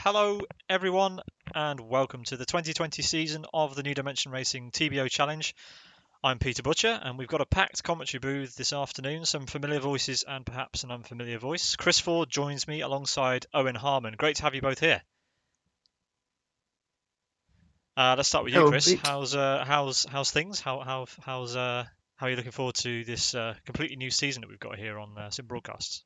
Hello, everyone, and welcome to the 2020 season of the New Dimension Racing TBO Challenge. I'm Peter Butcher, and we've got a packed commentary booth this afternoon, some familiar voices and perhaps an unfamiliar voice. Chris Ford joins me alongside Eoin Harman. Great to have you both here. Let's start with you, Hello, Chris. Pete. How's things? How are you looking forward to this completely new season that we've got here on Sim Broadcasts?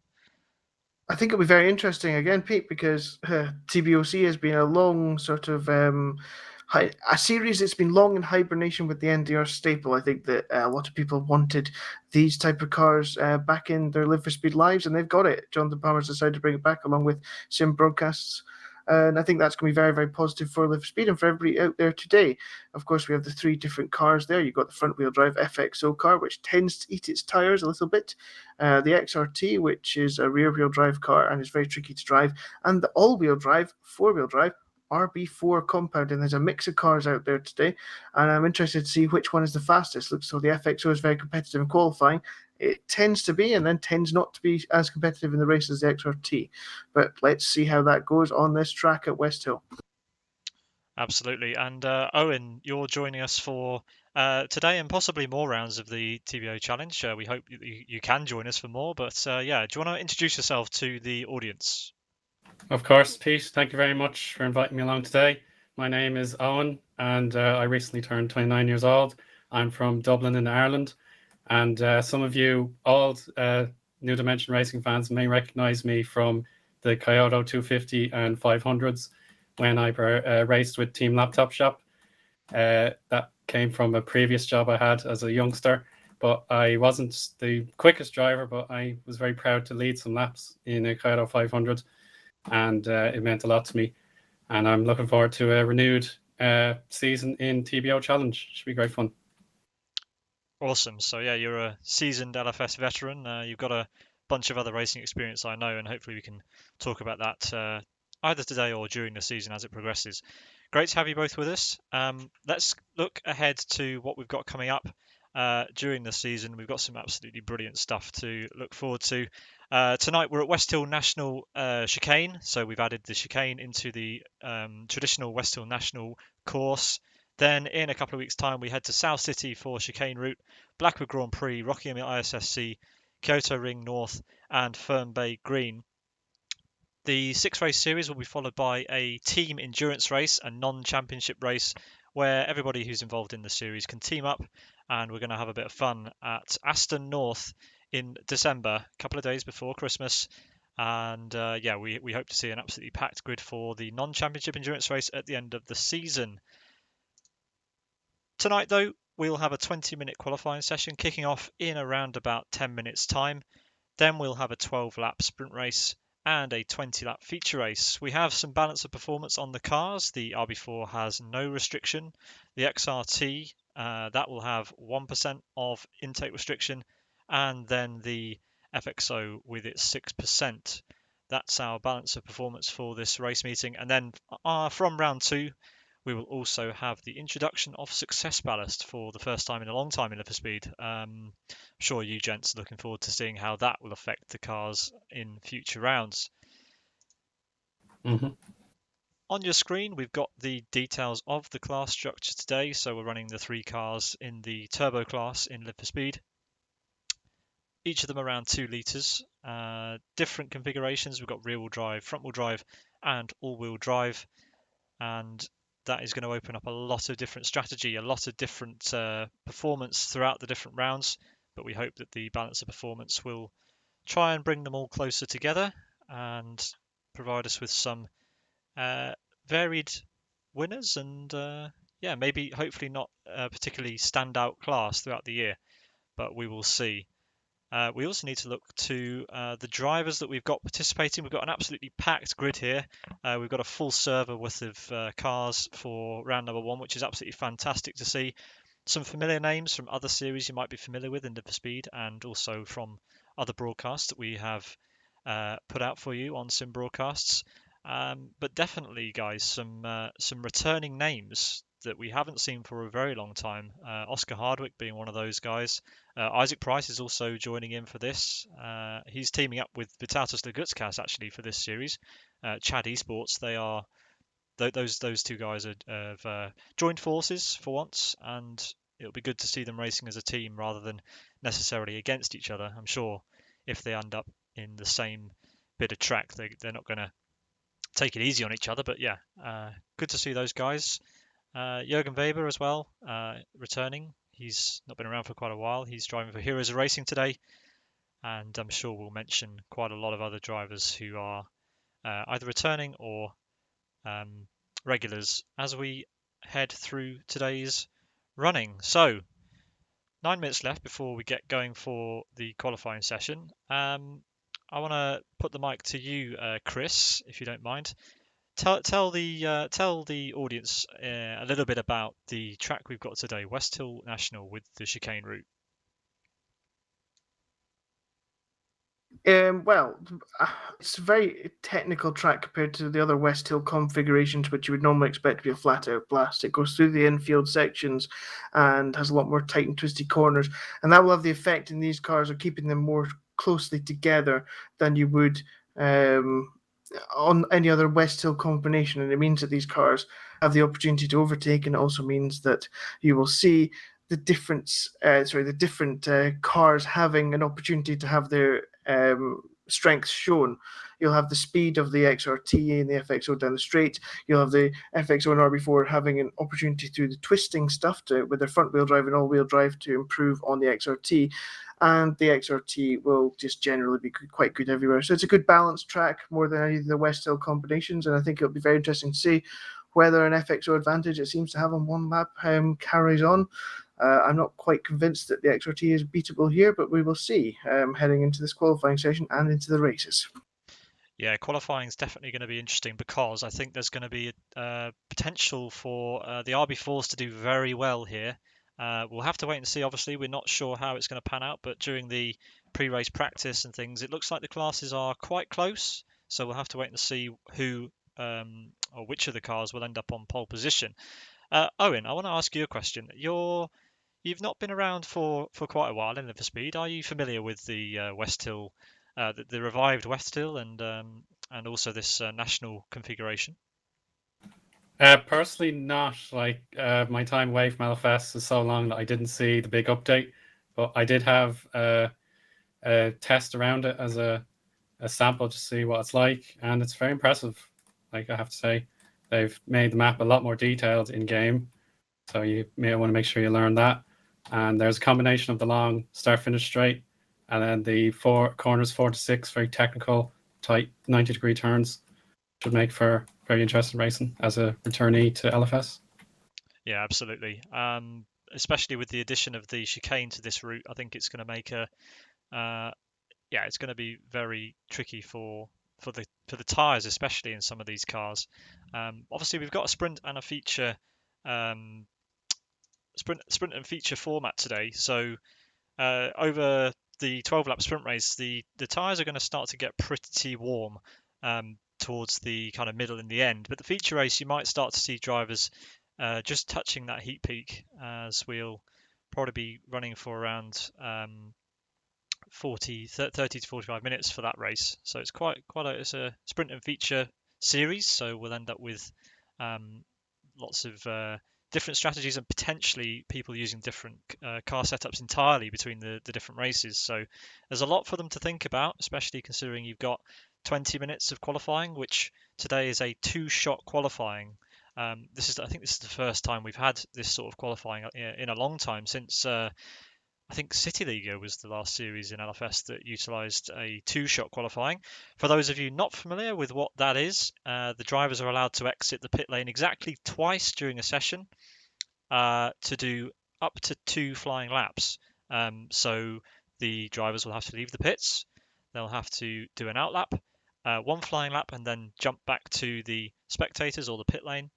I think it'll be very interesting again, Pete, because TBOC has been a long sort of a series that's been long in hibernation with the NDR staple. I think that a lot of people wanted these type of cars back in their Live for Speed lives, and they've got it. Jonathan Palmer's decided to bring it back along with Sim Broadcasts. And I think that's going to be very, very positive for Live for Speed and for everybody out there today. Of course, we have the three different cars there. You've got the front wheel drive FXO car, which tends to eat its tires a little bit. The XRT, which is a rear wheel drive car and is very tricky to drive. And the all wheel drive, four wheel drive, RB4 compound, and there's a mix of cars out there today, and I'm interested to see which one is the fastest. Looks so the FXO is very competitive in qualifying. It tends to be, and then tends not to be as competitive in the race as the XRT. But let's see how that goes on this track at Westhill. Absolutely. And Eoin, you're joining us for today and possibly more rounds of the TBO Challenge. We hope you can join us for more. But yeah, do you want to introduce yourself to the audience? Of course, Pete. Thank you very much for inviting me along today. My name is Eoin, and I recently turned 29 years old. I'm from Dublin in Ireland, and some of you old New Dimension Racing fans may recognize me from the Kyoto 250 and 500s when I raced with Team Laptop Shop. That came from a previous job I had as a youngster, but I wasn't the quickest driver, but I was very proud to lead some laps in a Kyoto 500, and it meant a lot to me. And I'm looking forward to a renewed season in TBO Challenge. Should be great fun. Awesome. So yeah, you're a seasoned LFS veteran. You've got a bunch of other racing experience, I know, and hopefully we can talk about that either today or during the season as it progresses. Great to have you both with us. Let's look ahead to what we've got coming up during the season. We've got some absolutely brilliant stuff to look forward to. Tonight we're at Westhill National chicane, so we've added the chicane into the traditional Westhill National course. Then in a couple of weeks' time, we head to South City for chicane route, Blackwood Grand Prix, Rockingham ISSC, Kyoto Ring North, and Fern Bay Green. The six-race series will be followed by a team endurance race, a non-championship race, where everybody who's involved in the series can team up, and we're going to have a bit of fun at Aston North in December, a couple of days before Christmas. And yeah, we hope to see an absolutely packed grid for the non-championship endurance race at the end of the season. Tonight, though, we'll have a 20-minute qualifying session kicking off in around about 10 minutes' time. Then we'll have a 12-lap sprint race and a 20-lap feature race. We have some balance of performance on the cars. The RB4 has no restriction. The XRT, that will have 1% of intake restriction. And then the FXO with its 6%. That's our balance of performance for this race meeting. And then from round two, we will also have the introduction of success ballast for the first time in a long time in Live for Speed. I'm sure you gents are looking forward to seeing how that will affect the cars in future rounds. Mm-hmm. On your screen, we've got the details of the class structure today. So we're running the three cars in the turbo class in Live for Speed. Each of them around 2 litres. Different configurations. We've got rear-wheel drive, front-wheel drive, and all-wheel drive. And that is going to open up a lot of different strategy, a lot of different performance throughout the different rounds. But we hope that the balance of performance will try and bring them all closer together and provide us with some varied winners and yeah, maybe hopefully not a particularly standout class throughout the year, but we will see. We also need to look to the drivers that we've got participating. We've got an absolutely packed grid here. We've got a full server worth of cars for round number one, which is absolutely fantastic to see. Some familiar names from other series you might be familiar with in Live for Speed, and also from other broadcasts that we have put out for you on Sim Broadcasts. But definitely, guys, some returning names that we haven't seen for a very long time. Oscar Hardwick being one of those guys. Isaac Price is also joining in for this. He's teaming up with Vitatus Lagutskas actually for this series. Chad Esports. They are those two guys have joined forces for once, and it'll be good to see them racing as a team rather than necessarily against each other. I'm sure if they end up in the same bit of track, they're not going to take it easy on each other. But yeah, good to see those guys. Jürgen Weber as well, returning. He's not been around for quite a while. He's driving for Heroes of Racing today, and I'm sure we'll mention quite a lot of other drivers who are either returning or regulars as we head through today's running. So 9 minutes left before we get going for the qualifying session. I want to put the mic to you, Chris, if you don't mind. Tell the audience a little bit about the track we've got today, Westhill National with the chicane route. Well, it's a very technical track compared to the other Westhill configurations, which you would normally expect to be a flat-out blast. It goes through the infield sections and has a lot more tight and twisty corners, and that will have the effect in these cars of keeping them more closely together than you would on any other Westhill combination. And it means that these cars have the opportunity to overtake, and it also means that you will see the different cars having an opportunity to have their strengths shown. You'll have the speed of the XRT and the FXO down the straight. You'll have the FXO and RB4 having an opportunity through the twisting stuff with their front wheel drive and all wheel drive to improve on the XRT. And the XRT will just generally be quite good everywhere. So it's a good balanced track more than any of the Westhill combinations. And I think it'll be very interesting to see whether an FXO advantage it seems to have on one lap carries on. I'm not quite convinced that the XRT is beatable here, but we will see heading into this qualifying session and into the races. Yeah, qualifying is definitely going to be interesting because I think there's going to be potential for the RB4s to do very well here. We'll have to wait and see. Obviously, we're not sure how it's going to pan out, but during the pre-race practice and things, it looks like the classes are quite close. So we'll have to wait and see who or which of the cars will end up on pole position. Eoin, I want to ask you a question. You've not been around for quite a while in Live for Speed. Are you familiar with the Westhill, the revived Westhill, and also this national configuration? Personally, not. Like my time away from LFS is so long that I didn't see the big update, but I did have a test around it as a sample to see what it's like, and it's very impressive. Like I have to say, they've made the map a lot more detailed in game, so you may want to make sure you learn that. And there's a combination of the long start-finish straight, and then the 4 corners 4 to 6, very technical, tight 90-degree turns. Should make for very interesting racing as a returnee to LFS. Yeah, absolutely. Especially with the addition of the chicane to this route, I think it's going to make it's going to be very tricky for the tyres, especially in some of these cars. Obviously, we've got a sprint and a feature sprint and feature format today. So over the 12-lap sprint race, the tyres are going to start to get pretty warm towards the kind of middle and the end. But the feature race, you might start to see drivers just touching that heat peak, as we'll probably be running for around 30 to 45 minutes for that race. So it's it's a sprint and feature series. So we'll end up with lots of different strategies and potentially people using different car setups entirely between the different races. So there's a lot for them to think about, especially considering you've got 20 minutes of qualifying, which today is a 2-shot qualifying. I think this is the first time we've had this sort of qualifying in a long time since I think City League was the last series in LFS that utilised a 2-shot qualifying. For those of you not familiar with what that is, the drivers are allowed to exit the pit lane exactly twice during a session to do up to 2 flying laps. So the drivers will have to leave the pits. They'll have to do an outlap, 1 flying lap, and then jump back to the spectators or the pit lane.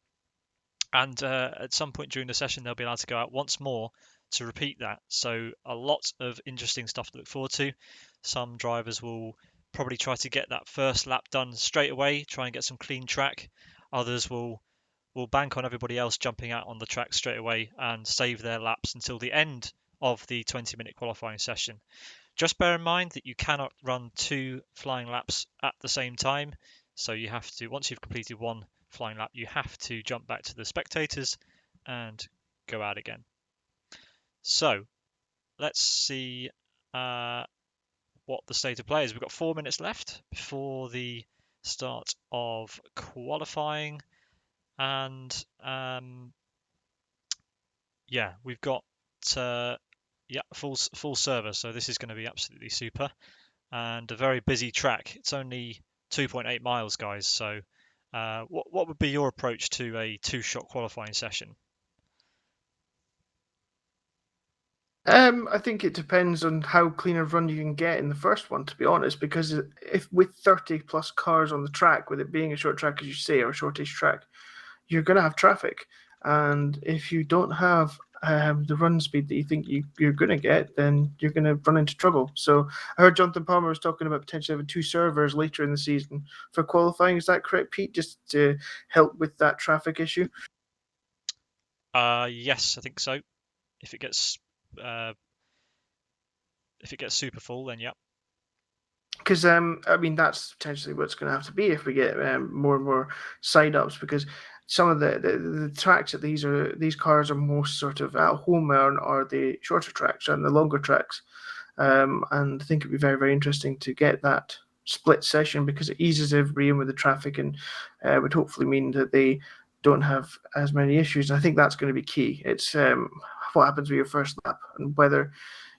And at some point during the session, they'll be allowed to go out once more to repeat that. So a lot of interesting stuff to look forward to. Some drivers will probably try to get that first lap done straight away, try and get some clean track. Others will bank on everybody else jumping out on the track straight away and save their laps until the end of the 20-minute qualifying session. Just bear in mind that you cannot run 2 flying laps at the same time. So you have to, once you've completed one flying lap, you have to jump back to the spectators and go out again. So let's see what the state of play is. We've got 4 minutes left before the start of qualifying, and yeah, we've got full server. So this is going to be absolutely super, and a very busy track. It's only 2.8 miles, guys. So what would be your approach to a two-shot qualifying session? I think it depends on how clean a run you can get in the first one, to be honest, because if with 30 plus cars on the track, with it being a short track, as you say, or a shortish track, you're going to have traffic. And if you don't have the run speed that you think you're going to get, then you're going to run into trouble. So I heard Jonathan Palmer was talking about potentially having 2 servers later in the season for qualifying. Is that correct, Pete? Just to help with that traffic issue? Yes, I think so. If it gets super full, then yeah. Because I mean that's potentially what's going to have to be if we get more and more side ups, because some of the tracks that these cars are most sort of at home on are the shorter tracks and the longer tracks, and I think it'd be very, very interesting to get that split session, because it eases everybody in with the traffic and would hopefully mean that they don't have as many issues. And I think that's going to be key. It's what happens with your first lap and whether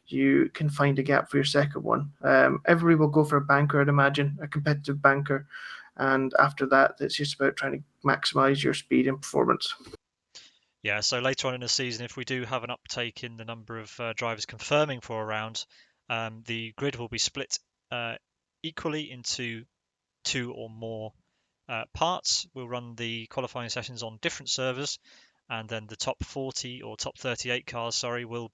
you can find a gap for your second one. Everybody will go for a banker, I'd imagine, a competitive banker. And after that, it's just about trying to maximize your speed and performance. Yeah, so later on in the season, if we do have an uptake in the number of drivers confirming for a round, the grid will be split equally into 2 or more parts. We'll run the qualifying sessions on different servers, and then the top 40 or top 38 cars, sorry, will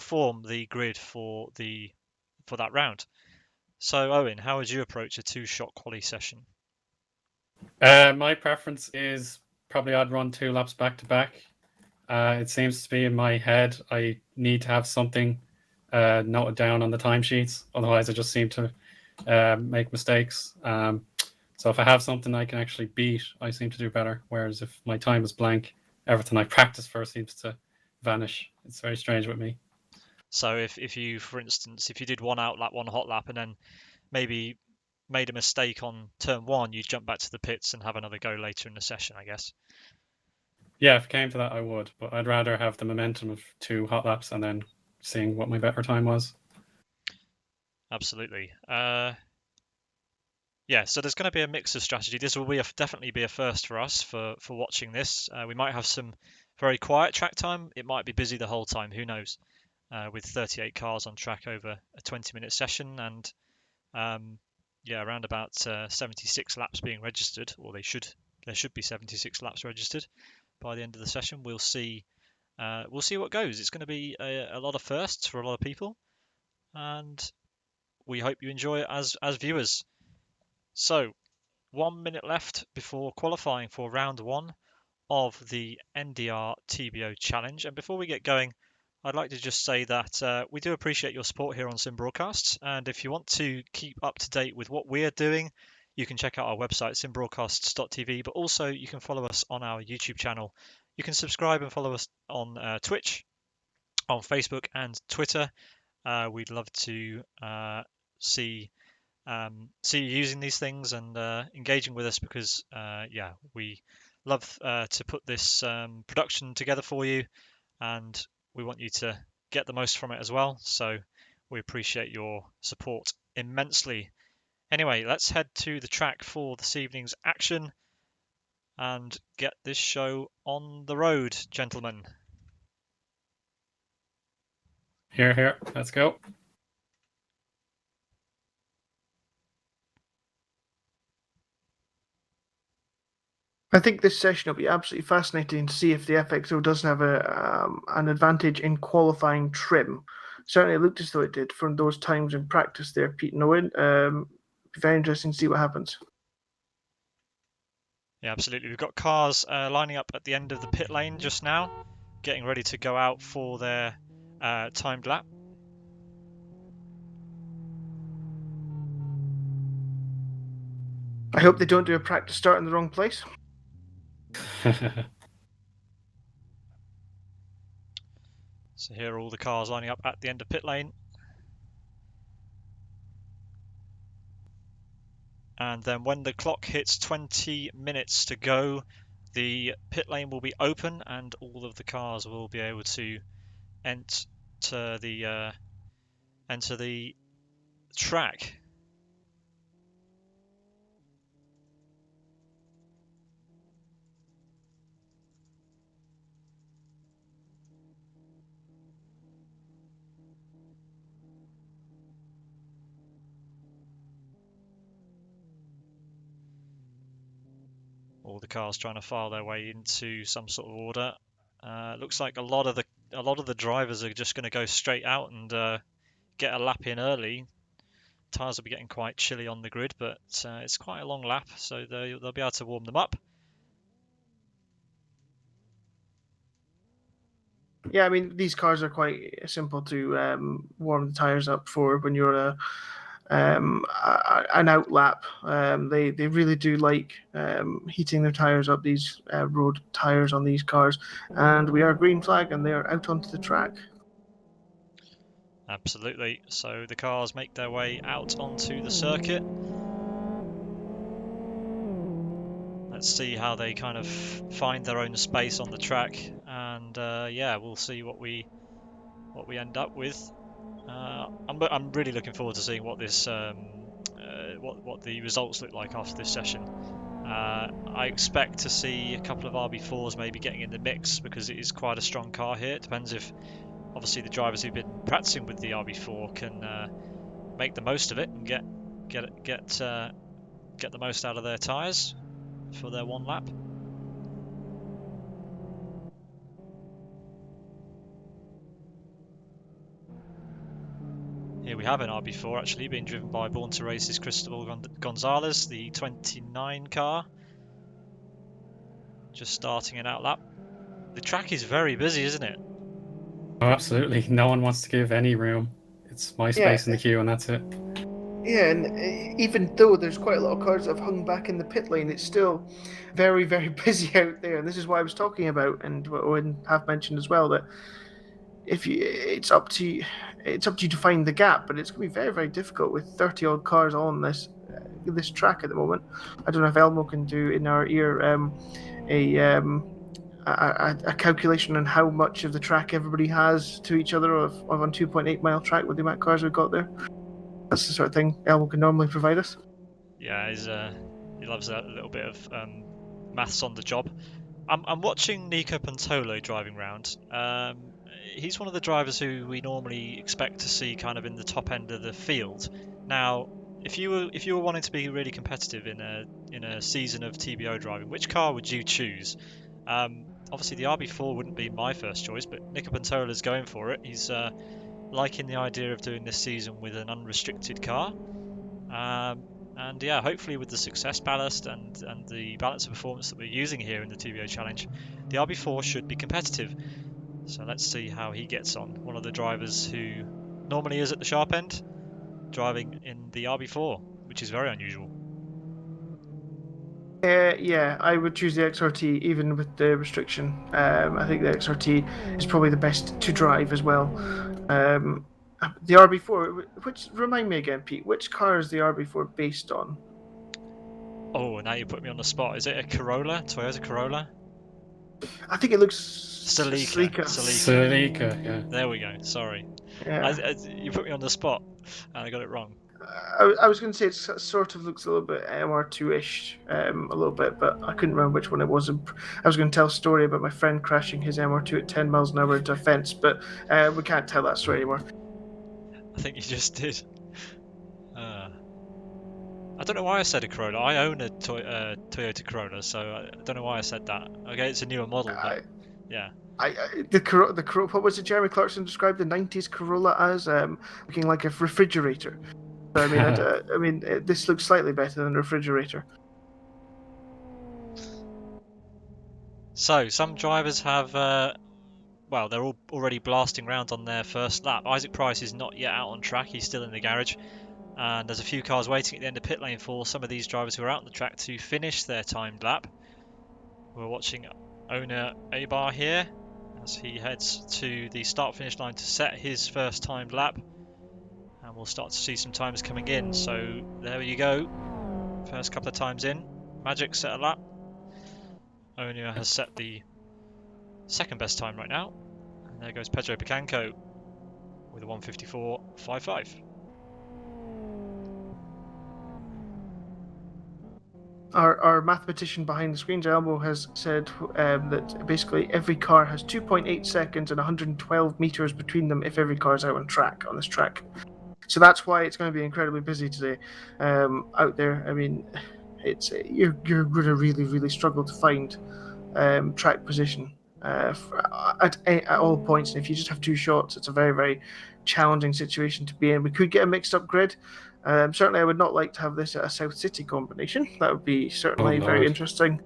form the grid for that round. So Owen, how would you approach a 2-shot quali session? My preference is probably I'd run 2 laps back to back. It seems to be in my head I need to have something noted down on the timesheets, otherwise I just seem to make mistakes. So if I have something I can actually beat, I seem to do better. Whereas if my time is blank, everything I practice for seems to vanish. It's very strange with me. So if you, for instance, if you did one out lap, one hot lap, and then maybe made a mistake on turn 1, you'd jump back to the pits and have another go later in the session, I guess. Yeah, if it came to that, I would, but I'd rather have the momentum of 2 hot laps and then seeing what my better time was. Absolutely. Yeah, so there's going to be a mix of strategy. This will definitely be a first for us for watching this. We might have some very quiet track time. It might be busy the whole time. Who knows? With 38 cars on track over a 20-minute session, and around about 76 laps being registered, or there should be 76 laps registered by the end of the session. We'll see what goes. It's going to be a lot of firsts for a lot of people, and we hope you enjoy it as viewers. So 1 minute left before qualifying for round 1 of the NDR TBO challenge. And before we get going, I'd like to just say that we do appreciate your support here on Sim Broadcasts. And if you want to keep up to date with what we're doing, you can check out our website, simbroadcasts.tv, but also you can follow us on our YouTube channel. You can subscribe and follow us on Twitch, on Facebook and Twitter. We'd love to see you using these things and engaging with us, because we love to put this production together for you, and we want you to get the most from it as well. So we appreciate your support immensely. Anyway, let's head to the track for this evening's action and get this show on the road, gentlemen. Here, let's go. I think this session will be absolutely fascinating to see if the FXO does have an advantage in qualifying trim. Certainly, it looked as though it did from those times in practice there, Pete and Owen. Be very interesting to see what happens. Yeah, absolutely. We've got cars lining up at the end of the pit lane just now, getting ready to go out for their timed lap. I hope they don't do a practice start in the wrong place. So here are all the cars lining up at the end of pit lane. And then when the clock hits 20 minutes to go, the pit lane will be open and all of the cars will be able to enter the track. All the cars trying to file their way into some sort of order. Looks like a lot of the drivers are just going to go straight out and get a lap in early. Tyres will be getting quite chilly on the grid, but it's quite a long lap, so they'll be able to warm them up. Yeah, I mean, these cars are quite simple to warm the tyres up for when you're an out lap. They really do like heating their tyres up, these road tyres on these cars. And we are green flag and they are out onto the track. Absolutely. So the cars make their way out onto the circuit. Let's see how they kind of find their own space on the track, and yeah, we'll see what we end up with. I'm really looking forward to seeing what this what the results look like after this session. I expect to see a couple of RB4s maybe getting in the mix because it is quite a strong car here. It depends if obviously the drivers who've been practicing with the RB4 can make the most of it and get the most out of their tyres for their one lap. Here we have an RB4 actually being driven by Born to Race's Cristobal Gonzalez, the 29 car. Just starting an out lap. The track is very busy, isn't it? Oh, absolutely. No one wants to give any room. It's my space in the queue and that's it. Yeah, and even though there's quite a lot of cars that have hung back in the pit lane, it's still very, very busy out there. And this is what I was talking about, and what Owen have mentioned as well, that it's up to you to find the gap, but it's going to be very, very difficult with 30 odd cars on this track at the moment. I don't know if Elmo can do in our ear a calculation on how much of the track everybody has to each other on 2.8 mile track with the amount of cars we've got there. That's the sort of thing Elmo can normally provide us. Yeah, he loves a little bit of maths on the job. I'm watching Nico Pantolo driving round. He's one of the drivers who we normally expect to see kind of in the top end of the field. Now, if you were wanting to be really competitive in a season of TBO driving, which car would you choose? Obviously, the RB4 wouldn't be my first choice, but Nico Pantola's going for it. He's liking the idea of doing this season with an unrestricted car. And yeah, hopefully with the success ballast and the balance of performance that we're using here in the TBO Challenge, the RB4 should be competitive. So let's see how he gets on. One of the drivers who normally is at the sharp end, driving in the RB4, which is very unusual. Yeah, I would choose the XRT even with the restriction. I think the XRT is probably the best to drive as well. The RB4, which remind me again, Pete, which car is the RB4 based on? Oh, now you put me on the spot. Is it a Corolla? Toyota Corolla? I think it looks Celica, yeah. There we go. Sorry. Yeah. You put me on the spot and I got it wrong. I was going to say it sort of looks a little bit MR2-ish, a little bit, but I couldn't remember which one it was. I was going to tell a story about my friend crashing his MR2 at 10 miles an hour into a fence, but we can't tell that story anymore. I think you just did. I don't know why I said a Corolla. I own a Toyota Corolla, so I don't know why I said that. Okay, it's a newer model, but yeah. What was it Jeremy Clarkson described the 90s Corolla as? Looking like a refrigerator. So, I mean, this looks slightly better than a refrigerator. So some drivers have, well, they're all already blasting around on their first lap. Isaac Price is not yet out on track. He's still in the garage. And there's a few cars waiting at the end of pit lane for some of these drivers who are out on the track to finish their timed lap. We're watching owner Abar here as he heads to the start-finish line to set his first timed lap. And we'll start to see some times coming in. So there you go. First couple of times in. Magic set a lap. Owner has set the second best time right now. And there goes Pedro Picanco with a 1:54.55. Our mathematician behind the screen, Jalbo, has said that basically every car has 2.8 seconds and 112 meters between them if every car is out on this track. So that's why it's going to be incredibly busy today out there. I mean, it's you're going to really struggle to find track position at all points. And if you just have two shots, it's a very challenging situation to be in. We could get a mixed up grid. Certainly, I would not like to have this at a South City combination. That would be certainly very interesting.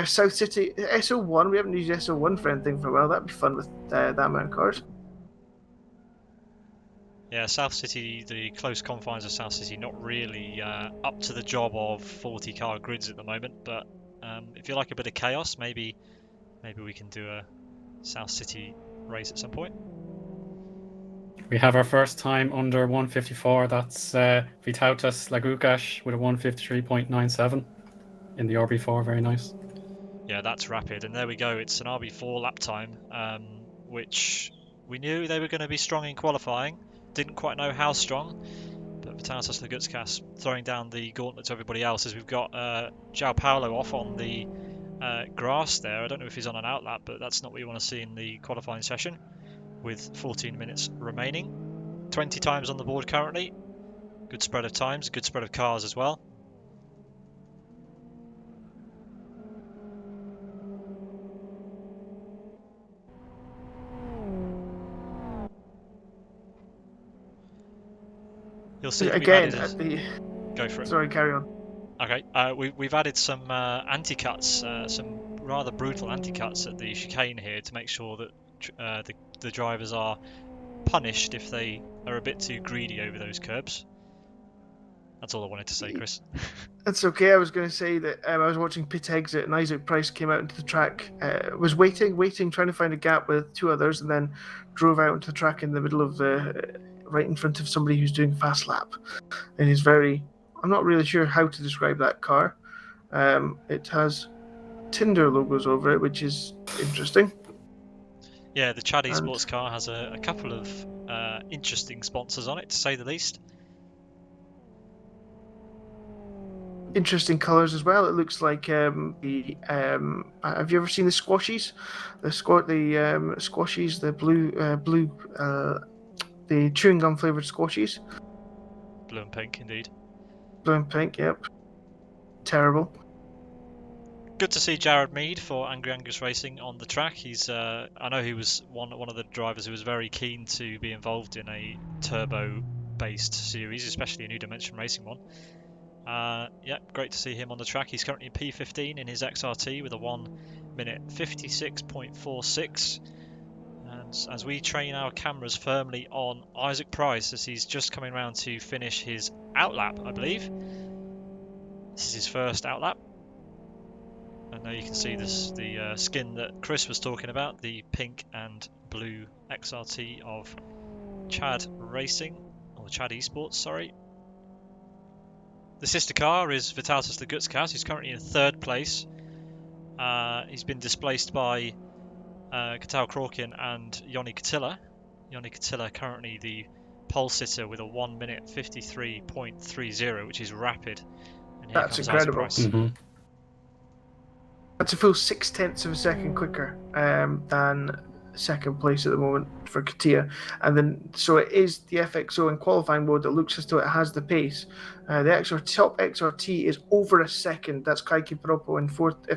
South City SO1. We haven't used SO1 for anything for a while. That'd be fun with that amount of cars. Yeah, South City, the close confines of South City, not really up to the job of 40-car grids at the moment. But if you like a bit of chaos, maybe we can do a South City race at some point. We have our first time under 1:54. That's Vytautas Lagukas with a 1:53.97 in the RB4. Very nice. Yeah, that's rapid. And there we go. It's an RB4 lap time, which we knew they were going to be strong in qualifying. Didn't quite know how strong. But Vytautas Lagukas throwing down the gauntlet to everybody else as we've got João Paulo off on the grass there. I don't know if he's on an outlap, but that's not what you want to see in the qualifying session. With 14 minutes remaining. 20 times on the board currently. Good spread of times, good spread of cars as well. You'll see again. Go for it. Sorry, carry on. Okay, we've added some anti-cuts, some rather brutal anti-cuts at the chicane here to make sure that the drivers are punished if they are a bit too greedy over those curbs. That's all I wanted to say, Chris. That's okay. I was going to say that I was watching pit exit and Isaac Price came out into the track, was waiting, trying to find a gap with two others, and then drove out into the track in the middle of right in front of somebody who's doing fast lap. And he's I'm not really sure how to describe that car. It has Tinder logos over it, which is interesting. Yeah, the Chad Esports car has a couple of interesting sponsors on it, to say the least. Interesting colours as well. It looks like have you ever seen the squashies? The squashies, the blue, the chewing gum flavoured squashies. Blue and pink, indeed. Blue and pink, yep. Terrible. Good to see Jared Mead for Angry Angus Racing on the track. He's I know he was one of the drivers who was very keen to be involved in a turbo-based series, especially a new Dimension Racing one. Yeah, great to see him on the track. He's currently in P15 in his XRT with a 1:56.46. And as we train our cameras firmly on Isaac Price as he's just coming around to finish his outlap, I believe. This is his first outlap. And now you can see the skin that Chris was talking about, the pink and blue XRT of Chad Racing, or Chad Esports, sorry. The sister car is Vytautas Lagutskas, who's currently in third place. He's been displaced by Katal Krorkin and Yoni Katila. Yoni Katila currently the pole sitter with a 1:53.30, which is rapid. And that's incredible. That's a full 0.6 of a second quicker than second place at the moment for Katia, and then so it is the FXO in qualifying mode that looks as though it has the pace. The top XRT is over a second. That's Kaiki Propo in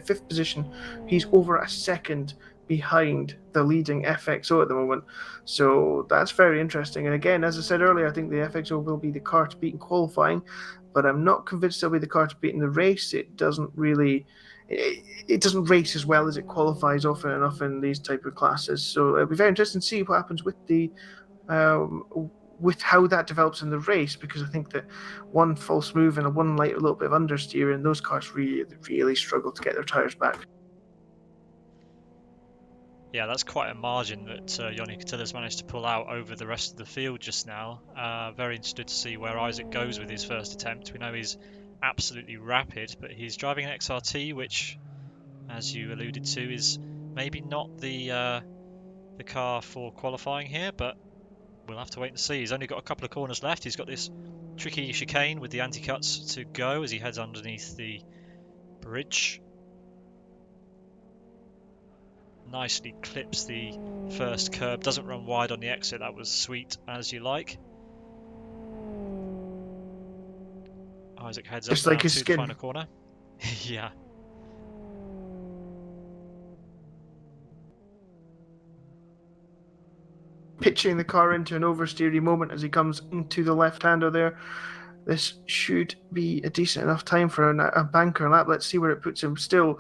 fifth position. He's over a second behind the leading FXO at the moment. So that's very interesting. And again, as I said earlier, I think the FXO will be the car to beat in qualifying, but I'm not convinced it'll be the car to beat in the race. It doesn't race as well as it qualifies often enough in these type of classes. So it'll be very interesting to see what happens with the with how that develops in the race, because I think that one false move and a one light, a little bit of understeer, and those cars really struggle to get their tyres back. Yeah, that's quite a margin that Eoin Katilla's managed to pull out over the rest of the field just now. Very interested to see where Isaac goes with his first attempt. We know he's absolutely rapid, but he's driving an XRT, which, as you alluded to, is maybe not the car for qualifying here, but we'll have to wait and see. He's only got a couple of corners left. He's got this tricky chicane with the anti-cuts to go as he heads underneath the bridge. Nicely clips the first curb, doesn't run wide on the exit. That was sweet as you like. Isaac heads Just up like now his to skin. the final corner. Yeah. Pitching the car into an oversteery moment as he comes into the left-hander there. This should be a decent enough time for a banker lap. Let's see where it puts him. Still,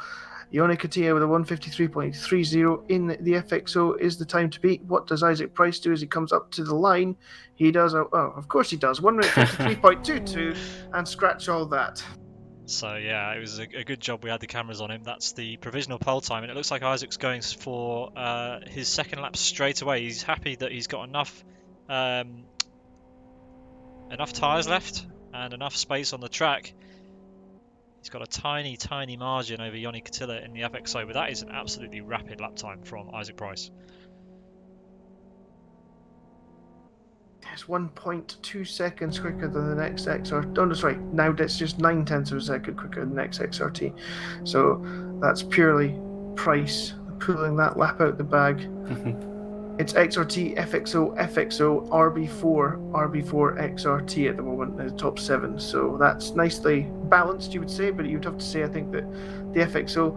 Eoin Katiya with a 153.30 in the FXO is the time to beat. What does Isaac Price do as he comes up to the line? He does, of course he does, 1 minute 53.22 and scratch all that. So yeah, it was a good job we had the cameras on him. That's the provisional pole time, and it looks like Isaac's going for his second lap straight away. He's happy that he's got enough tyres left and enough space on the track. He's got a tiny margin over Eoin Katilla in the FXO, but that is an absolutely rapid lap time from Isaac Price. It's 1.2 seconds quicker than the next XRT. Oh, that's right. Now that's just 9/10 of a second quicker than the next XRT. So that's purely Price pulling that lap out the bag. It's XRT, FXO, FXO, RB4 XRT at the moment in the top 7. So that's nicely balanced, you would say, but you'd have to say I think that the FXO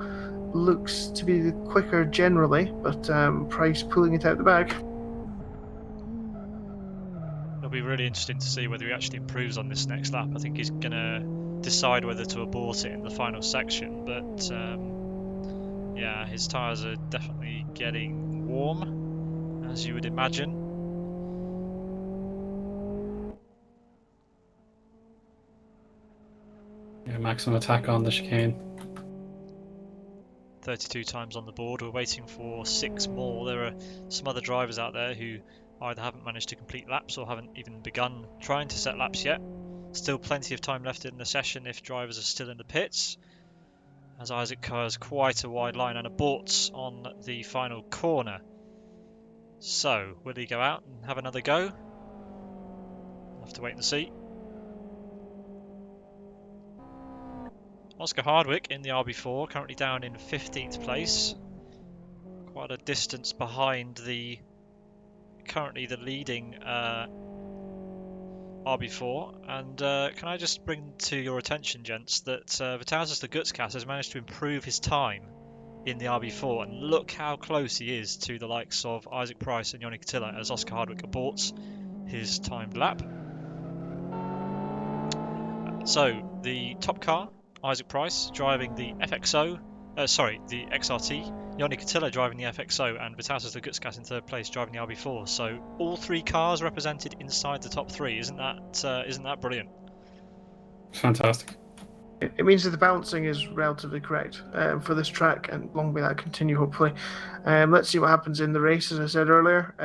looks to be the quicker generally, but Price pulling it out the bag. It'll be really interesting to see whether he actually improves on this next lap. I think he's going to decide whether to abort it in the final section, but yeah, his tyres are definitely getting warm, as you would imagine. Yeah, maximum attack on the chicane. 32 times on the board. We're waiting for 6 more. There are some other drivers out there who either haven't managed to complete laps or haven't even begun trying to set laps yet. Still plenty of time left in the session if drivers are still in the pits, as Isaac covers quite a wide line and aborts on the final corner. So, will he go out and have another go? We'll have to wait and see. Oscar Hardwick in the RB4, currently down in 15th place. Quite a distance behind the currently the leading RB4. And can I just bring to your attention, gents, that Vitalis the Gutskas has managed to improve his time in the RB4, and look how close he is to the likes of Isaac Price and Eoin Katilla as Oscar Hardwick aborts his timed lap. So the top car, Isaac Price driving the FXO, the XRT, Eoin Katilla driving the FXO, and Vitalis the Gutskas in third place driving the RB4. So all 3 cars represented inside the top 3. Isn't that brilliant? Fantastic. It means that the balancing is relatively correct for this track, and long may that continue, hopefully. Let's see what happens in the race, as I said earlier.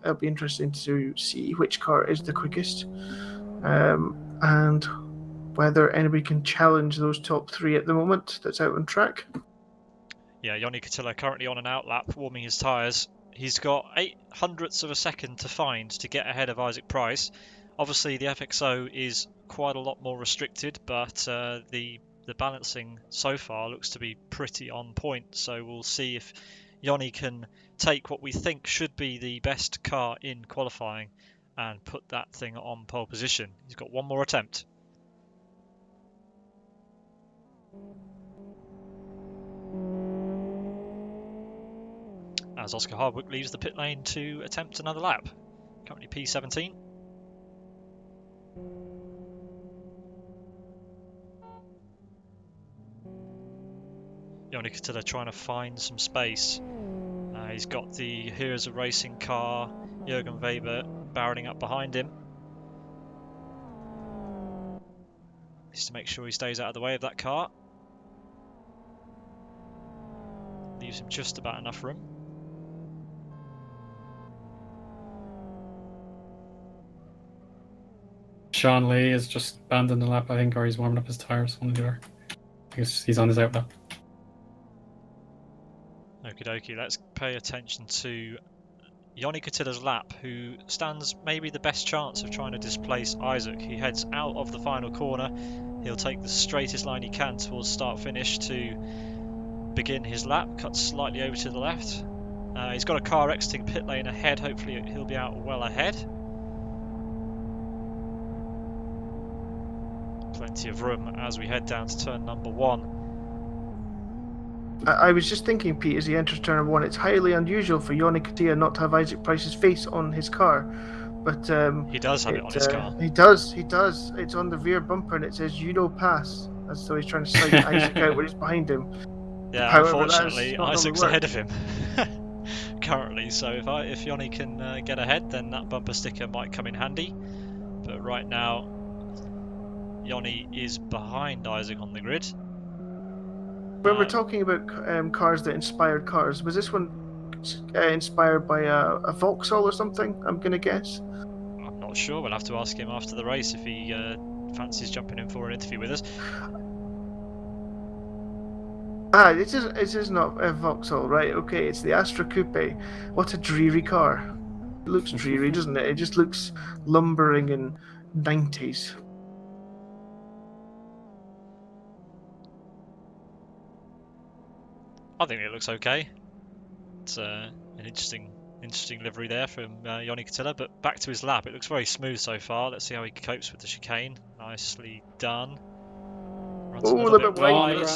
It'll be interesting to see which car is the quickest, and whether anybody can challenge those top 3 at the moment that's out on track. Yeah, Eoin Katilla currently on an outlap, warming his tyres. He's got 0.08 of a second to find to get ahead of Isaac Price. Obviously, the FXO is quite a lot more restricted, but the balancing so far looks to be pretty on point. So we'll see if Eoin can take what we think should be the best car in qualifying and put that thing on pole position. He's got one more attempt. As Oscar Hardwick leaves the pit lane to attempt another lap. Currently P17. Eoin Katilla trying to find some space. He's got the Heroes of Racing car, Jürgen Weber, barreling up behind him. Just to make sure he stays out of the way of that car. Leaves him just about enough room. Sean Lee is just abandoned the lap, I think, or he's warming up his tyres. One or the other. I guess he's on his out lap. Okie dokie, let's pay attention to Eoin Cotilla's lap, who stands maybe the best chance of trying to displace Isaac. He heads out of the final corner. He'll take the straightest line he can towards start-finish to begin his lap, cuts slightly over to the left. He's got a car exiting pit lane ahead. Hopefully he'll be out well ahead. Plenty of room as we head down to turn number 1. I was just thinking, Pete, as he enters turn 1, it's highly unusual for Eoin Cotilla not to have Isaac Price's face on his car. But he does have it on his car. He does. It's on the rear bumper and it says, "You know, pass." As though he's trying to sight Isaac out when he's behind him. Yeah, However, unfortunately, Isaac's work. ahead of him currently. So if Eoin can get ahead, then that bumper sticker might come in handy. But right now, Eoin is behind Isaac on the grid. When we're talking about cars that inspired cars, was this one inspired by a Vauxhall or something? I'm gonna guess. I'm not sure. We'll have to ask him after the race if he fancies jumping in for an interview with us. It is not a Vauxhall, right? Okay, it's the Astra Coupe. What a dreary car. It looks dreary, doesn't it? It just looks lumbering and 90s. I think it looks okay. It's an interesting livery there from Eoin Cotilla, but back to his lap. It looks very smooth so far. Let's see how he copes with the chicane. Nicely done. Runs a little bit wide.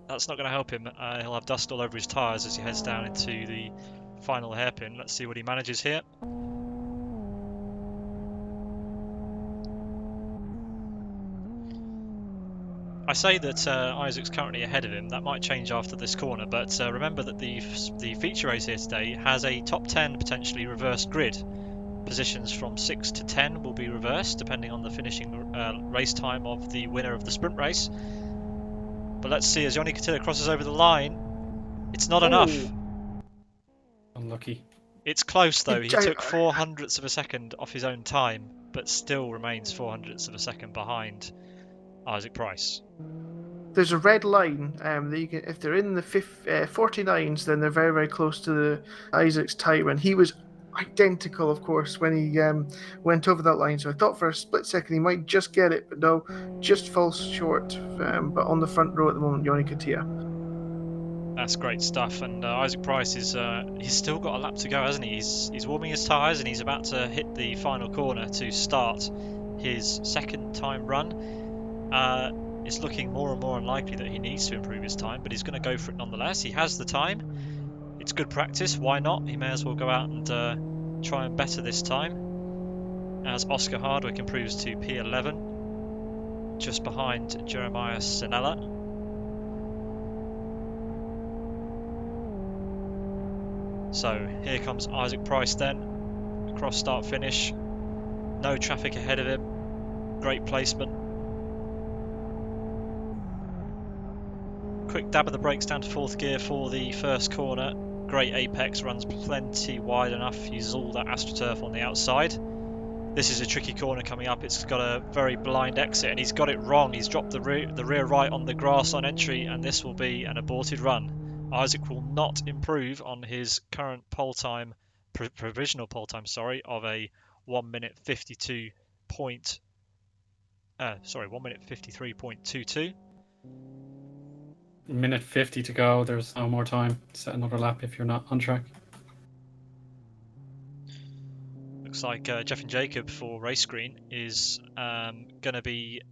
That's not going to help him. He'll have dust all over his tyres as he heads down into the final hairpin. Let's see what he manages here. I say that Isaac's currently ahead of him. That might change after this corner, but remember that the feature race here today has a top 10 potentially reversed grid. Positions from 6 to 10 will be reversed depending on the finishing race time of the winner of the sprint race. But let's see as Eoin Cotilla crosses over the line. It's not enough. Unlucky. It's close though. He took 0.04 of a second off his own time, but still remains 0.04 of a second behind Isaac Price. There's a red line that you can, if they're in the 49s, then they're very, very close to Isaac's time, and he was identical, of course, when he went over that line. So I thought for a split second he might just get it, but no, just falls short. But on the front row at the moment, Eoin Cotilla. That's great stuff, and Isaac Price is he's still got a lap to go, hasn't he? He's warming his tyres and he's about to hit the final corner to start his second time run. It's looking more and more unlikely that he needs to improve his time, but he's going to go for it nonetheless. He has the time. It's good practice. Why not? He may as well go out and try and better this time. As Oscar Hardwick improves to P11, just behind Jeremiah Sinella. So here comes Isaac Price then, across start finish. No traffic ahead of him. Great placement. Quick dab of the brakes down to 4th gear for the first corner. Great apex, runs plenty wide enough, uses all that AstroTurf on the outside. This is a tricky corner coming up. It's got a very blind exit and he's got it wrong. He's dropped the rear right on the grass on entry and this will be an aborted run. Isaac will not improve on his current pole time, provisional pole time, sorry, of a 1 minute 53.22. Minute 50 to go. There's no more time. Set another lap if you're not on track. Looks like Jeff and Jacob for Race Green is going to be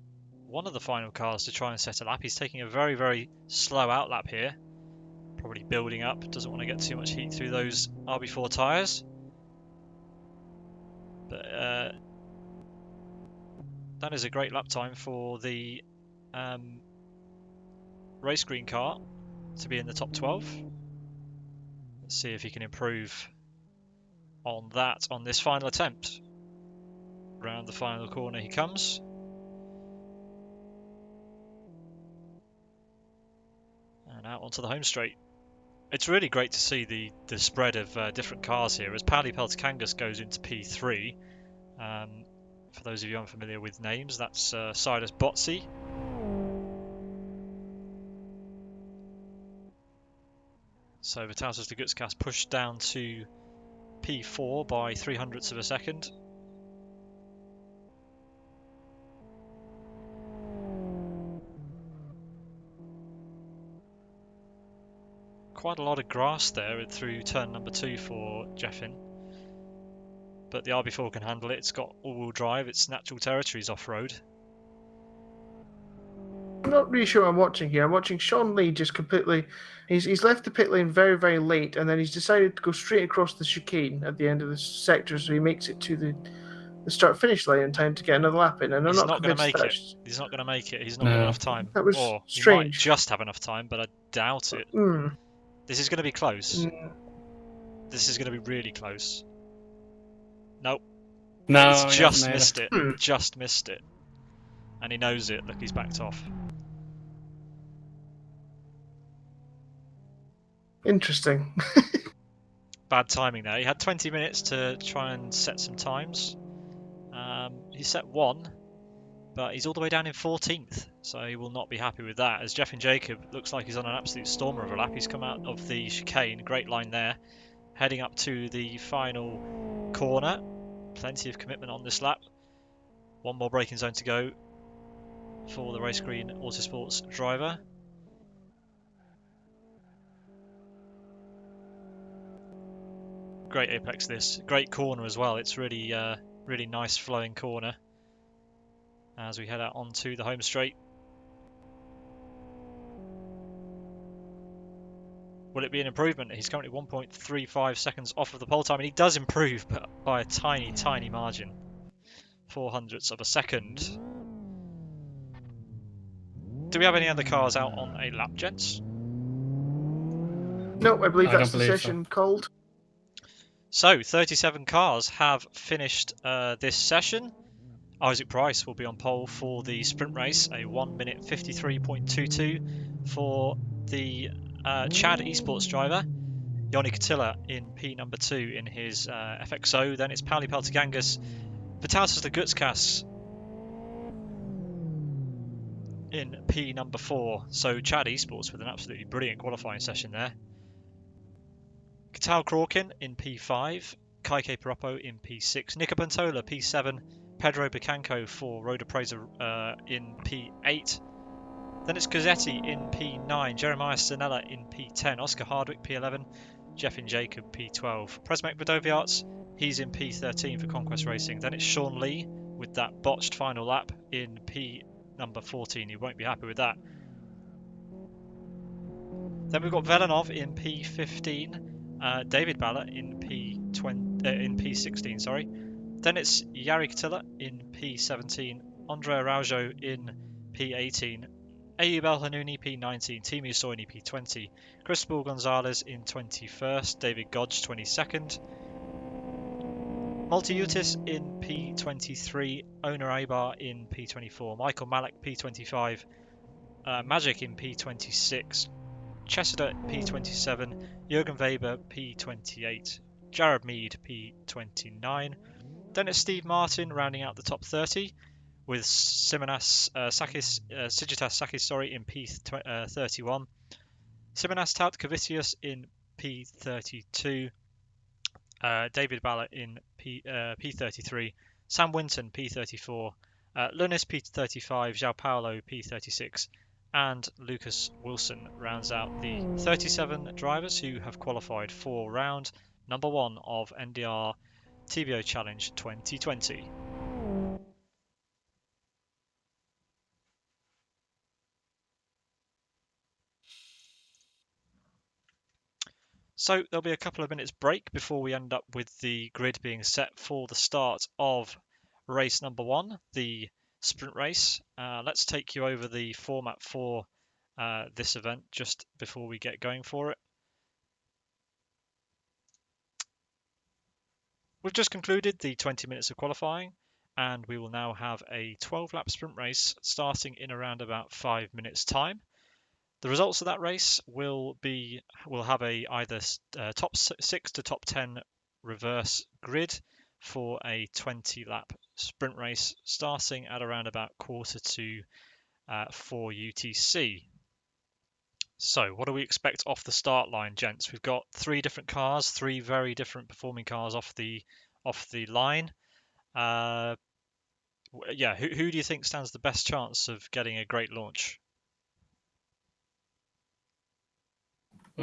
one of the final cars to try and set a lap. He's taking a very, very slow out lap here. Probably building up. Doesn't want to get too much heat through those RB4 tyres. But that is a great lap time for the Race Green car to be in the top 12. Let's see if he can improve on that on this final attempt. Round the final corner he comes. And out onto the home straight. It's really great to see the spread of different cars here as Pally Peltikangas goes into P3. For those of you unfamiliar with names, that's Silas Botsi. So Vitalsas Lagutskas pushed down to P4 by 0.03 of a second. Quite a lot of grass there through turn number 2 for Jeffin. But the RB4 can handle it. It's got all-wheel drive. It's natural territories off-road. I'm not really sure what I'm watching here. I'm watching Sean Lee just completely... He's left the pit lane very, very late, and then he's decided to go straight across the chicane at the end of the sector, so he makes it to the start-finish line in time to get another lap in. And I'm He's not going to convinced make it. He's not going to make it. He's not got No. enough time. That was Or he might strange. just have enough time, but I doubt it. This is going to be close. This is going to be really close. Nope. No, He's he just hasn't missed made it. Just missed it. And he knows it. Look, he's backed off. Interesting. Bad timing there. He had 20 minutes to try and set some times. He set 1, but he's all the way down in 14th, so he will not be happy with that. As Jeffin Jacob looks like he's on an absolute stormer of a lap. He's come out of the chicane. Great line there. Heading up to the final corner. Plenty of commitment on this lap. One more braking zone to go for the Race Green Autosports driver. Great apex this. Great corner as well. It's really really nice flowing corner as we head out onto the home straight. Will it be an improvement? He's currently 1.35 seconds off of the pole time, and he does improve, but by a tiny, tiny margin. 0.04 of a second. Do we have any other cars out on a lap, gents? No, I believe I that's don't the believe session called. So, 37 cars have finished this session. Isaac Price will be on pole for the sprint race, a 1 minute 53.22 for the Chad Esports driver. Yoni Katila in P number 2 in his FXO. Then it's Pauli Peltikangas, Vitalsas Lagutskas in P number 4. So Chad Esports with an absolutely brilliant qualifying session there. Katal Krorkin in P5, Kaike Paroppo in P6, Nika Pantola P7, Pedro Bicanco for Road Appraiser in P8. Then it's Gazzetti in P9, Jeremiah Stanella in P10, Oscar Hardwick P11, Jeffin Jacob P12. Presmek Vidoviarts, he's in P13 for Conquest Racing. Then it's Sean Lee with that botched final lap in P number 14. He won't be happy with that. Then we've got Velenov in P15, David Ballard in P16. Sorry. Then it's Yari Katila in P17, Andre Araujo in P18, Ayub El Hanouni P19, Timu Soini P20, Cristobal Gonzalez in 21st, David Godge 22nd, Multiutis in P23, Oner Abar in P24, Michael Malik P25, Magic in P26, Chester P27, Jurgen Weber P28, Jared Mead P29. Then it's Steve Martin rounding out the top 30 with Sigitas Sakis in P31, Simonas Tautkavicius in P32, David Ballard in P33, Sam Winton P34, Lunis P35, João Paulo P36, and Lucas Wilson rounds out the 37 drivers who have qualified for round number 1 of NDR TBO Challenge 2020. So there'll be a couple of minutes break before we end up with the grid being set for the start of race number 1, the sprint race. Let's take you over the format for this event just before we get going for it. We've just concluded the 20 minutes of qualifying, and we will now have a 12-lap sprint race starting in around about 5 minutes time. The results of that race will have a either top 6 to top 10 reverse grid for a 20-lap sprint race starting at around about 3:45 UTC. So what do we expect off the start line, gents? We've got 3 different cars, 3 very different performing cars off the line. Yeah, who do you think stands the best chance of getting a great launch?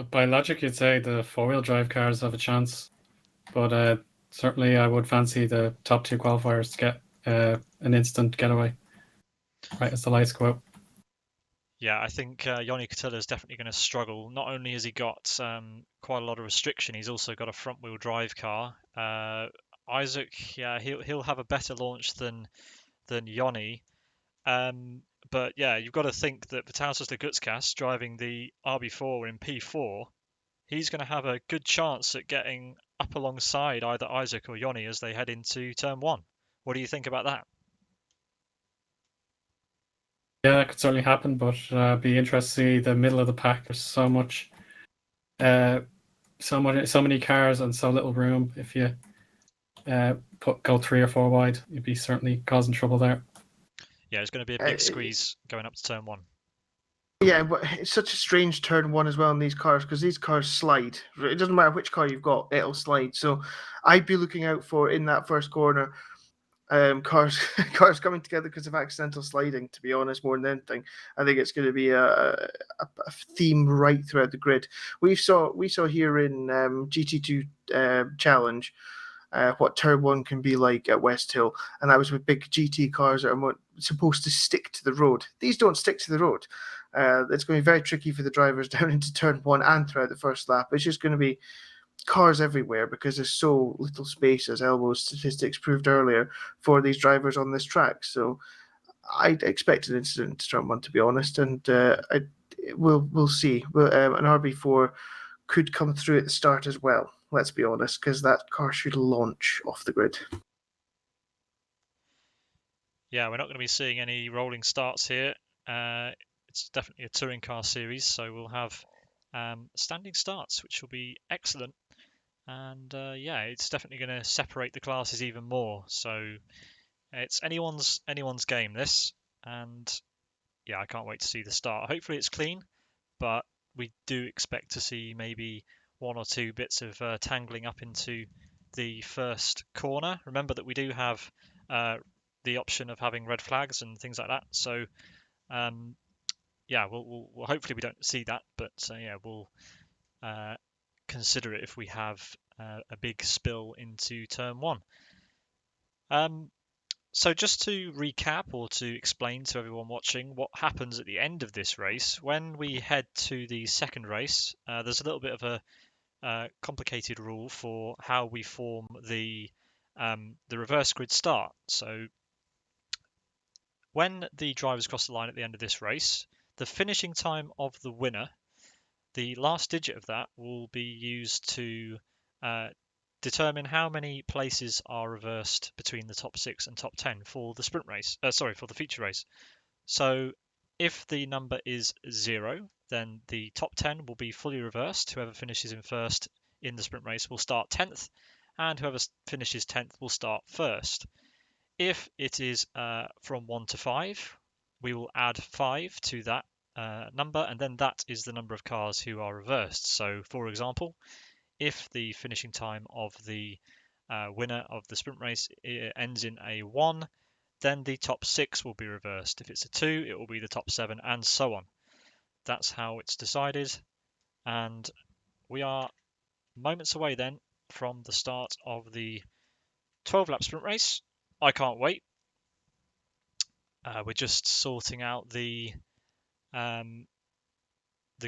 By logic, you'd say the four-wheel drive cars have a chance, but certainly I would fancy the top 2 qualifiers to get an instant getaway right as the lights go out. Yeah, I think Joni Katila is definitely going to struggle. Not only has he got quite a lot of restriction, he's also got a front-wheel drive car. Isaac, yeah, he'll have a better launch than Joni. But yeah, you've got to think that Vitautas Lagutskas driving the RB4 in P4, he's going to have a good chance at getting up alongside either Isaac or Joni as they head into turn 1. What do you think about that? Yeah, that could certainly happen, but be interested to see the middle of the pack. There's so many cars and so little room. If you go 3 or 4 wide, you'd be certainly causing trouble there. Yeah, it's going to be a big squeeze going up to turn 1. Yeah, but it's such a strange turn 1 as well in these cars because these cars slide. It doesn't matter which car you've got, it'll slide. So I'd be looking out for in that first corner cars coming together because of accidental sliding, to be honest, more than anything. I think it's going to be a theme right throughout the grid. We saw here in GT2 Challenge what turn 1 can be like at Westhill, and that was with big GT cars that are supposed to stick to the road. These don't stick to the road. It's going to be very tricky for the drivers down into turn 1 and throughout the first lap. It's just going to be cars everywhere because there's so little space, as Elbo's statistics proved earlier, for these drivers on this track. So I expect an incident to turn 1, to be honest, and we'll see. An RB4 could come through at the start as well, let's be honest, because that car should launch off the grid. Yeah, we're not going to be seeing any rolling starts here. It's definitely a touring car series, so we'll have standing starts, which will be excellent. And yeah, it's definitely going to separate the classes even more. So it's anyone's game, this. And yeah, I can't wait to see the start. Hopefully it's clean, but we do expect to see maybe 1 or 2 bits of tangling up into the first corner. Remember that we do have the option of having red flags and things like that. So yeah, we'll hopefully we don't see that, but yeah, we'll consider it if we have a big spill into turn 1. So just to recap or to explain to everyone watching what happens at the end of this race, when we head to the second race, there's a little bit of a complicated rule for how we form the reverse grid start. So when the drivers cross the line at the end of this race, the finishing time of the winner, the last digit of that will be used to determine how many places are reversed between the top 6 and top 10 for the sprint race. For the feature race. So if the number is 0, then the top 10 will be fully reversed. Whoever finishes in first in the sprint race will start 10th, and whoever finishes 10th will start first. If it is from 1 to 5, we will add 5 to that number, and then that is the number of cars who are reversed. So, for example, if the finishing time of the winner of the sprint race ends in a 1, then the top 6 will be reversed. If it's a 2, it will be the top 7, and so on. That's how it's decided, and we are moments away then from the start of the 12-lap sprint race. I can't wait. We're just sorting out the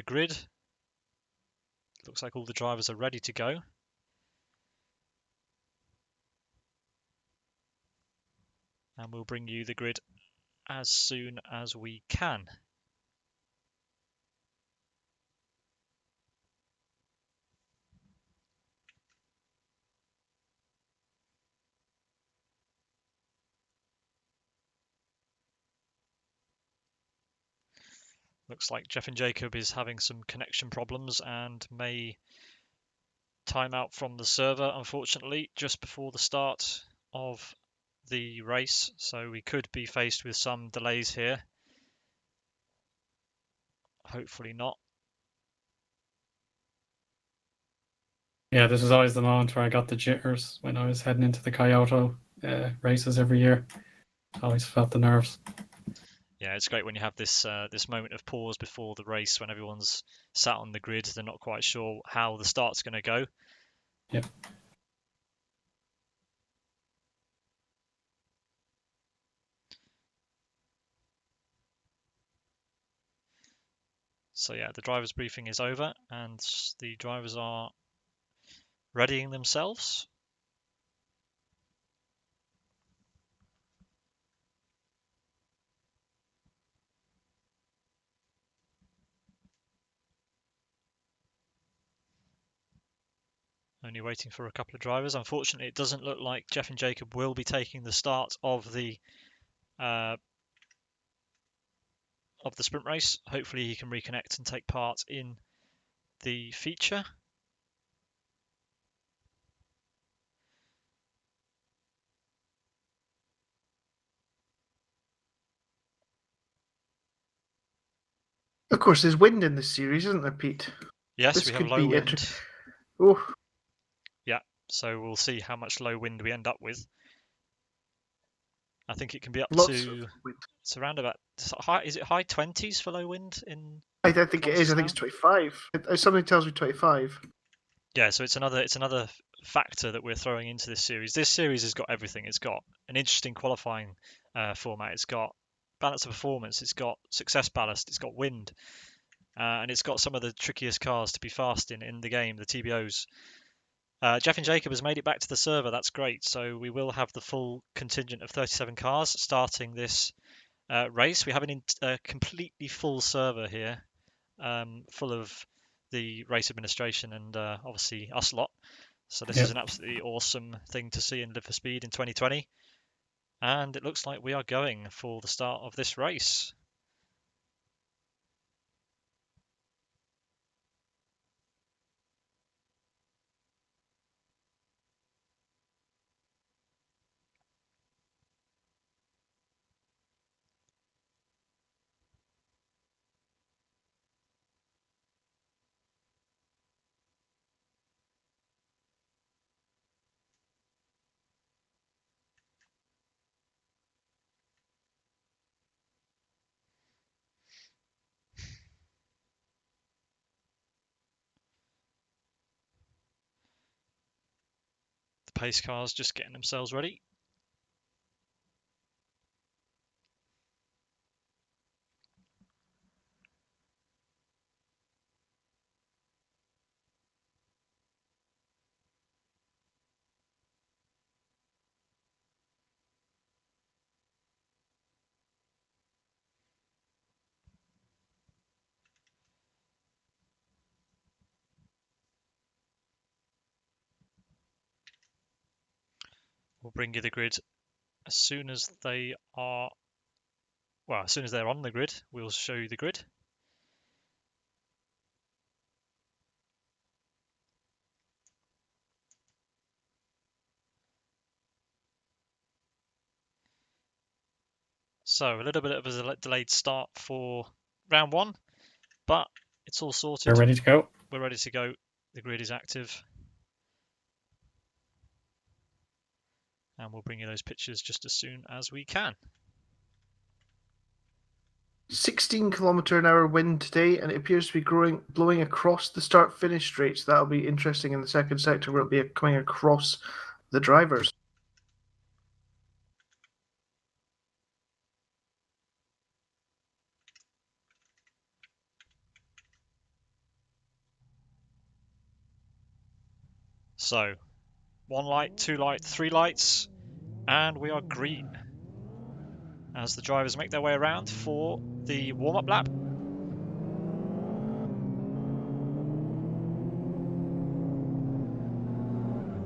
grid. Looks like all the drivers are ready to go. And we'll bring you the grid as soon as we can. Looks like Jeff and Jacob is having some connection problems and may time out from the server, unfortunately, just before the start of the race. So we could be faced with some delays here. Hopefully not. Yeah, this was always the moment where I got the jitters when I was heading into the Kyoto races every year. I always felt the nerves. Yeah, it's great when you have this this moment of pause before the race when everyone's sat on the grid. They're not quite sure how the start's going to go. Yep. So yeah, the driver's briefing is over and the drivers are readying themselves. Only waiting for a couple of drivers. Unfortunately, it doesn't look like Jeff and Jacob will be taking the start of the sprint race. Hopefully he can reconnect and take part in the feature. Of course, there's wind in this series, isn't there, Pete? Yes, This we have could low be wind. Oh, Yeah, so we'll see how much low wind we end up with. I think it can be up lots to of wind. it's around about is it high 20s for low wind in I think it kilometers is. I an think hour? it's 25. Something tells me 25. Yeah, so it's another factor that we're throwing into this series. This series has got everything. It's got an interesting qualifying format. It's got balance of performance. It's got success ballast. It's got wind, and it's got some of the trickiest cars to be fast in the game, the TBOs. Jeff and Jacob has made it back to the server. That's great. So we will have the full contingent of 37 cars starting this race. We have a completely full server here, full of the race administration and obviously us lot. So this is an absolutely awesome thing to see in Live for Speed in 2020. And it looks like we are going for the start of this race. The pace cars just getting themselves ready. We'll bring you the grid as soon as they are, well, as soon as they're on the grid, we'll show you the grid. So a little bit of a delayed start for round one, but it's all sorted. We're ready to go. We're ready to go. The grid is active. And we'll bring you those pictures just as soon as we can. 16-kilometre-an-hour wind today, and it appears to be blowing across the start-finish straight. So that'll be interesting in the second sector, where it'll be coming across the drivers. So, 1 light, 2 light, 3 lights, and we are green. As the drivers make their way around for the warm-up lap.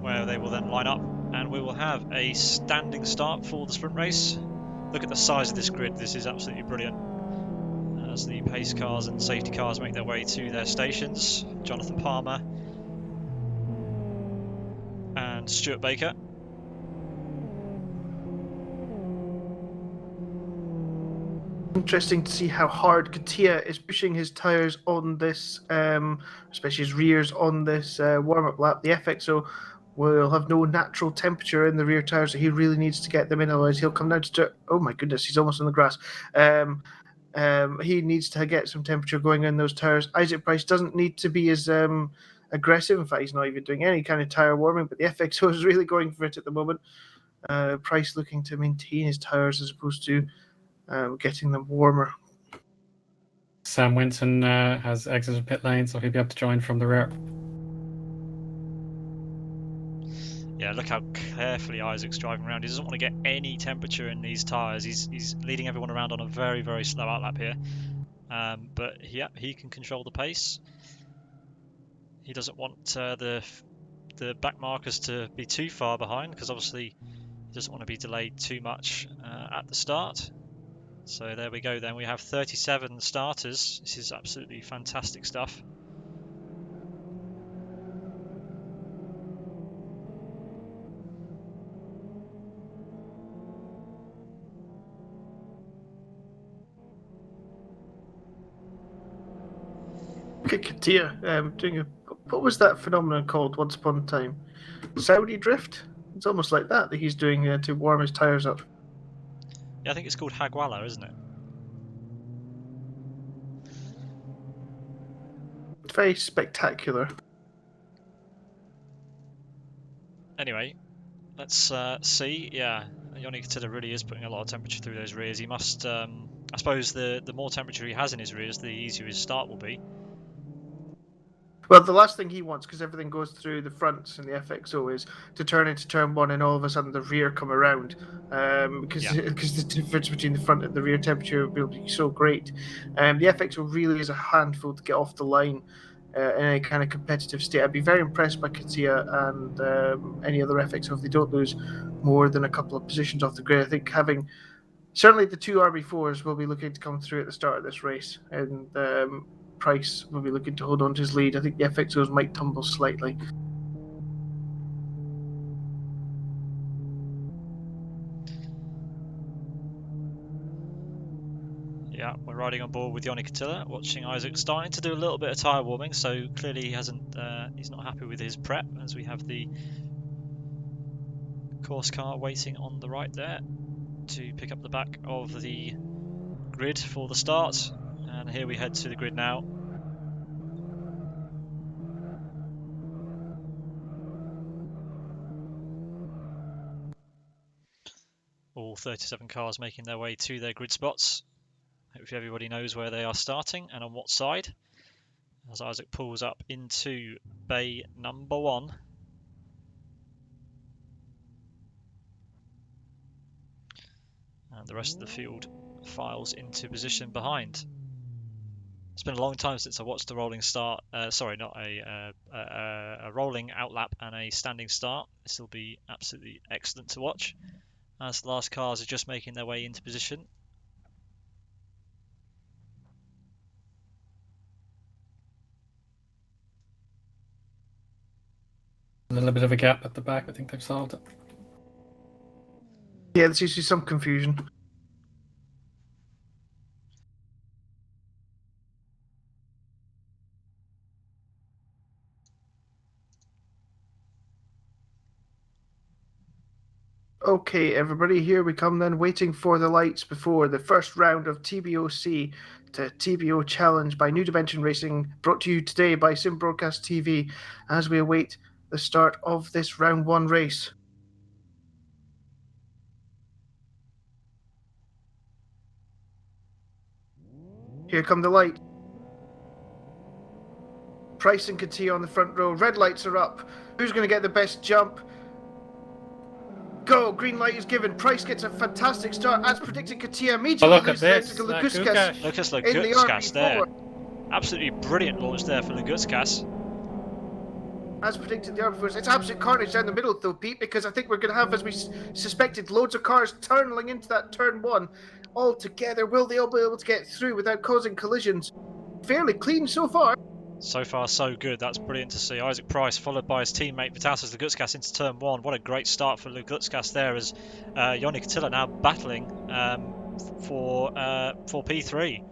Where they will then line up, and we will have a standing start for the sprint race. Look at the size of this grid. This is absolutely brilliant. as the pace cars and safety cars make their way to their stations. Jonathan Palmer and Stuart Baker. Interesting to see how hard Katia is pushing his tyres on this, especially his rears on this warm-up lap. The FXO will have no natural temperature in the rear tyres, so he really needs to get them in, otherwise he'll come down to... Oh my goodness, he's almost on the grass. He needs to get some temperature going in those tyres. Isaac Price doesn't need to be as aggressive. In fact, he's not even doing any kind of tyre warming, but the FXO is really going for it at the moment. Price looking to maintain his tyres as opposed to getting them warmer. Sam Winton has exited pit lane, so he'll be able to join from the rear. Yeah, look how carefully Isaac's driving around. He doesn't want to get any temperature in these tyres. He's leading everyone around on a very, very slow outlap here. But yeah, he can control the pace. He doesn't want the back markers to be too far behind, because obviously he doesn't want to be delayed too much at the start. So there we go then. We have 37 starters. This is absolutely fantastic stuff. Okay, Katia, doing a... What was that phenomenon called once upon a time? Saudi drift? It's almost like that he's doing to warm his tyres up. Yeah, I think it's called Hagwala, isn't it? It's very spectacular. Anyway, let's see. Yeah, Eoin Kattila really is putting a lot of temperature through those rears. He must, I suppose the more temperature he has in his rears, the easier his start will be. Well, the last thing he wants, because everything goes through the fronts in the FXO, is to turn into turn one and all of a sudden the rear come around. Because the difference between the front and the rear temperature will be so great. The FXO really is a handful to get off the line in a kind of competitive state. I'd be very impressed by Katia and any other FXO if they don't lose more than a couple of positions off the grid. I think having... Certainly the two RB4s will be looking to come through at the start of this race, and Price will be looking to hold on to his lead. I think the FXOs might tumble slightly. Yeah, we're riding on board with Eoin Kattila, watching Isaac starting to do a little bit of tyre warming, so clearly he hasn't, he's not happy with his prep, as we have the course car waiting on the right there to pick up the back of the grid for the start. And here we head to the grid now. All 37 cars making their way to their grid spots. Hopefully everybody knows where they are starting and on what side. As Isaac pulls up into bay number 1. And the rest of the field files into position behind. It's been a long time since I watched a rolling start. Sorry, not a rolling outlap and a standing start. This will be absolutely excellent to watch, as the last cars are just making their way into position. A little bit of a gap at the back. I think they've solved it. Yeah, there's usually some confusion. Okay, everybody, here we come then, waiting for the lights before the first round of TBOC to TBO Challenge by New Dimension Racing, brought to you today by Sim Broadcast TV, as we await the start of this round 1 race. Here come the lights. Price and Katia on the front row. Red lights are up. Who's going to get the best jump? Go! Green light is given. Price gets a fantastic start, as predicted. Katia immediately look at loses this. to Laguskas Lucas in the Lagutskas there. RB4. Absolutely brilliant launch there for Lagutskas. As predicted the RB4, it's absolute carnage down the middle, though, Pete, because I think we're going to have, as we suspected, loads of cars turning into that turn one all together. Will they all be able to get through without causing collisions? Fairly clean so far. So far, so good. That's brilliant to see. Isaac Price, followed by his teammate Vitalis Lugutskas into turn one. What a great start for Lugutskas there, as Eoin Katila now battling for P3.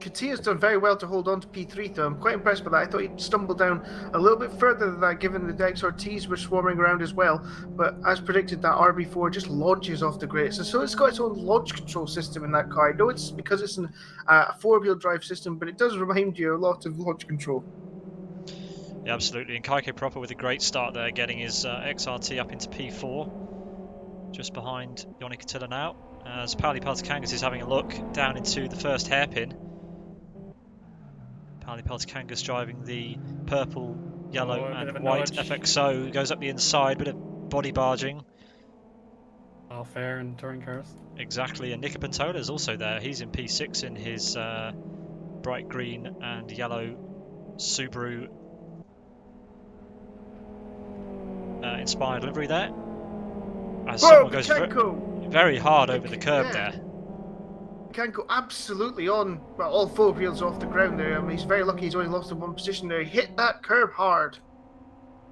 Katia's done very well to hold on to P3, though. I'm quite impressed by that. I thought he'd stumble down a little bit further than that, given the Dex Ortiz were swarming around as well. But as predicted, that RB4 just launches off the grid. So it's got its own launch control system in that car. I know it's because it's a four-wheel drive system, but it does remind you a lot of launch control. Yeah, absolutely. And Kaike Proper with a great start there, getting his XRT up into P4. Just behind Eoin Katila now, as Pauli Peltikangas is having a look down into the first hairpin. Pauli Peltikangas driving the purple, yellow and white FXO, goes up the inside, bit of body barging. All fair in touring cars. Exactly, and Nico Pantola is also there. He's in P6 in his bright green and yellow Subaru inspired livery there. As someone goes very hard over the curb there. Kanko absolutely on, well, all four wheels off the ground there. I mean, he's very lucky he's only lost in one position there. He hit that curb hard.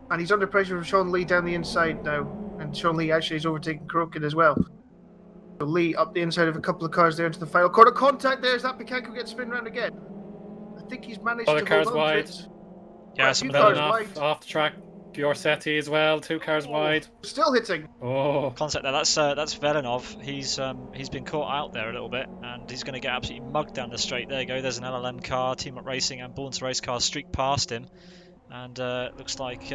And he's under pressure from Sean Lee down the inside now. And Sean Lee actually is overtaking Kurokin as well. So Lee up the inside of a couple of cars there into the final corner. Contact there as that Picanco gets spin round again. I think he's managed to cars hold on wide. to it. Yeah, some cars wide. Off the track. Fiorsetti as well, 2 cars wide. Still hitting. Oh, contact there. That's Velenov. He's been caught out there a little bit, and he's going to get absolutely mugged down the straight. There you go. There's an LLM car, Team Up Racing, and Born to Race car streak past him, and looks like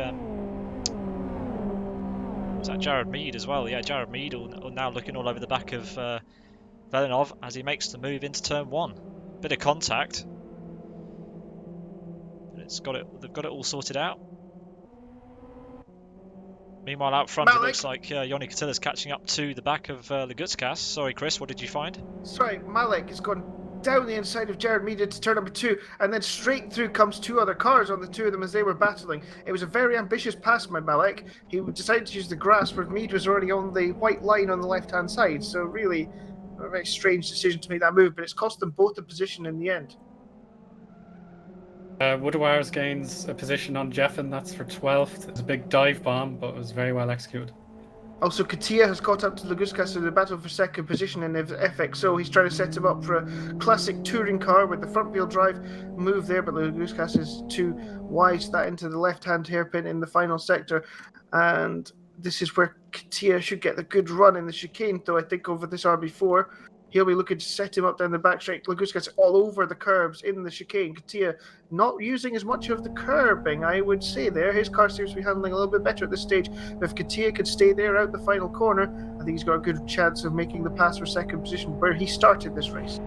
was that Jared Mead as well? Yeah, Jared Mead now looking all over the back of Velenov as he makes the move into turn one. Bit of contact, but they've got it all sorted out. Meanwhile, out front, Malik. It looks like Eoin Katila's catching up to the back of Lugutskas. Sorry, Chris, what did you find? Sorry, Malik has gone down the inside of Jared Mead into turn number 2, and then straight through comes 2 other cars on the 2 of them as they were battling. It was a very ambitious pass by Malik. He decided to use the grass, where Mead was already on the white line on the left-hand side. So really, a very strange decision to make that move, but it's cost them both a position in the end. Woodwires gains a position on Jeffin, that's for 12th. It's a big dive bomb, but it was very well executed. Also, Katia has caught up to Lugutskas in the battle for second position in the FXO. He's trying to set him up for a classic touring car with the front-wheel drive move there, but Lugutskas is too wide to that into the left-hand hairpin in the final sector. And this is where Katia should get the good run in the chicane, though, I think, over this RB4. He'll be looking to set him up down the back straight. Lugutskas all over the curbs in the chicane. Katia not using as much of the curbing, I would say there. His car seems to be handling a little bit better at this stage. But if Katia could stay there out the final corner, I think he's got a good chance of making the pass for second position where he started this race.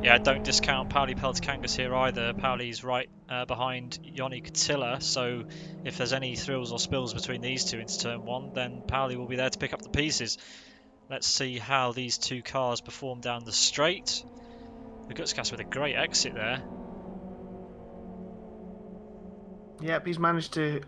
Yeah, don't discount Pauli Peltikangas here either. Pauli's right behind Eoin Katila, so if there's any thrills or spills between these two into turn one, then Pauli will be there to pick up the pieces. Let's see how these two cars perform down the straight. Lugutskas with a great exit there. Yep, he's managed to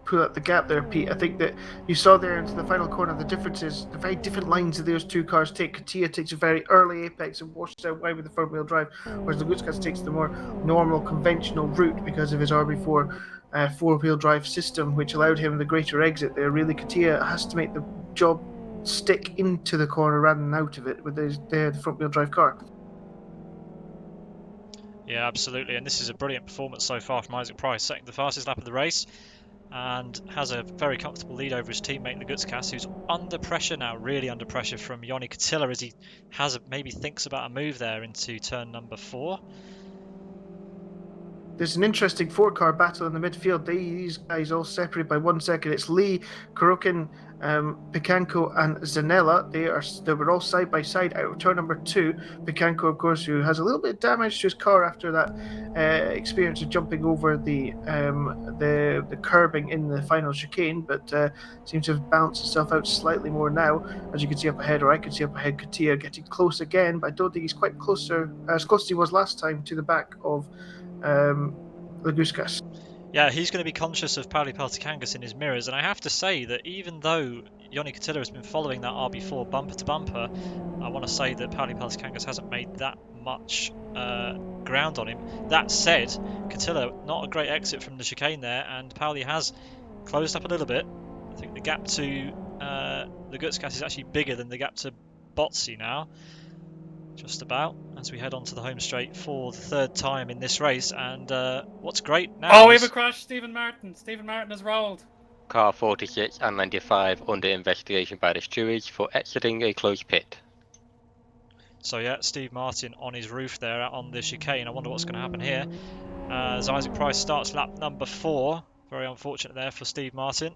pull up the gap there, Pete. I think that you saw there into the final corner the differences, the very different lines that those two cars take. Katia takes a very early apex and washes out wide with the front-wheel drive, whereas Lugutskas takes the more normal, conventional route because of his RB4 four-wheel drive system, which allowed him the greater exit there. Really, Katia has to make the job stick into the corner rather than out of it with the front-wheel drive car. Yeah, absolutely, and this is a brilliant performance so far from Isaac Price, setting the fastest lap of the race and has a very comfortable lead over his teammate Lugutskas, who's under pressure now, really under pressure from Eoin Katila as he maybe thinks about a move there into turn number 4. There's an interesting 4-car battle in the midfield. These guys all separated by 1 second. It's Lee, Kurokin, Picanco and Zanella. They were all side by side out of turn number 2. Picanco, of course, who has a little bit of damage to his car after that experience of jumping over the curbing in the final chicane, but seems to have balanced itself out slightly more now. As you can see up ahead, or I can see up ahead, Katia getting close again, but I don't think he's quite closer, as close as he was last time, to the back of Lugutskas. Yeah, he's going to be conscious of Pauli Peltikangas in his mirrors, and I have to say that even though Eoin Katila has been following that RB4 bumper to bumper, I want to say that Pauli Peltikangas hasn't made that much ground on him. That said, Katila, not a great exit from the chicane there, and Pauli has closed up a little bit. I think the gap to Lagutskis is actually bigger than the gap to Botsy now, just about, as we head onto the home straight for the third time in this race. And what's great now Oh, we have a is... crash, Stephen Martin. Stephen Martin has rolled. Car 46 and 95 under investigation by the stewards for exiting a closed pit. So yeah, Steve Martin on his roof there out on the chicane. I wonder what's going to happen here. As Isaac Price starts lap number 4. Very unfortunate there for Steve Martin.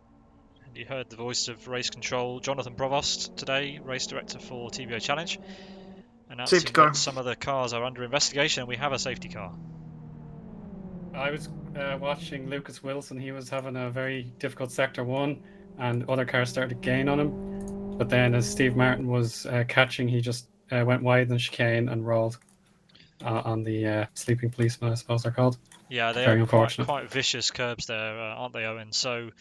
And you heard the voice of race control, Jonathan Provost, today, race director for TBO Challenge, announcing Safety car. that some of the cars are under investigation and we have a safety car. I was watching Lucas Wilson. He was having a very difficult sector 1, and other cars started to gain on him. But then as Steve Martin was catching, he just went wide in the chicane and rolled on the sleeping policeman, I suppose they're called. Yeah, they Very are unfortunate. quite vicious curbs there, aren't they, Owen? So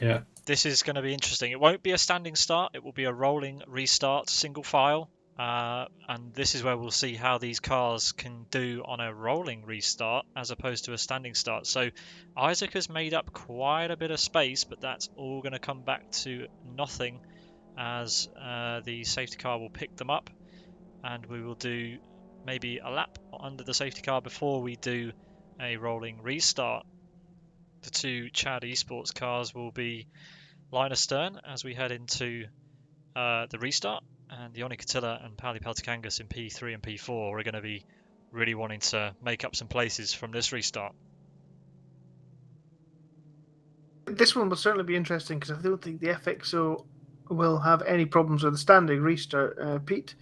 Yeah. this is going to be interesting. It won't be a standing start. It will be a rolling restart, single file. And this is where we'll see how these cars can do on a rolling restart as opposed to a standing start. So Isaac has made up quite a bit of space, but that's all going to come back to nothing as the safety car will pick them up. And we will do maybe a lap under the safety car before we do a rolling restart. The two Chad Esports cars will be line astern as we head into the restart, and Eoin Katila and Pauli Peltikangas in P3 and P4 are going to be really wanting to make up some places from this restart. This one will certainly be interesting because I don't think the FXO will have any problems with the standing restart, Pete.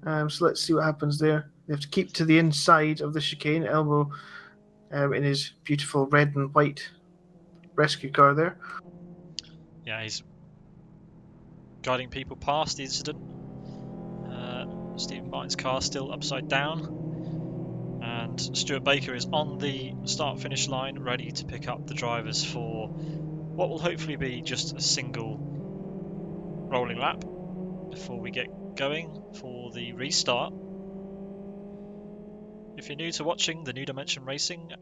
So let's see what happens there. They have to keep to the inside of the chicane. Elbow in his beautiful red and white rescue car there. Yeah, he's guiding people past the incident. Stephen Martin's car still upside down, and Stuart Baker is on the start-finish line ready to pick up the drivers for what will hopefully be just a single rolling lap before we get going for the restart. If you're new to watching the New Dimension Racing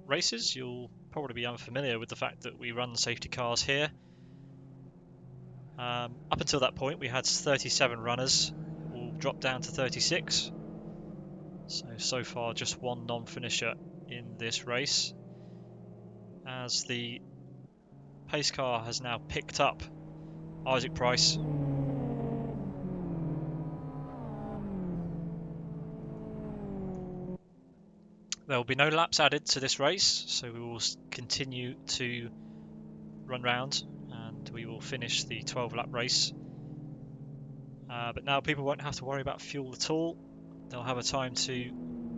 races, you'll probably be unfamiliar with the fact that we run safety cars here. Up until that point, we had 37 runners. We'll drop down to 36. So far, just one non-finisher in this race. As the pace car has now picked up Isaac Price. There will be no laps added to this race, so we will continue to run round and we will finish the 12-lap race. But now people won't have to worry about fuel at all. They'll have a time to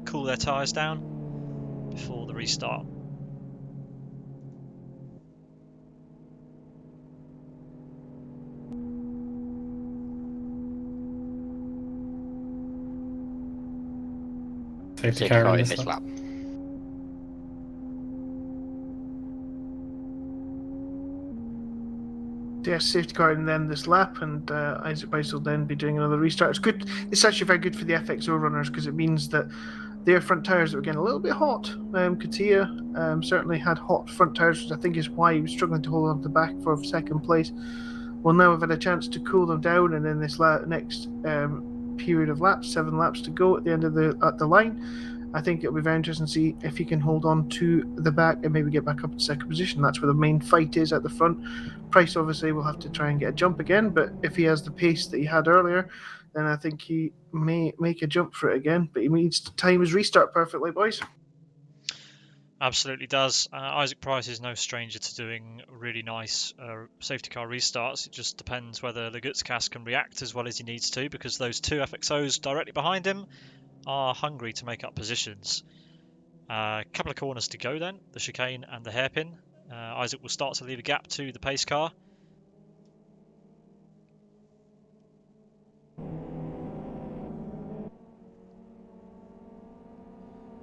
cool their tyres down before the restart. Safety car in this lap. Yes, safety car and then this lap, and Isaac Price will then be doing another restart. It's good. It's actually very good for the FXO runners because it means that their front tyres were getting a little bit hot. Katia certainly had hot front tyres, which I think is why he was struggling to hold on to the back for second place. Well, now we've had a chance to cool them down, and then this next period of laps, 7 laps to go at the end of the line. I think it'll be very interesting to see if he can hold on to the back and maybe get back up to second position. That's where the main fight is at the front. Price obviously will have to try and get a jump again, but if he has the pace that he had earlier, then I think he may make a jump for it again. But he needs to time his restart perfectly, boys. Absolutely does. Isaac Price is no stranger to doing really nice safety car restarts. It just depends whether Lagutskis can react as well as he needs to, because those two FXOs directly behind him are hungry to make up positions. A couple of corners to go then, the chicane and the hairpin. Isaac will start to leave a gap to the pace car.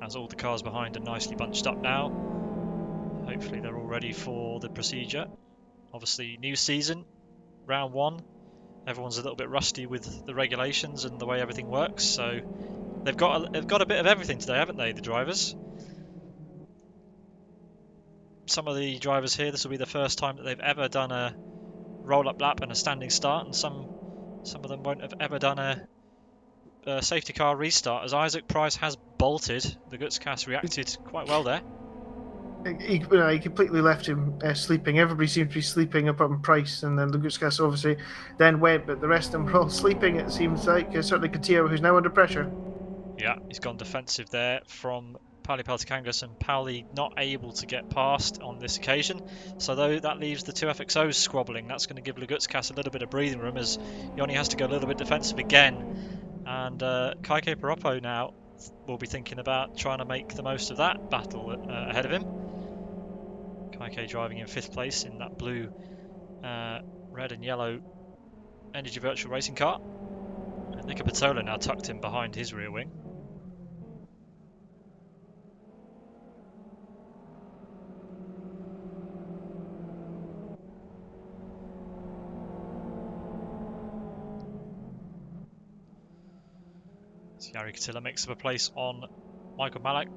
As all the cars behind are nicely bunched up now. hopefully they're all ready for the procedure. Obviously, new season, round 1. Everyone's a little bit rusty with the regulations and the way everything works, so they've got a bit of everything today, haven't they, the drivers? Some of the drivers here, this will be the first time that they've ever done a roll-up lap and a standing start, and some of them won't have ever done a safety car restart, as Isaac Price has bolted. The Gutskas reacted quite well there. He completely left him sleeping. Everybody seemed to be sleeping up on Price, and then the Gutskas obviously then went, but the rest of them were all sleeping, it seems like. Certainly Katia, who's now under pressure. Yeah, he's gone defensive there from Pauli Peltikangas, and Pauli not able to get past on this occasion. So though that leaves the two FXOs squabbling, that's going to give Lugutskas a little bit of breathing room as Eoin has to go a little bit defensive again. And Kaike Paroppo now will be thinking about trying to make the most of that battle ahead of him. Kaike driving in 5th place in that blue, red and yellow Energy Virtual Racing car. And Nico Patola now tucked in behind his rear wing. So Jari Katila makes up a place on Michael Malak.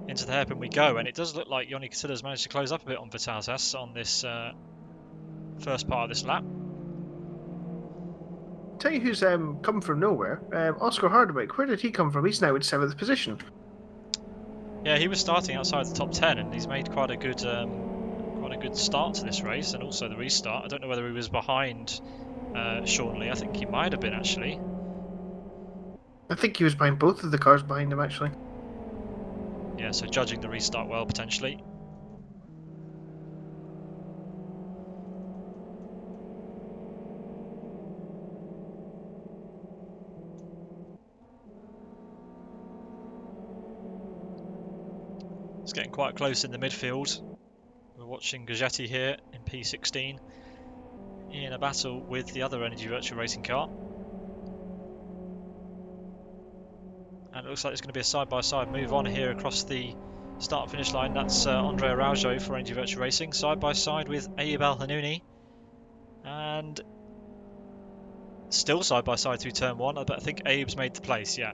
Into the hairpin we go, and it does look like Joni Katila's managed to close up a bit on Vitatas on this first part of this lap. Tell you who's come from nowhere. Oscar Hardwick. Where did he come from? He's now in 7th position. Yeah, he was starting outside the top 10, and he's made quite a good start to this race, and also the restart. I don't know whether he was behind Sean Lee. I think he might have been, actually. I think he was behind both of the cars behind him, actually. Yeah, so judging the restart well, potentially. It's getting quite close in the midfield. We're watching Gajetti here in P16 in a battle with the other Energy Virtual Racing car. And it looks like it's going to be a side-by-side move on here across the start and finish line. That's Andre Araujo for Energy Virtual Racing, side-by-side with Ayoub El Hanouni. And still side-by-side through turn 1, but I think Ayoub's made the place, yeah.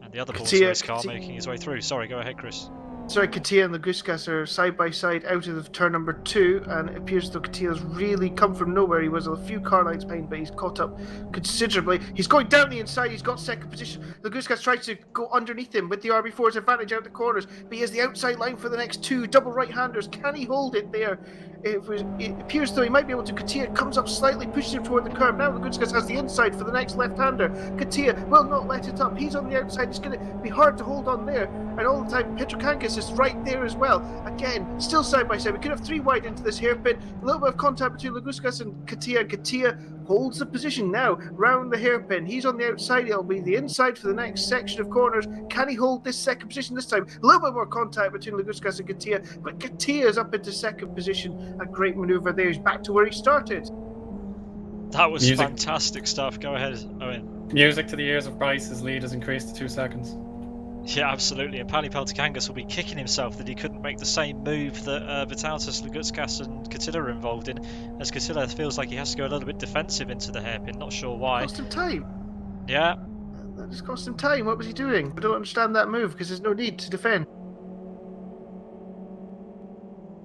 And the other Balls race car making his way through. Sorry, go ahead, Chris. Sorry, Katia and the Gutskas are side by side out of turn number 2, and it appears though Katia's really come from nowhere. He was a few car lines behind, but he's caught up considerably. He's going down the inside, he's got 2nd position. The Gutskas tries to go underneath him with the RB4's advantage out the corners, but he has the outside line for the next 2 double right-handers. Can he hold it there? It appears though he might be able to. Katia comes up slightly, pushes him toward the curb. Now the Gutskas has the inside for the next left-hander. Katia will not let it up. He's on the outside. It's going to be hard to hold on there. And all the time, Petrokankis is right there as well. Again, still side by side. We could have 3 wide into this hairpin. A little bit of contact between Laguskas and Katia. Katia holds the position now round the hairpin. He's on the outside. It'll be the inside for the next section of corners. Can he hold this 2nd position this time? A little bit more contact between Laguskas and Katia, but Katia is up into 2nd position. A great manoeuvre there. He's back to where he started. That was fantastic stuff. Go ahead, Owen. Music to the ears of Bryce. His lead has increased to 2 seconds. Yeah, absolutely. And Pauli Peltikangas will be kicking himself that he couldn't make the same move that Vitatas, Lugutskas and Katila are involved in, as Katila feels like he has to go a little bit defensive into the hairpin. Not sure why. Cost him time. Yeah. That just cost him time. What was he doing? I don't understand that move because there's no need to defend.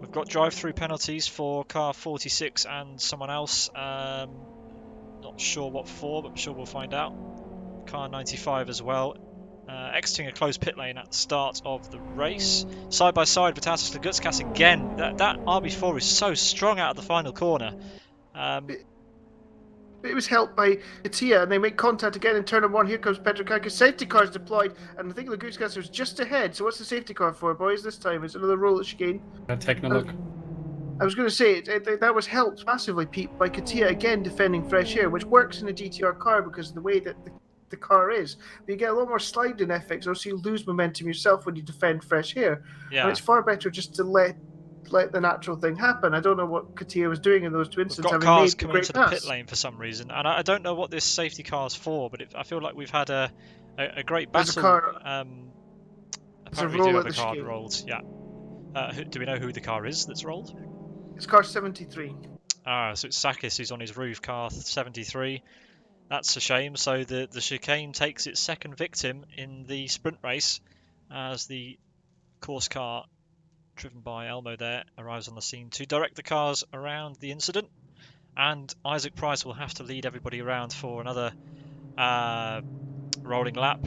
We've got drive-through penalties for car 46 and someone else. Not sure what for, but I'm sure we'll find out. Car 95 as well. Exiting a closed pit lane at the start of the race. Side by side, Vitatas Lugutskas again. That RB4 is so strong out of the final corner. It was helped by Katia, and they make contact again in turn 1. Here comes Petrokankis. Safety car's deployed, and I think Lugutskas was just ahead. So what's the safety car for, boys, this time? Is it another roll at chicane? Taking a look. I was going to say, that was helped massively, Pete, by Katia again defending fresh air, which works in a GTR car because of the way that the car is. But you get a lot more slide in FXO, so you lose momentum yourself when you defend fresh air. Yeah. And it's far better just to let let the natural thing happen. I don't know what Katia was doing in those two We've instants, got having cars made the coming into great the pit pass. lane for some reason, and I don't know what this safety car is for, but I feel like we've had a great There's a battle. car. There's a Apparently we do roll have at a the card chicane. rolled, yeah. Do we know who the car is that's rolled? It's car 73. So it's Sakis who's on his roof, car 73. That's a shame. So the chicane takes its second victim in the sprint race as the course car driven by Elmo there arrives on the scene to direct the cars around the incident. And Isaac Price will have to lead everybody around for another rolling lap.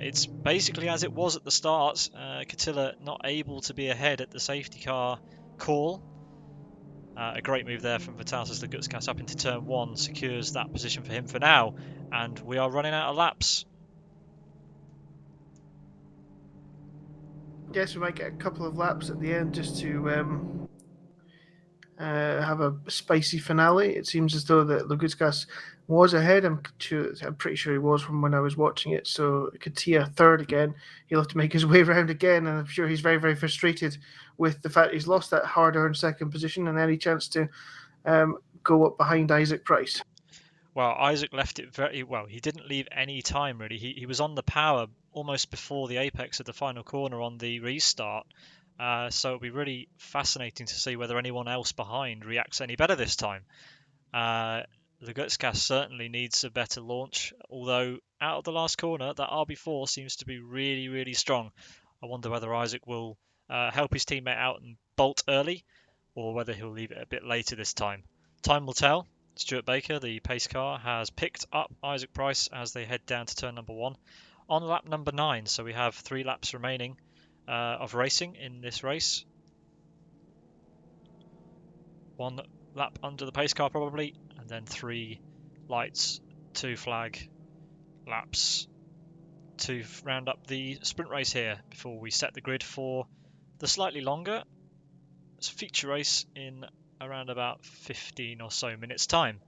It's basically as it was at the start. Catilla not able to be ahead at the safety car call. A great move there from Vitalis Lagutskas up into turn 1 secures that position for him for now, and we are running out of laps. Guess we might get a couple of laps at the end just to have a spicy finale. It seems as though that Lagutskas was ahead. I'm pretty sure he was from when I was watching it. So Katia third again. He'll have to make his way around again, and I'm sure he's very, very frustrated with the fact he's lost that hard-earned second position and any chance to go up behind Isaac Price. Well, Isaac left it very well. He didn't leave any time really. He was on the power almost before the apex of the final corner on the restart. So it'll be really fascinating to see whether anyone else behind reacts any better this time. Lagutskas certainly needs a better launch, although out of the last corner, that RB4 seems to be really, really strong. I wonder whether Isaac will help his teammate out and bolt early, or whether he'll leave it a bit later this time. Time will tell. Stuart Baker, the pace car, has picked up Isaac Price as they head down to turn number 1 on lap number 9. So we have 3 laps remaining of racing in this race. 1 lap under the pace car probably, and then 3 lights, 2 flag laps to round up the sprint race here before we set the grid for the slightly longer feature race in around about 15 or so minutes time.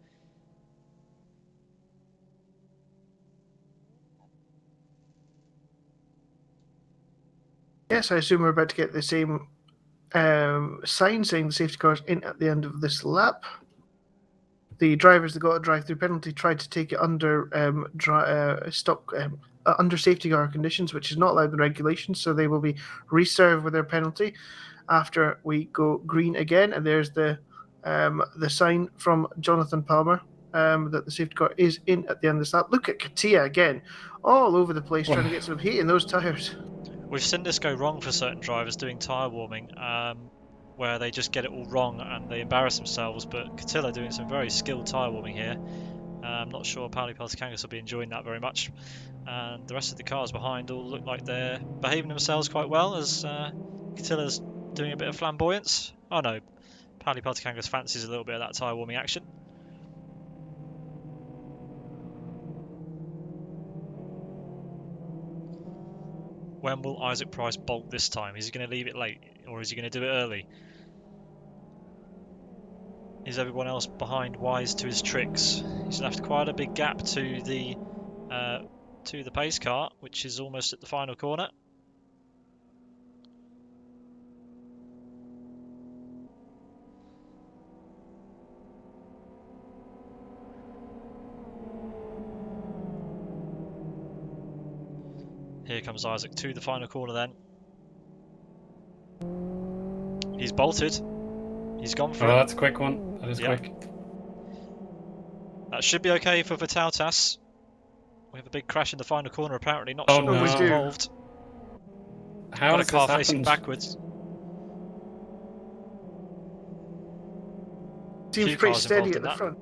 Yes, I assume we're about to get the same sign saying the safety car's in at the end of this lap. The drivers that got a drive-through penalty tried to take it under under safety car conditions, which is not allowed in regulations. So they will be reserved with their penalty after we go green again. And there's the sign from Jonathan Palmer that the safety car is in at the end of this lap. Look at Katia again, all over the place trying to get some heat in those tires. We've seen this go wrong for certain drivers doing tyre warming, where they just get it all wrong and they embarrass themselves, but Catilla doing some very skilled tyre warming here. I'm not sure Pauli Peltikangas will be enjoying that very much, and the rest of the cars behind all look like they're behaving themselves quite well as Catilla's doing a bit of flamboyance. Oh no, Pauli Peltikangas fancies a little bit of that tyre warming action. When will Isaac Price bolt this time? Is he going to leave it late, or is he going to do it early? Is everyone else behind wise to his tricks? He's left quite a big gap to the pace car, which is almost at the final corner. Here comes Isaac to the final corner then. He's bolted. He's gone for it. That's a quick one. That is quick. That should be okay for Vitaltas. We have a big crash in the final corner apparently. Not sure who's involved. How Got a has car this facing happened? backwards. Seems pretty steady at the front.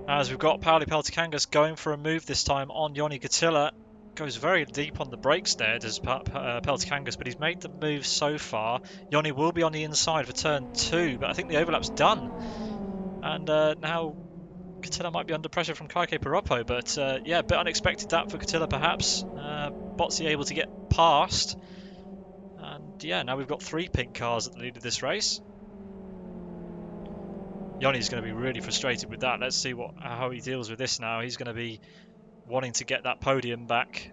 As we've got Pauli Peltikangas going for a move this time on Joni Catilla. Goes very deep on the brakes there, does Peltikangas, but he's made the move so far. Joni will be on the inside for turn 2, but I think the overlap's done. And now Catilla might be under pressure from Kaike Piroppo, but yeah, a bit unexpected that for Catilla perhaps. Botzi able to get past. And yeah, now we've got 3 pink cars at the lead of this race. Joni's going to be really frustrated with that. Let's see how he deals with this now. He's going to be wanting to get that podium back.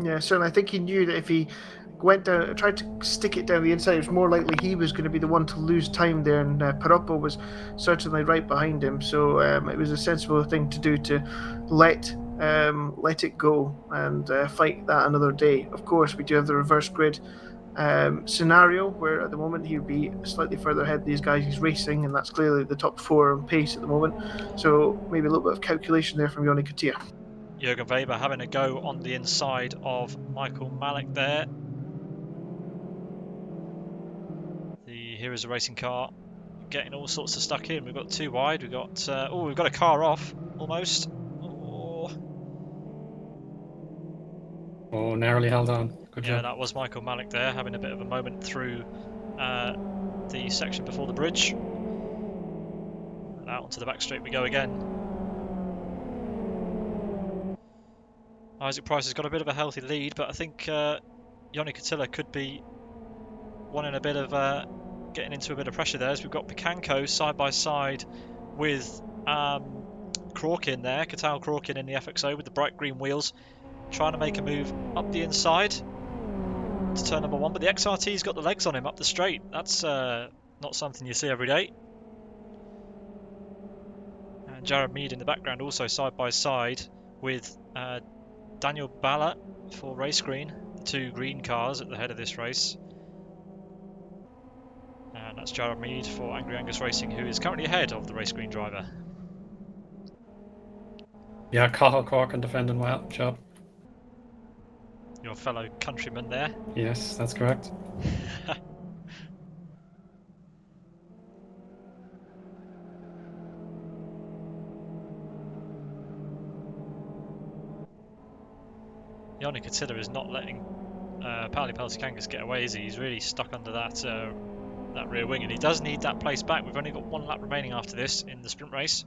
Yeah, certainly. I think he knew that if he went down, tried to stick it down the inside, it was more likely he was going to be the one to lose time there, and Parappa was certainly right behind him. So it was a sensible thing to do to let it go and fight that another day. Of course, we do have the reverse grid scenario where at the moment he would be slightly further ahead of these guys he's racing, and that's clearly the top 4 on pace at the moment. So maybe a little bit of calculation there from Eoin Katia. Jürgen Weber having a go on the inside of Michael Malik there. The Heroes of Racing car getting all sorts of stuck in. We've got 2 wide. We've got we've got a car off almost. Oh, narrowly held on. Good Yeah, job. that was Michael Malik there having a bit of a moment through the section before the bridge. And out onto the back straight we go again. Isaac Price has got a bit of a healthy lead, but I think Eoin Katia could be wanting a bit of getting into a bit of pressure there, as we've got Picanco side by side with Crawkin there, Catal Crawkin in the FXO with the bright green wheels, trying to make a move up the inside to turn number 1, but the XRT's got the legs on him up the straight. That's not something you see every day. And Jared Mead in the background also side by side with Daniel Balla for Race Green, the 2 green cars at the head of this race. And that's Jared Mead for Angry Angus Racing, who is currently ahead of the Race Green driver. Yeah, Cathal Corkin defending well. Job. Your fellow countryman there. Yes, that's correct. Eoin Katia is not letting Pauli Peltikangas get away, is he? He's really stuck under that that rear wing, and he does need that place back. We've only got 1 lap remaining after this in the sprint race.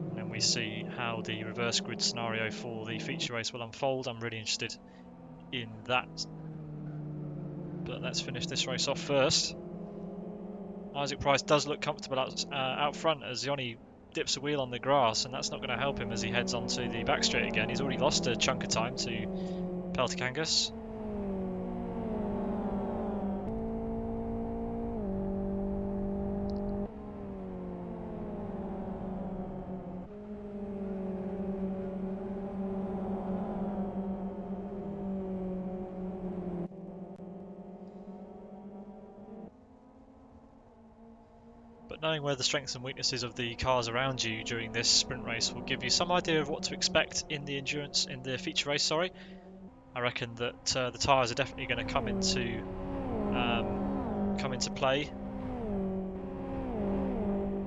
And then we see how the reverse grid scenario for the feature race will unfold. I'm really interested in that. But let's finish this race off first. Isaac Price does look comfortable out front as Eoin dips a wheel on the grass, and that's not going to help him as he heads onto the back straight again. He's already lost a chunk of time to Peltikangas. But knowing where the strengths and weaknesses of the cars around you during this sprint race will give you some idea of what to expect in the feature race. I reckon that the tyres are definitely going to come into play.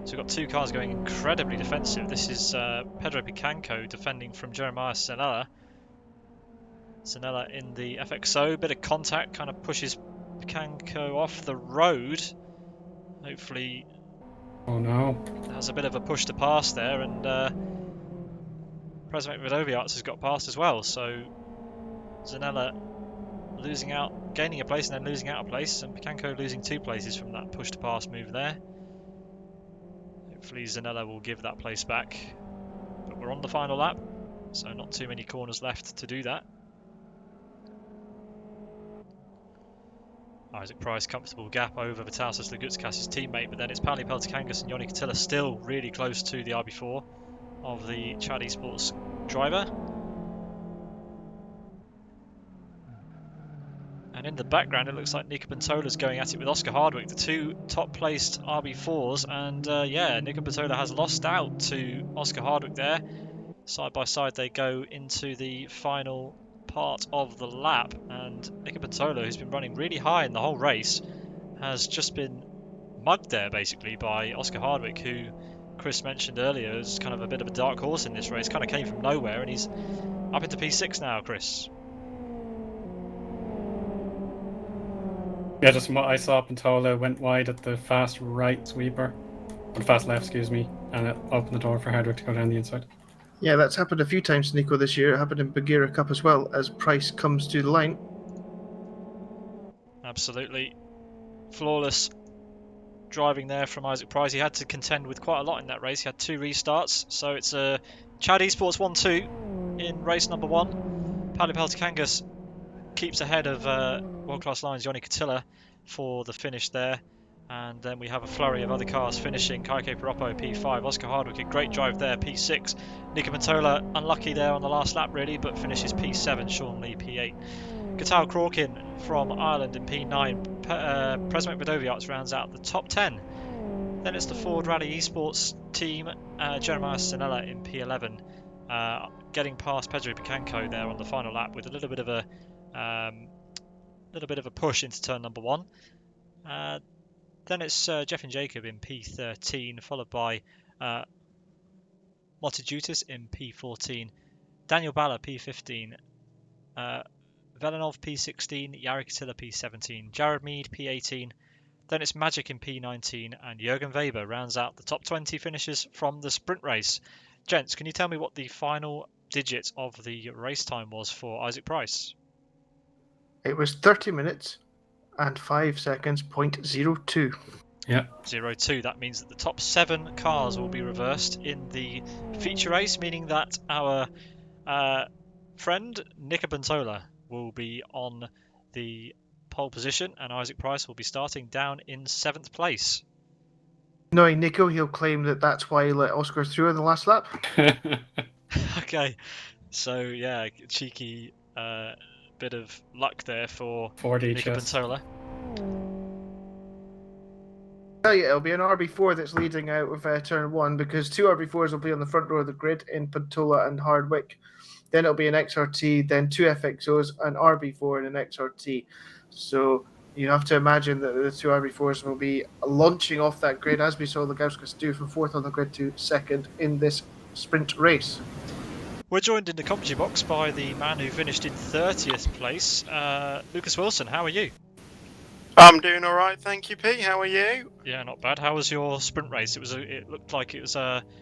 So we've got 2 cars going incredibly defensive. This is Pedro Picanco defending from Jeremiah Senella. Senella in the FXO, bit of contact, kind of pushes Picanco off the road. Hopefully. Oh no. Has a bit of a push to pass there, and President Vidoviarts has got past as well, so Zanella losing out, gaining a place and then losing out a place, and Picanco losing 2 places from that push to pass move there. Hopefully Zanella will give that place back, but we're on the final lap, so not too many corners left to do that. Isaac Price, comfortable gap over Vitalis Lagutskas, his teammate, but then it's Pauli Peltikangas and Eoin Katia still really close to the RB4 of the Chad Esports driver. And in the background, it looks like Nico Pantola's going at it with Oscar Hardwick, the 2 top-placed RB4s, and yeah, Nico Pantola has lost out to Oscar Hardwick there. Side by side they go into the final part of the lap, and Nico Pantola, who's been running really high in the whole race, has just been mugged there basically by Oscar Hardwick, who Chris mentioned earlier is kind of a bit of a dark horse in this race, kind of came from nowhere, and he's up into P6 now, Chris. Yeah, just from what I saw, Pantola went wide at the fast right sweeper, or the fast left, excuse me, and it opened the door for Hardwick to go down the inside. Yeah, that's happened a few times, Nico, this year. It happened in Bagheera Cup as well, as Price comes to the line. Absolutely. Flawless driving there from Isaac Price. He had to contend with quite a lot in that race. He had 2 restarts, so it's a Chad Esports 1-2 in race number 1. Paddy Peltikangas keeps ahead of World Class Lions Johnny Catilla for the finish there. And then we have a flurry of other cars finishing. Kaike Piroppo, P5. Oscar Hardwick, a great drive there, P6. Nico Mantola, unlucky there on the last lap, really, but finishes P7. Sean Lee, P8. Gatal Crawkin from Ireland in P9. Presmek Vidoviarts rounds out the top 10. Then it's the Ford Rally Esports team. Jeremiah Sinella in P11. Getting past Pedro Picanco there on the final lap with a little bit of a push into turn number 1. Then it's Jeff and Jacob in P13, followed by Motijutis in P14, Daniel Balla P15, Velinov P16, Yari Katila P17, Jared Mead P18. Then it's Magic in P19, and Jürgen Weber rounds out the top 20 finishes from the sprint race. Gents, can you tell me what the final digit of the race time was for Isaac Price? It was 30 minutes and 5 seconds, 0.02. Yeah. 0.2. That means that the top 7 cars will be reversed in the feature race, meaning that our friend Nico Bantola will be on the pole position and Isaac Price will be starting down in 7th place. Knowing Nico, he'll claim that that's why he let Oscar through in the last lap. Okay, so yeah, cheeky bit of luck there for Nico Bantola. Tell you, it'll be an RB4 that's leading out of turn 1 because 2 RB4s will be on the front row of the grid in Pantola and Hardwick. Then it'll be an XRT, then 2 FXOs, an RB4 and an XRT. So you have to imagine that the 2 RB4s will be launching off that grid as we saw Lagauskas do from 4th on the grid to 2nd in this sprint race. We're joined in the commentary box by the man who finished in 30th place, Lucas Wilson. How are you? I'm doing all right, thank you, Pete. How are you? Yeah, not bad. How was your sprint race? It looked like it was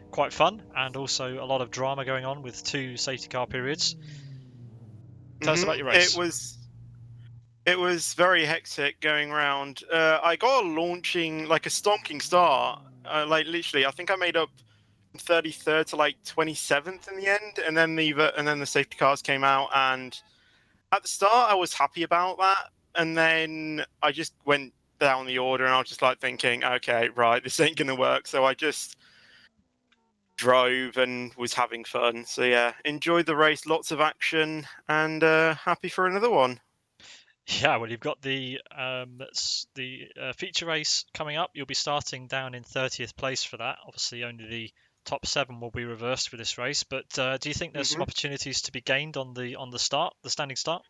quite fun, and also a lot of drama going on with 2 safety car periods. Tell us about your race. It was very hectic going around. I got a stonking start. Literally, I think I made up 33rd to 27th in the end, and then the safety cars came out. And at the start, I was happy about that. And then I just went down the order and I was just thinking, okay, right, this ain't going to work. So I just drove and was having fun. So yeah, enjoyed the race, lots of action, and happy for another one. Yeah, well, you've got the feature race coming up. You'll be starting down in 30th place for that. Obviously, only the top 7 will be reversed for this race. But do you think there's some opportunities to be gained on the standing start?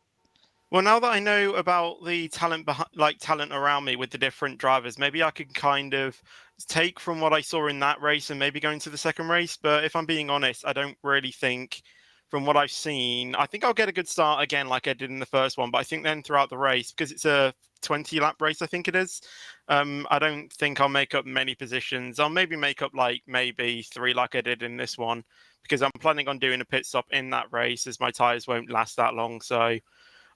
Well, now that I know about the talent around me with the different drivers, maybe I could kind of take from what I saw in that race and maybe go into the second race. But if I'm being honest, I don't really think, from what I've seen, I think I'll get a good start again like I did in the first one. But I think then throughout the race, because it's a 20-lap race, I think it is, I don't think I'll make up many positions. I'll maybe make up maybe 3 like I did in this one, because I'm planning on doing a pit stop in that race as my tyres won't last that long. So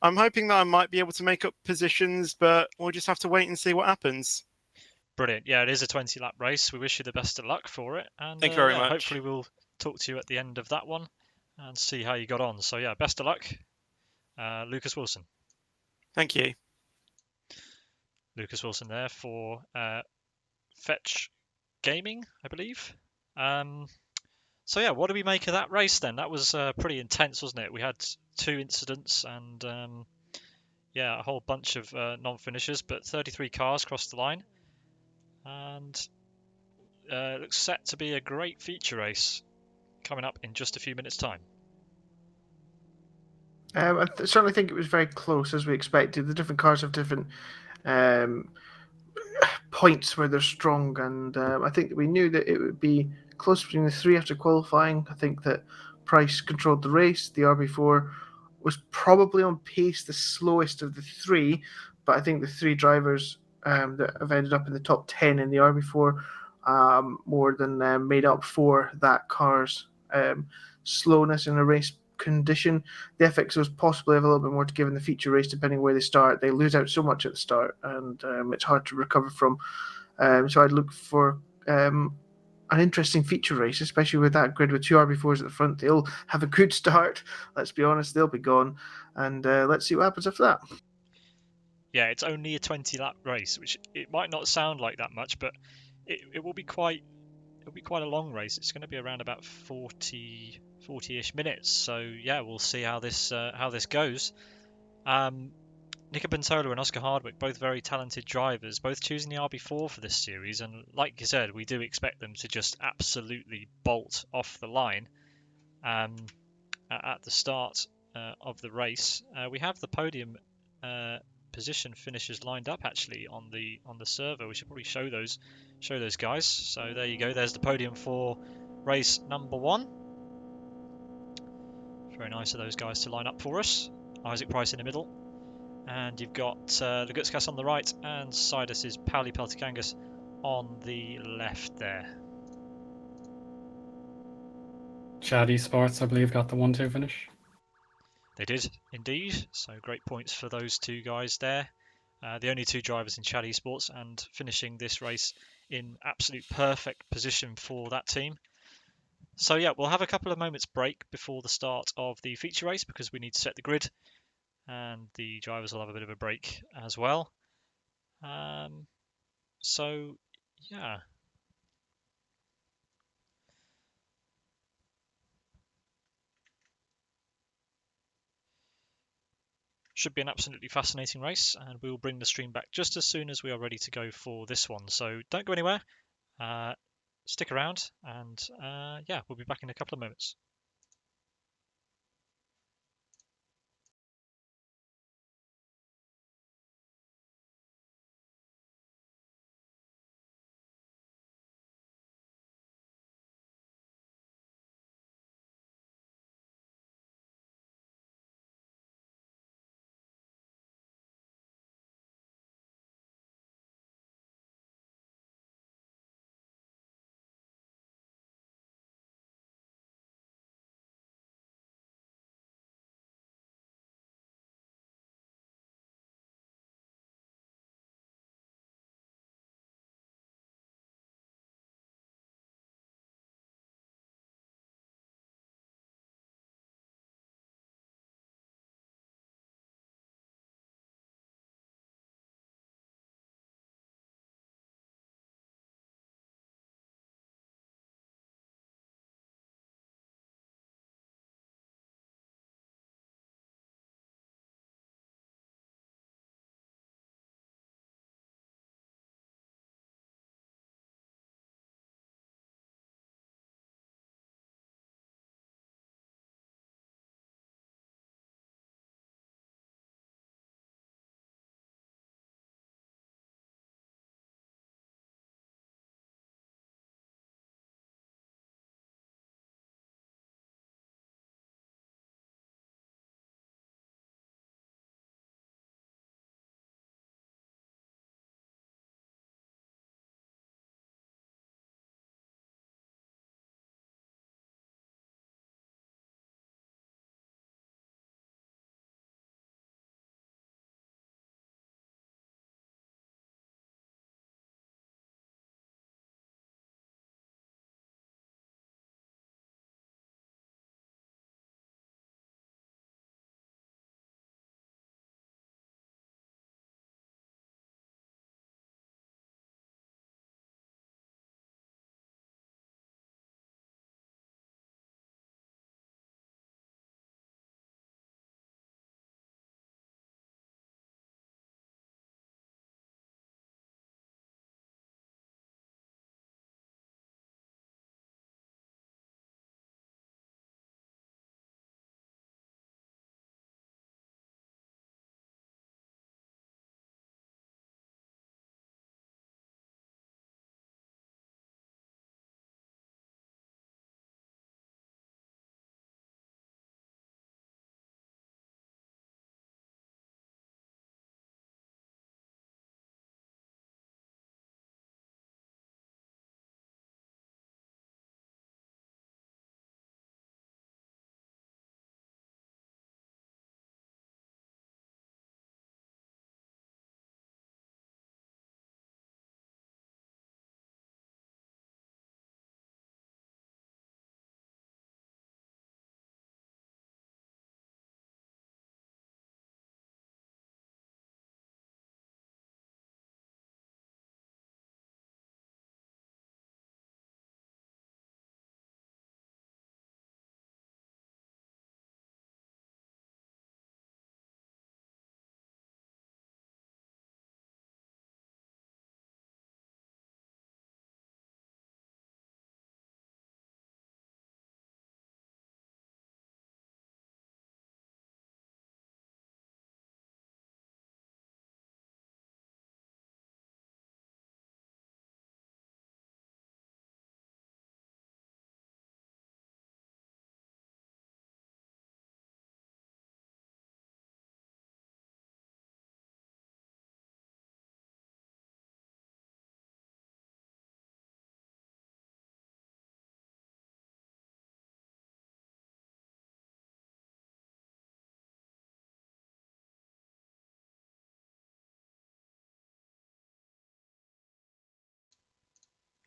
I'm hoping that I might be able to make up positions, but we'll just have to wait and see what happens. Brilliant. Yeah, it is a 20-lap race. We wish you the best of luck for it. And thank you very much. Hopefully we'll talk to you at the end of that one and see how you got on. So yeah, best of luck, Lucas Wilson. Thank you. Lucas Wilson there for Fetch Gaming, I believe. So yeah, what do we make of that race then? That was pretty intense, wasn't it? We had 2 incidents and a whole bunch of non-finishers, but 33 cars crossed the line, and it looks set to be a great feature race coming up in just a few minutes' time. I certainly think it was very close as we expected. The different cars have different points where they're strong, and I think that we knew that it would be close between the 3 after qualifying. I think that Price controlled the race. The RB4 was probably on pace the slowest of the 3, but I think the 3 drivers that have ended up in the top 10 in the RB4 more than made up for that car's slowness in a race condition. The FXOs possibly have a little bit more to give in the feature race depending where they start. They lose out so much at the start, and it's hard to recover from. So I'd look for an interesting feature race, especially with that grid with 2 RB4s at the front. They'll have a good start. Let's be honest, they'll be gone. And let's see what happens after that. Yeah, it's only a 20-lap race, which it might not sound like that much, but it will be quite a long race. It's going to be around about 40-ish minutes. So yeah, we'll see how this goes. Nico Bentola and Oscar Hardwick, both very talented drivers, both choosing the RB4 for this series, and like you said, we do expect them to just absolutely bolt off the line at the start of the race. We have the podium position finishers lined up actually on the server. We should probably show those guys. So there you go. There's the podium for race number 1. Very nice of those guys to line up for us. Isaac Price in the middle, and you've got Lagutskas on the right, and Sidus is Pauli Peltikangas on the left there. Chad Esports, I believe, got the 1-2 finish. They did indeed, so great points for those two guys there. The only two drivers in Chad Esports, and finishing this race in absolute perfect position for that team. So yeah, we'll have a couple of moments break before the start of the feature race because we need to set the grid, and the drivers will have a bit of a break as well. So yeah. Should be an absolutely fascinating race, and we will bring the stream back just as soon as we are ready to go for this one. So don't go anywhere. Stick around, and yeah, we'll be back in a couple of moments.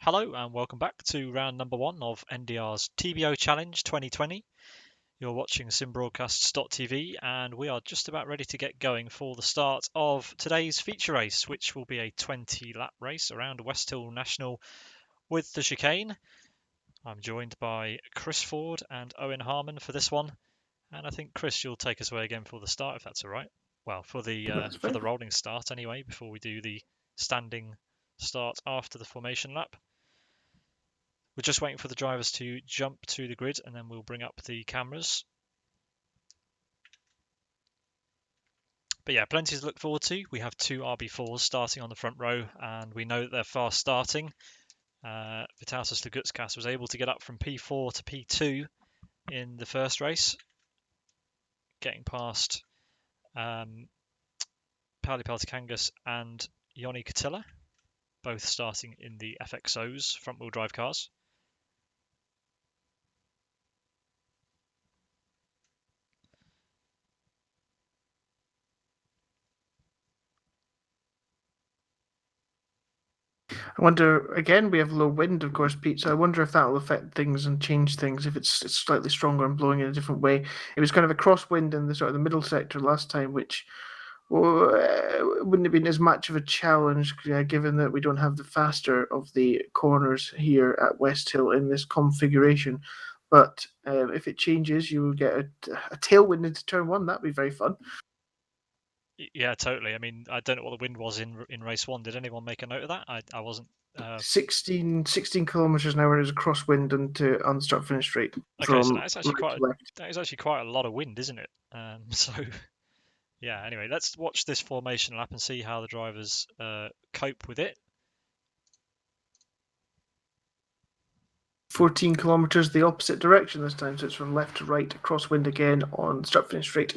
Hello and welcome back to round number 1 of NDR's TBO Challenge 2020. You're watching simbroadcasts.tv and we are just about ready to get going for the start of today's feature race, which will be a 20-lap race around Westhill National with the chicane. I'm joined by Chris Ford and Eoin Harman for this one, and I think Chris, you'll take us away again for the start if that's all right. Well, for the rolling start anyway, before we do the standing start after the formation lap. We're just waiting for the drivers to jump to the grid and then we'll bring up the cameras. But yeah, plenty to look forward to. We have 2 RB4s starting on the front row and we know that they're fast starting. Vitasis Lagutskas was able to get up from P4 to P2 in the first race, getting past Pauli Peltikangas and Yoni Katila, both starting in the FXOs, front-wheel drive cars. I wonder, again, we have low wind, of course, Pete, so I wonder if that will affect things and change things, if it's slightly stronger and blowing in a different way. It was kind of a crosswind in the sort of the middle sector last time, which wouldn't have been as much of a challenge, given that we don't have the faster of the corners here at Westhill in this configuration. But if it changes, you will get a tailwind into turn 1. That'd be very fun. Yeah, totally. I mean, I don't know what the wind was in race 1. Did anyone make a note of that? I wasn't. 16 kilometers an hour is a crosswind on start finish straight. Okay, so that's actually quite a lot of wind, isn't it? So yeah. Anyway, let's watch this formation lap and see how the drivers cope with it. 14 kilometers the opposite direction this time, so it's from left to right, crosswind again on start finish straight.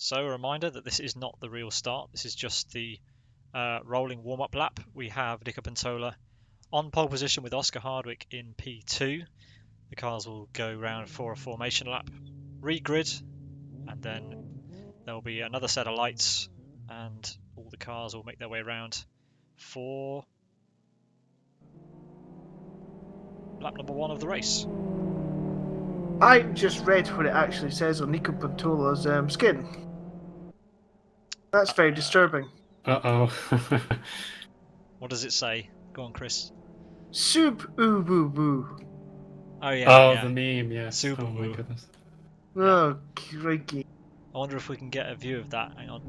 So a reminder that this is not the real start. This is just the rolling warm-up lap. We have Nico Pantola on pole position with Oscar Hardwick in P2. The cars will go round for a formation lap, regrid, and then there will be another set of lights and all the cars will make their way around for lap number 1 of the race. I just read what it actually says on Nico Pantola's skin. That's very disturbing. Uh-oh. What does it say? Go on, Chris. Sub-oo-boo-boo. Oh yeah. The meme, yes. Super Oh my boo. goodness. Yeah. Oh, crikey. I wonder if we can get a view of that. Hang on.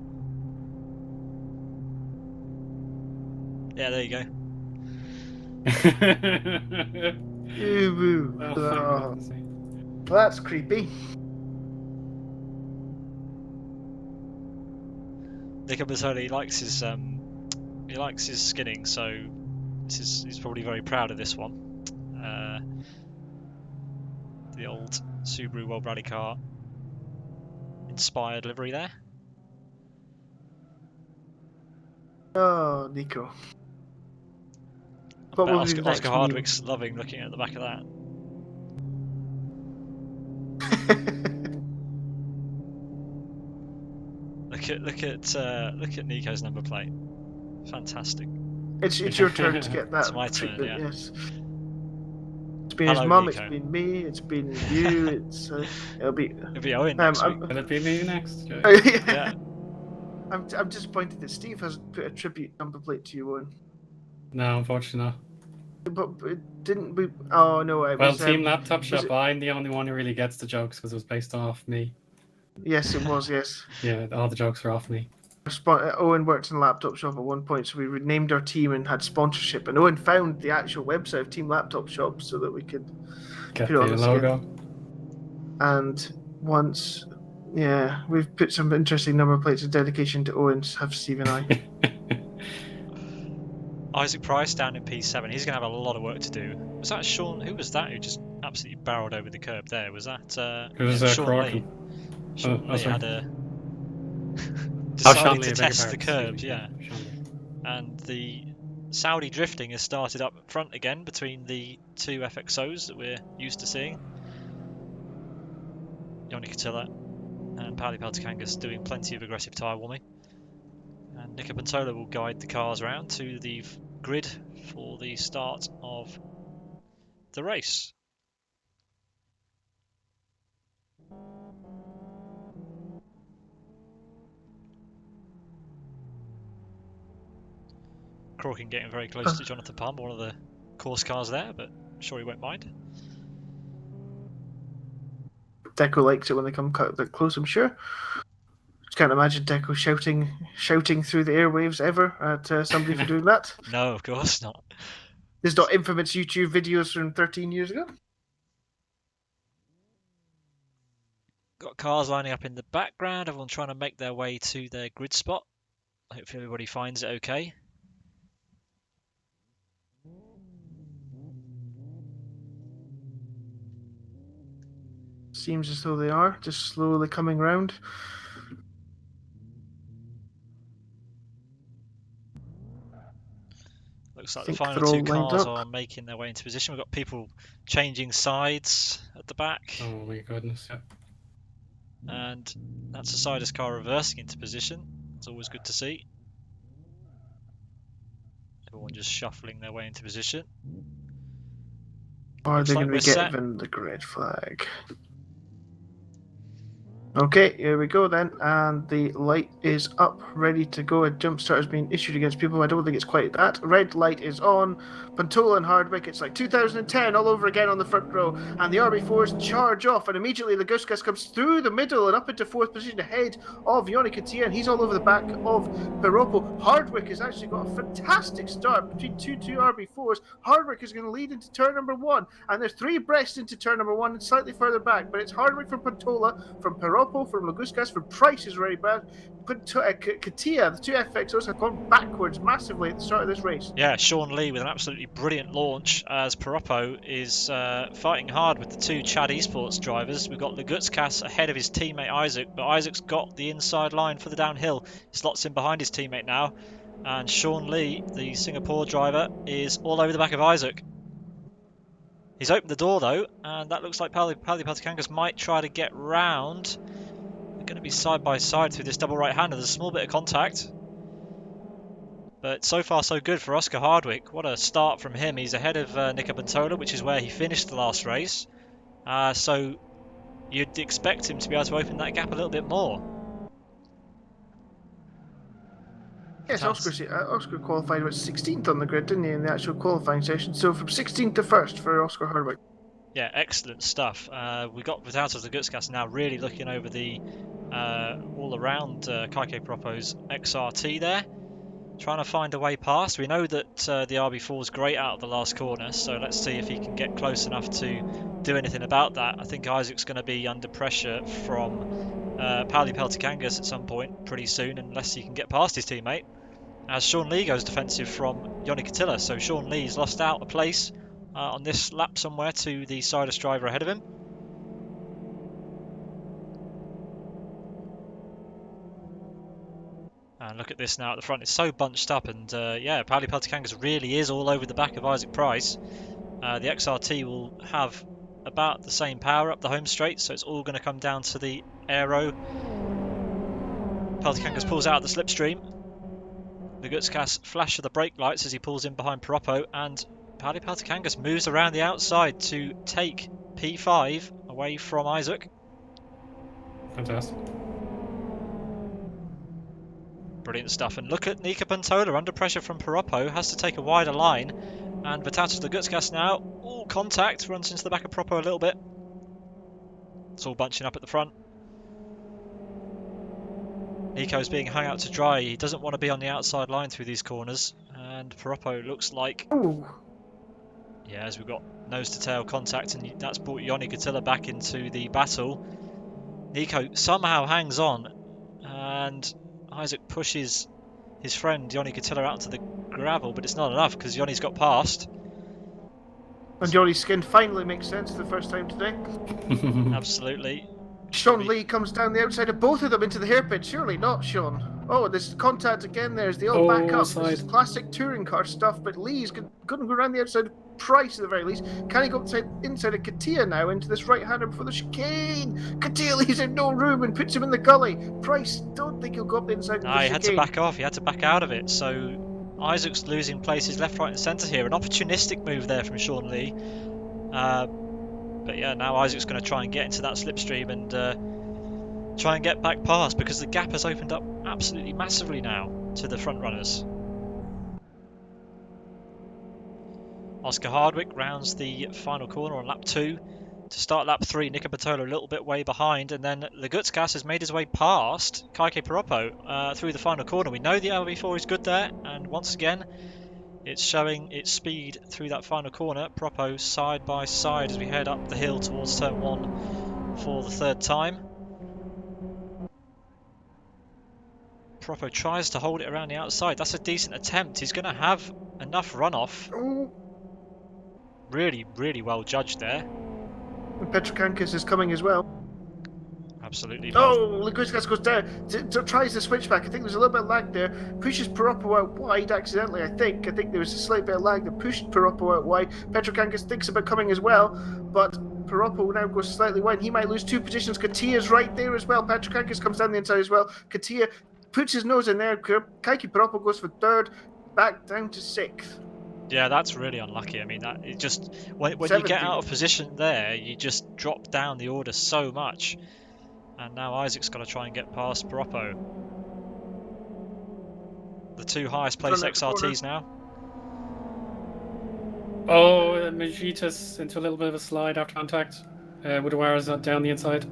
Yeah, there you go. Ooh-boo. Oh, Oh, that's creepy. Nico Mazzoli likes his skinning, so he's probably very proud of this one. The old Subaru World Rally Car inspired livery there. Oh, Nico. I bet Oscar Hardwick's loving looking at the back of that. Look at Nico's number plate. Fantastic. It's your turn to get that It's my turn, treatment, yeah. yes. It's been Hello, his mum, Nico. it's been me, it's been you, it'll be Eoin next week. Will it be me next? Yeah. I'm disappointed that Steve hasn't put a tribute number plate to you, Eoin. No, unfortunately not. But didn't we? Oh no, it Well, was Team Laptop Shop, it... I'm the only one who really gets the jokes because it was based off me. Yes, it was. Yes. Yeah, all the jokes were off me. Owen worked in a laptop shop at one point, so we renamed our team and had sponsorship. And Owen found the actual website of Team Laptop Shop so that we could Get put it on the the logo. skin. And once, yeah, we've put some interesting number plates of dedication to Owen's. Have Steve and I. Isaac Price down in P7. He's going to have a lot of work to do. Was that Sean? Who was that who just absolutely barreled over the curb there? Was that It was Sean Lee? Sean Lee sorry. had a decided to test the curbs, curbs, yeah. And the Saudi drifting has started up front again between the two FXOs that we're used to seeing. Yoni Katila and Pally Peltikangas doing plenty of aggressive tyre warming. And Nico Pantola will guide the cars around to the grid for the start of the race. Crooking getting very close to Jonathan Palmer, one of the course cars there, but I'm sure he won't mind. Deco likes it when they come that close, I'm sure. Just can't imagine Deco shouting through the airwaves ever at somebody for doing that. No, of course not. There's not infamous YouTube videos from 13 years ago. Got cars lining up in the background, everyone trying to make their way to their grid spot. Hopefully everybody finds it okay. Seems as though they are, just slowly coming round. Looks like the final two cars up. are making their way into position. We've got people changing sides at the back. Oh my goodness, yeah. And that's a Sidus car reversing into position. It's always good to see. Everyone just shuffling their way into position. Are they going to be given the grid flag? Okay, here we go then, and the light is up, ready to go. A jump start is being issued against people. I don't think it's quite that. Red light is on. Pantola and Hardwick, it's like 2010 all over again on the front row, and the RB4s charge off, and immediately Laguskas comes through the middle and up into fourth position ahead of Eoin Katia, and he's all over the back of Piroppo. Hardwick has actually got a fantastic start between two RB4s. Hardwick is going to lead into turn number 1, and there's 3 breaths into turn number 1 and slightly further back, but it's Hardwick from Pantola, from Piroppo, from Laguskas, from Price is very bad. Katia, the 2 FXOs have gone backwards massively at the start of this race. Yeah, Sean Lee with an absolutely brilliant launch as Piroppo is fighting hard with the 2 Chad Esports drivers. We've got Lagutskas ahead of his teammate Isaac, but Isaac's got the inside line for the downhill. Slots in behind his teammate now, and Sean Lee, the Singapore driver, is all over the back of Isaac. He's opened the door though, and that looks like Pally Peltikangas might try to get round. They're going to be side by side through this double right-hander. There's a small bit of contact. But so far so good for Oscar Hardwick. What a start from him. He's ahead of Nico Pantola, which is where he finished the last race. So you'd expect him to be able to open that gap a little bit more. Yes, Oscar qualified about 16th on the grid, didn't he, in the actual qualifying session? So from 16th to 1st for Oscar Hardwick. Yeah, excellent stuff. We got Vitalis Lagutskas now really looking over the all around Kaike Propo's XRT there, trying to find a way past. We know that the RB4 is great out of the last corner, so let's see if he can get close enough to do anything about that. I think Isaac's going to be under pressure from Pally Peltikangas at some point pretty soon, unless he can get past his teammate, as Sean Lee goes defensive from Eoin Katia. So Sean Lee's lost out a place on this lap somewhere to the Sidus driver ahead of him. And look at this now at the front, it's so bunched up, and yeah, Pally Peltikangas really is all over the back of Isaac Price. The XRT will have about the same power up the home straight, so it's all going to come down to the aero. Peltikangas pulls out of the slipstream. The Gutskas flash of the brake lights as he pulls in behind Piroppo, and Pally Peltikangas moves around the outside to take P5 away from Isaac. Fantastic. Brilliant stuff. And look at Nico Pantola under pressure from Piroppo, has to take a wider line, and Vitalis Lagutskas now, all contact, runs into the back of Piroppo a little bit. It's all bunching up at the front. Nico's being hung out to dry. He doesn't want to be on the outside line through these corners, and Piroppo looks like... Ooh. Yeah, as we've got nose to tail contact, and that's brought Eoin Katia back into the battle. Nico somehow hangs on, and Isaac pushes his friend Eoin Katia out to the gravel, but it's not enough because Eoin's got past. And Eoin's skin finally makes sense for the first time today. Absolutely. Sean Lee comes down the outside of both of them into the hairpin. Surely not, Sean. Oh, there's contact again. There's the all back up. side. This is classic touring car stuff. But Lee's going to go around the outside. Price at the very least. Can he go inside of Katia now into this right-hander before the chicane? Katia leaves him no room and puts him in the gully. Price, don't think he'll go up the inside of the he chicane. had to back off. He had to back out of it. So Isaac's losing places left, right, and centre here. An opportunistic move there from Sean Lee. But yeah, now Isaac's going to try and get into that slipstream and try and get back past, because the gap has opened up absolutely massively now to the front runners. Oscar Hardwick rounds the final corner on lap 2 to start lap 3. Nico Bertolo a little bit way behind, and then Lagutskas has made his way past Kaike Piroppo through the final corner. We know the LB4 is good there, and once again it's showing its speed through that final corner. Piroppo side by side as we head up the hill towards turn 1 for the third time. Piroppo tries to hold it around the outside. That's a decent attempt. He's going to have enough runoff. Oh. Really, really well judged there. Petrokankis is coming as well. Absolutely. Oh, Laguskas goes down. Tries the switchback. I think there's a little bit of lag there. Pushes Piroppo out wide accidentally, I think. I think there was a slight bit of lag that pushed Piroppo out wide. Petrokankis thinks about coming as well, but Piroppo now goes slightly wide. He might lose 2 positions. Katia's right there as well. Petrokankis comes down the inside as well. Katia puts his nose in there. Kaike Piroppo goes for 3rd, back down to 6th. Yeah, that's really unlucky. I mean, that it just when you get out of position there, you just drop down the order so much. And now Isaac's got to try and get past Piroppo. The 2 highest placed XRTs now. Oh, Majitas into a little bit of a slide after contact. Woodawara's down the inside.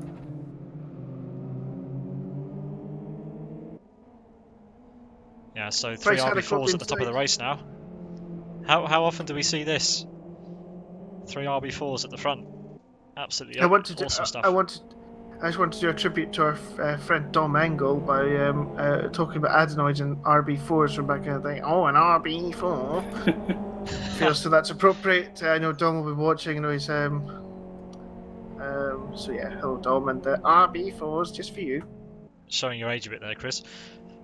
Yeah, so 3 RB4s at the top of the race now. How often do we see this? 3 RB4s at the front. Absolutely awesome stuff. I just want to do a tribute to our friend Dom Engel by talking about adenoids and RB4s from back in the day. Oh, an RB4. Feels so that's appropriate. I know Dom will be watching. I know he's so yeah, hello Dom, and RB4s just for you. Showing your age a bit there, Chris.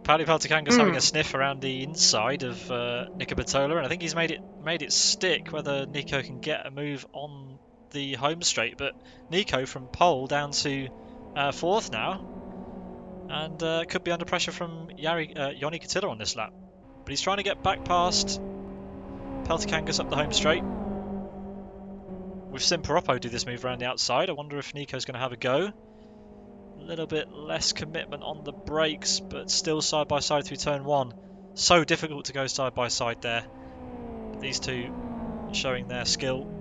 Paddy Peltikanga's having a sniff around the inside of Nico Bertola, and I think he's made it stick. Whether Nico can get a move on the home straight, but Nico from pole down to 4th now, and could be under pressure from Yoni Katila on this lap. But he's trying to get back past Peltikangas up the home straight. We've seen Piroppo do this move around the outside. I wonder if Nico's going to have a go. A little bit less commitment on the brakes, but still side by side through turn 1. So difficult to go side by side there. But these two showing their skill.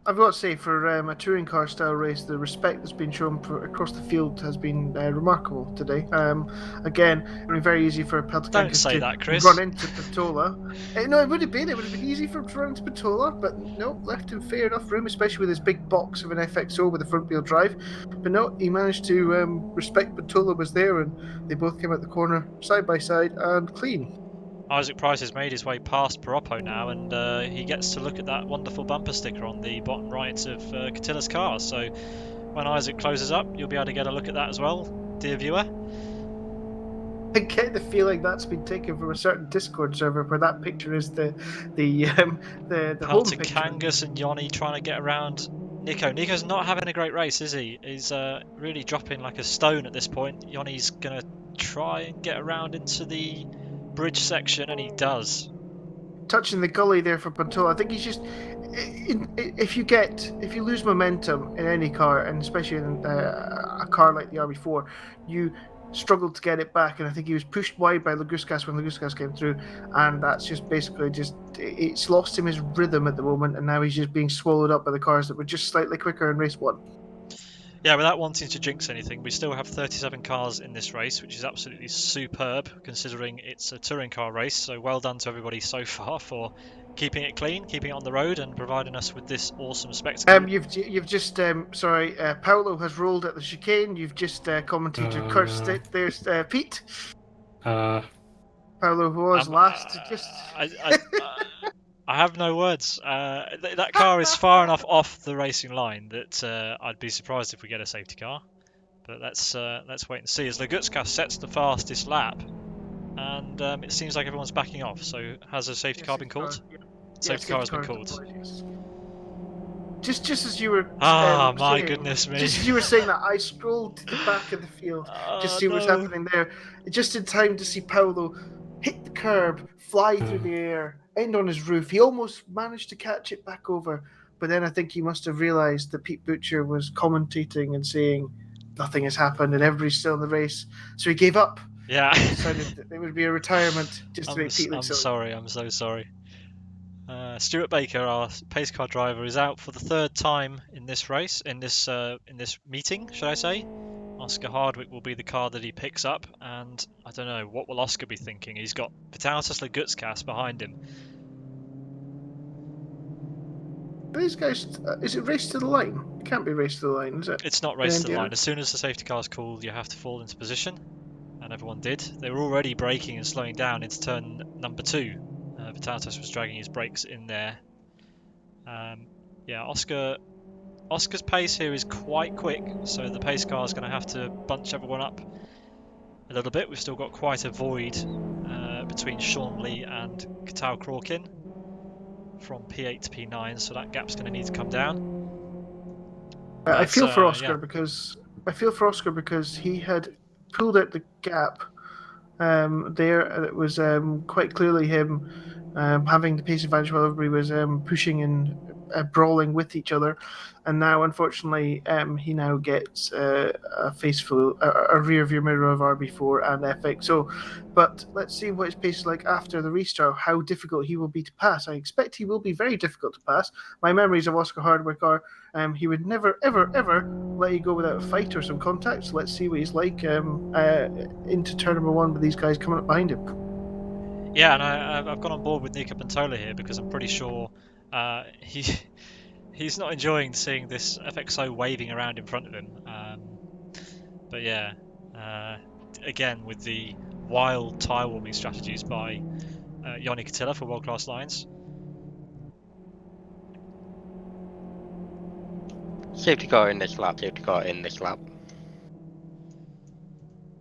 I've got to say, for a touring car style race, the respect that's been shown across the field has been remarkable today. Again, it would be very easy for Peltikangas to run into Patola. No, it would have been. It would have been easy for him to run into Patola, but no, left him fair enough room, especially with his big box of an FXO with a front wheel drive. But no, he managed to respect Patola was there, and they both came out the corner side by side and clean. Isaac Price has made his way past Piroppo now, and he gets to look at that wonderful bumper sticker on the bottom right of Katila's car. So when Isaac closes up, you'll be able to get a look at that as well, dear viewer. I get the feeling that's been taken from a certain Discord server where that picture is the home picture. Peltikangas and Yoni trying to get around Nico. Nico's not having a great race, is he? He's really dropping like a stone at this point. Yoni's going to try and get around into the bridge section, and he does. Touching the gully there for Pantola. I think he's just if you lose momentum in any car, and especially in a car like the RB4, you struggle to get it back, and I think he was pushed wide by Laguskas when Laguskas came through, and that's just basically it's lost him his rhythm at the moment, and now he's just being swallowed up by the cars that were just slightly quicker in race 1. Yeah, without wanting to jinx anything, we still have 37 cars in this race, which is absolutely superb considering it's a touring car race. So well done to everybody so far for keeping it clean, keeping it on the road, and providing us with this awesome spectacle. You've just Paolo has rolled at the chicane. You've just commentator cursed it. There's Pete. Paolo was last. I have no words. That car is far enough off the racing line that I'd be surprised if we get a safety car. But let's wait and see as Lagutska sets the fastest lap, and it seems like everyone's backing off. So has a safety car been called? Safety car has been called. Just as you were Ah, my saying, goodness me. just as you were saying that, I strolled to the back of the field to see what's happening there, just in time to see Paolo hit the curb, fly through the air, end on his roof. He almost managed to catch it back over, but then I think he must have realised that Pete Butcher was commentating and saying nothing has happened and everybody's still in the race, so he gave up. Yeah. And decided that there would be a retirement just to make Pete look I'm silly. sorry. I'm so sorry. Stuart Baker, our pace car driver, is out for the third time in this race, in this meeting, should I say? Oscar Hardwick will be the car that he picks up, and I don't know, what will Oscar be thinking? He's got Vitautas Lagutskas behind him. These guys, is it race to the line? It can't be race to the line, is it? It's not race to the NDR? line. As soon as the safety car's called, you have to fall into position, and everyone did. They were already braking and slowing down into turn number 2. Vitautas was dragging his brakes in there. Yeah, Oscar's pace here is quite quick, so the pace car is going to have to bunch everyone up a little bit. We've still got quite a void between Sean Lee and Katao Crawkin from P8 to P9, so that gap's going to need to come down. I feel for Oscar because he had pulled out the gap there, and it was quite clearly him having the pace advantage while everybody was pushing and brawling with each other, and now unfortunately he now gets a rear view mirror of RB4 and FX. So, but let's see what his pace is like after the restart, how difficult he will be to pass. I expect he will be very difficult to pass. My memories of Oscar Hardwick are he would never ever let you go without a fight or some contact. So let's see what he's like into turn number 1 with these guys coming up behind him. Yeah, and I've gone on board with Nika Pantola here because I'm pretty sure he's not enjoying seeing this FXO waving around in front of him. But yeah, again with the wild tyre warming strategies by Yoni Katila for World Class Lines. Safety car in this lap, safety car in this lap.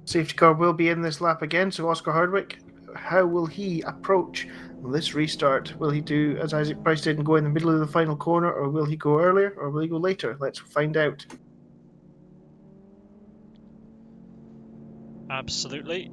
Safety car will be in this lap again, so Oscar Hardwick, how will he approach this restart? Will he do as Isaac Price did and go in the middle of the final corner, or will he go earlier, or will he go later? Let's find out. Absolutely.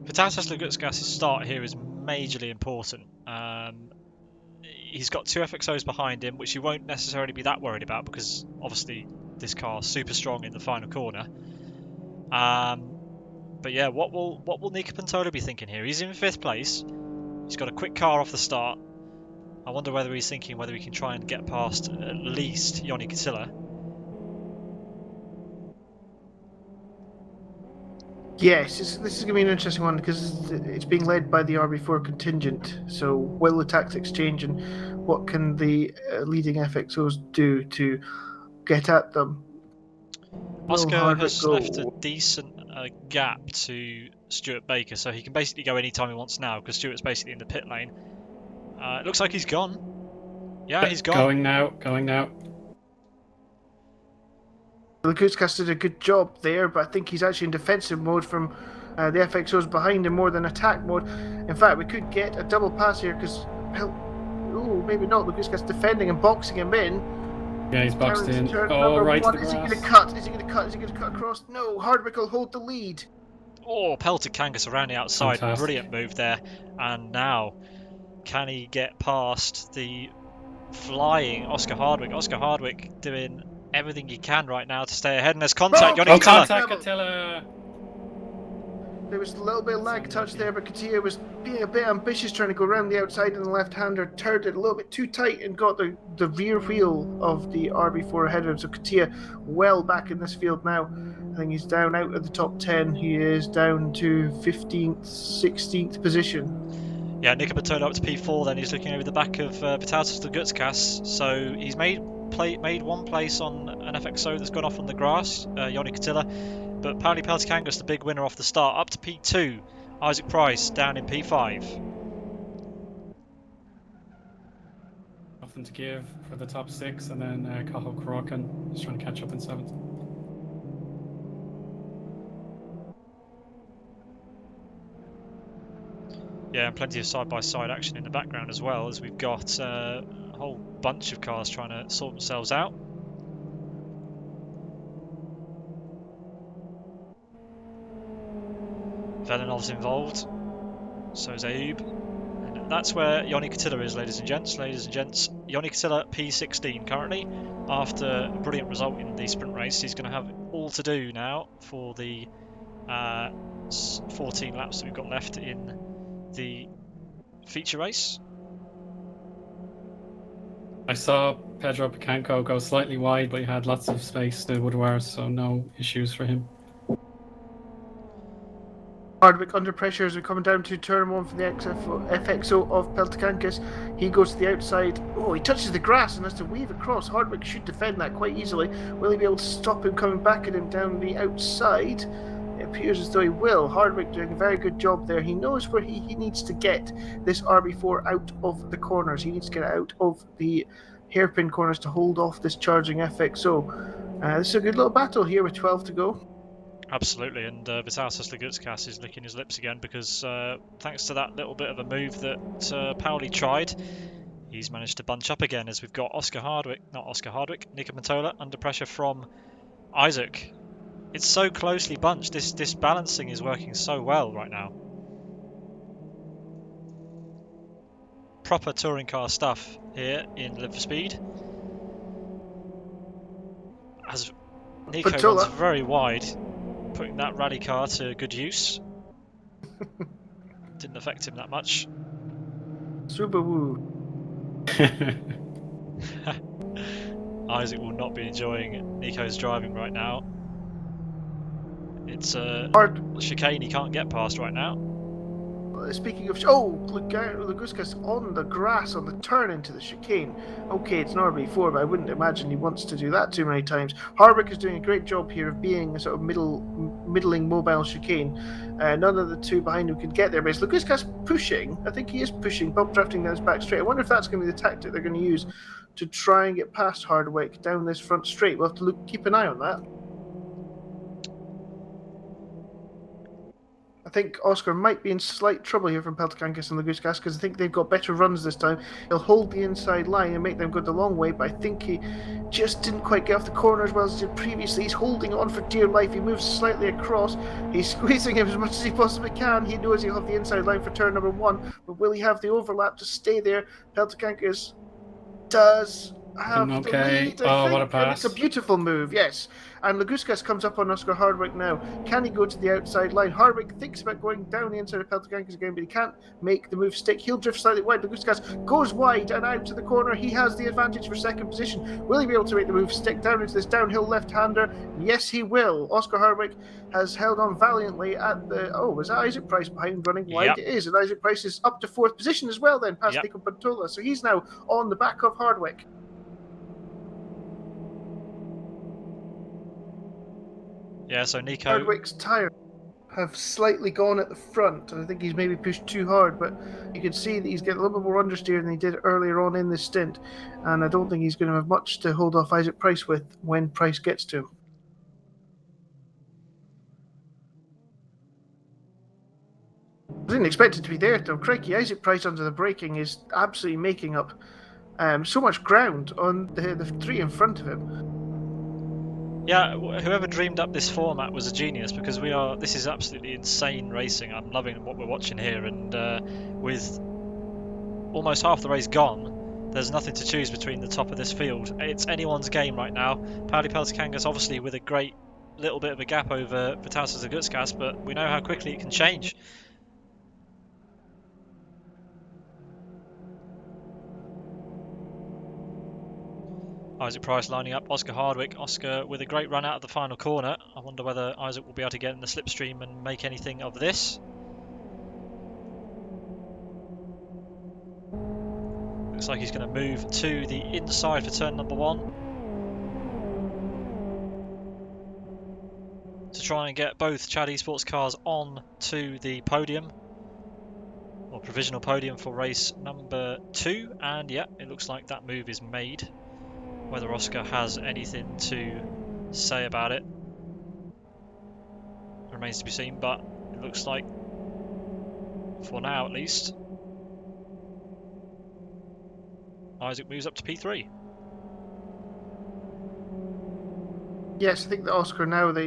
Vitautas Lagutskas' start here is majorly important. He's got 2 FXOs behind him, which he won't necessarily be that worried about because obviously this car's super strong in the final corner. But yeah, what will Nika Pantola be thinking here? He's in 5th place. He's got a quick car off the start. I wonder whether he's thinking whether he can try and get past at least Yoni Katila. Yes, this is going to be an interesting one because it's being led by the RB4 contingent. So will the tactics change, and what can the leading FXOs do to get at them? Oscar has left a decent gap to Stuart Baker, so he can basically go anytime he wants now because Stuart's basically in the pit lane. It looks like he's gone. Yeah, he's gone. Going now. Lagutskas did a good job there, but I think he's actually in defensive mode from the FXOs behind him more than attack mode. In fact, we could get a double pass here because, maybe not. Lagutskas defending and boxing him in. Yeah, he's boxed in. Oh, right to the Is he grass. going to cut? Is he going to cut? Is he going to cut across? No, Hardwick will hold the lead. Oh, pelted Kangas around the outside. Fantastic. Brilliant move there. And now, can he get past the flying Oscar Hardwick? Oscar Hardwick doing everything he can right now to stay ahead, and there's contact. Yoni Katila. Contact Katila. There was a little bit of lag touch there, but Katia was being a bit ambitious, trying to go around the outside, and the left-hander turned it a little bit too tight and got the rear wheel of the RB4 ahead of him. So Katia well back in this field now. I think he's down out of the top 10. He is down to 15th, 16th position. Yeah, Nico Bertolo up to P4, then he's looking over the back of Vitautas to Gutskas. So he's made one place on an FXO that's gone off on the grass, Eoin Katila. But Pauli Peltikangas, the big winner off the start, up to P2. Isaac Price down in P5. Nothing to give for the top 6, and then Cathal Cruachan is trying to catch up in 7th. Yeah, and plenty of side-by-side action in the background as well, as we've got a whole bunch of cars trying to sort themselves out. Velenov's involved, so is Ayoub. And that's where Eoin Katila is, ladies and gents. Ladies and gents, Eoin Katila P16 currently. After a brilliant result in the sprint race, he's going to have all to do now for the 14 laps that we've got left in the feature race. I saw Pedro Picanco go slightly wide, but he had lots of space to Woodward, so no issues for him. Hardwick under pressure as we're coming down to turn 1 for the FXO of Peltikangas. He goes to the outside. Oh, he touches the grass and has to weave across. Hardwick should defend that quite easily. Will he be able to stop him coming back at him down the outside? It appears as though he will. Hardwick doing a very good job there. He knows where he needs to get this RB4 out of the corners. He needs to get out of the hairpin corners to hold off this charging FXO. This is a good little battle here with 12 to go. Absolutely, and Vitautas Lagutskas is licking his lips again because thanks to that little bit of a move that Pauli tried, he's managed to bunch up again as we've got Nico Bertolo under pressure from Isaac. It's so closely bunched. This balancing is working so well right now. Proper touring car stuff here in Live for Speed. As Nico runs very wide, putting that rally car to good use. Didn't affect him that much. Subaru. Isaac will not be enjoying Nico's driving right now. It's a chicane he can't get past right now. Speaking of... Oh, Laguskas on the grass on the turn into the chicane. Okay, it's an RB4, but I wouldn't imagine he wants to do that too many times. Hardwick is doing a great job here of being a sort of middling mobile chicane. None of the two behind him can get there, but is Laguskas pushing? I think he is pushing, bump drafting down his back straight. I wonder if that's going to be the tactic they're going to use to try and get past Hardwick down this front straight. We'll have to keep an eye on that. I think Oscar might be in slight trouble here from Peltikangas and Laguskas because I think they've got better runs this time. He'll hold the inside line and make them go the long way, but I think he just didn't quite get off the corner as well as he did previously. He's holding on for dear life. He moves slightly across. He's squeezing him as much as he possibly can. He knows he'll have the inside line for turn number 1, but will he have the overlap to stay there? Peltikangas does have the lead, I think. What a pass. And it's a beautiful move, yes. And Laguskas comes up on Oscar Hardwick now. Can he go to the outside line? Hardwick thinks about going down the inside of Peltikangas again, but he can't make the move stick. He'll drift slightly wide. Laguskas goes wide and out to the corner. He has the advantage for second position. Will he be able to make the move stick down into this downhill left-hander? Yes, he will. Oscar Hardwick has held on valiantly at the... Oh, was that Isaac Price behind running wide? Yep. It is, and Isaac Price is up to 4th position as well then, past Nico Bertolo. So he's now on the back of Hardwick. Yeah, so Nico... Hardwick's tyres have slightly gone at the front. I think he's maybe pushed too hard, but you can see that he's getting a little bit more understeer than he did earlier on in this stint. And I don't think he's going to have much to hold off Isaac Price with when Price gets to him. I didn't expect it to be there, though. Crikey, Isaac Price under the braking is absolutely making up so much ground on the three in front of him. Yeah, whoever dreamed up this format was a genius because this is absolutely insane racing. I'm loving what we're watching here, and with almost half the race gone, there's nothing to choose between the top of this field. It's anyone's game right now. Pauli Peltikangas obviously with a great little bit of a gap over Vitals's Gutskas, but we know how quickly it can change. Isaac Price lining up Oscar Hardwick. Oscar with a great run out of the final corner. I wonder whether Isaac will be able to get in the slipstream and make anything of this. Looks like he's going to move to the inside for turn number 1 to try and get both Chad Esports cars on to the podium, or provisional podium for race number 2. And yeah, it looks like that move is made. Whether Oscar has anything to say about it remains to be seen, but it looks like, for now at least, Isaac moves up to P3. Yes, I think that Oscar now that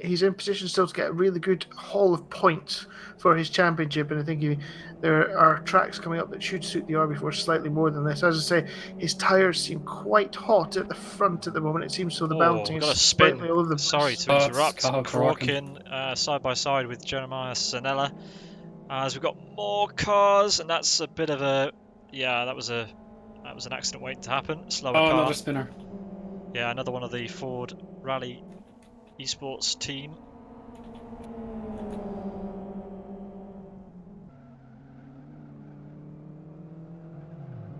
he's in position still to get a really good haul of points for his championship, and I think there are tracks coming up that should suit the RB4 slightly more than this. As I say, his tyres seem quite hot at the front at the moment. It seems so the balancing Got a is spin. slightly all over the place. Sorry to Oh, it's interrupt. Cathal Crorkin side by side with Jeremiah Sanella. As we've got more cars, and that's a bit of a that was an accident waiting to happen. Slower Oh, car. another spinner. Yeah, another one of the Ford Rally Esports team.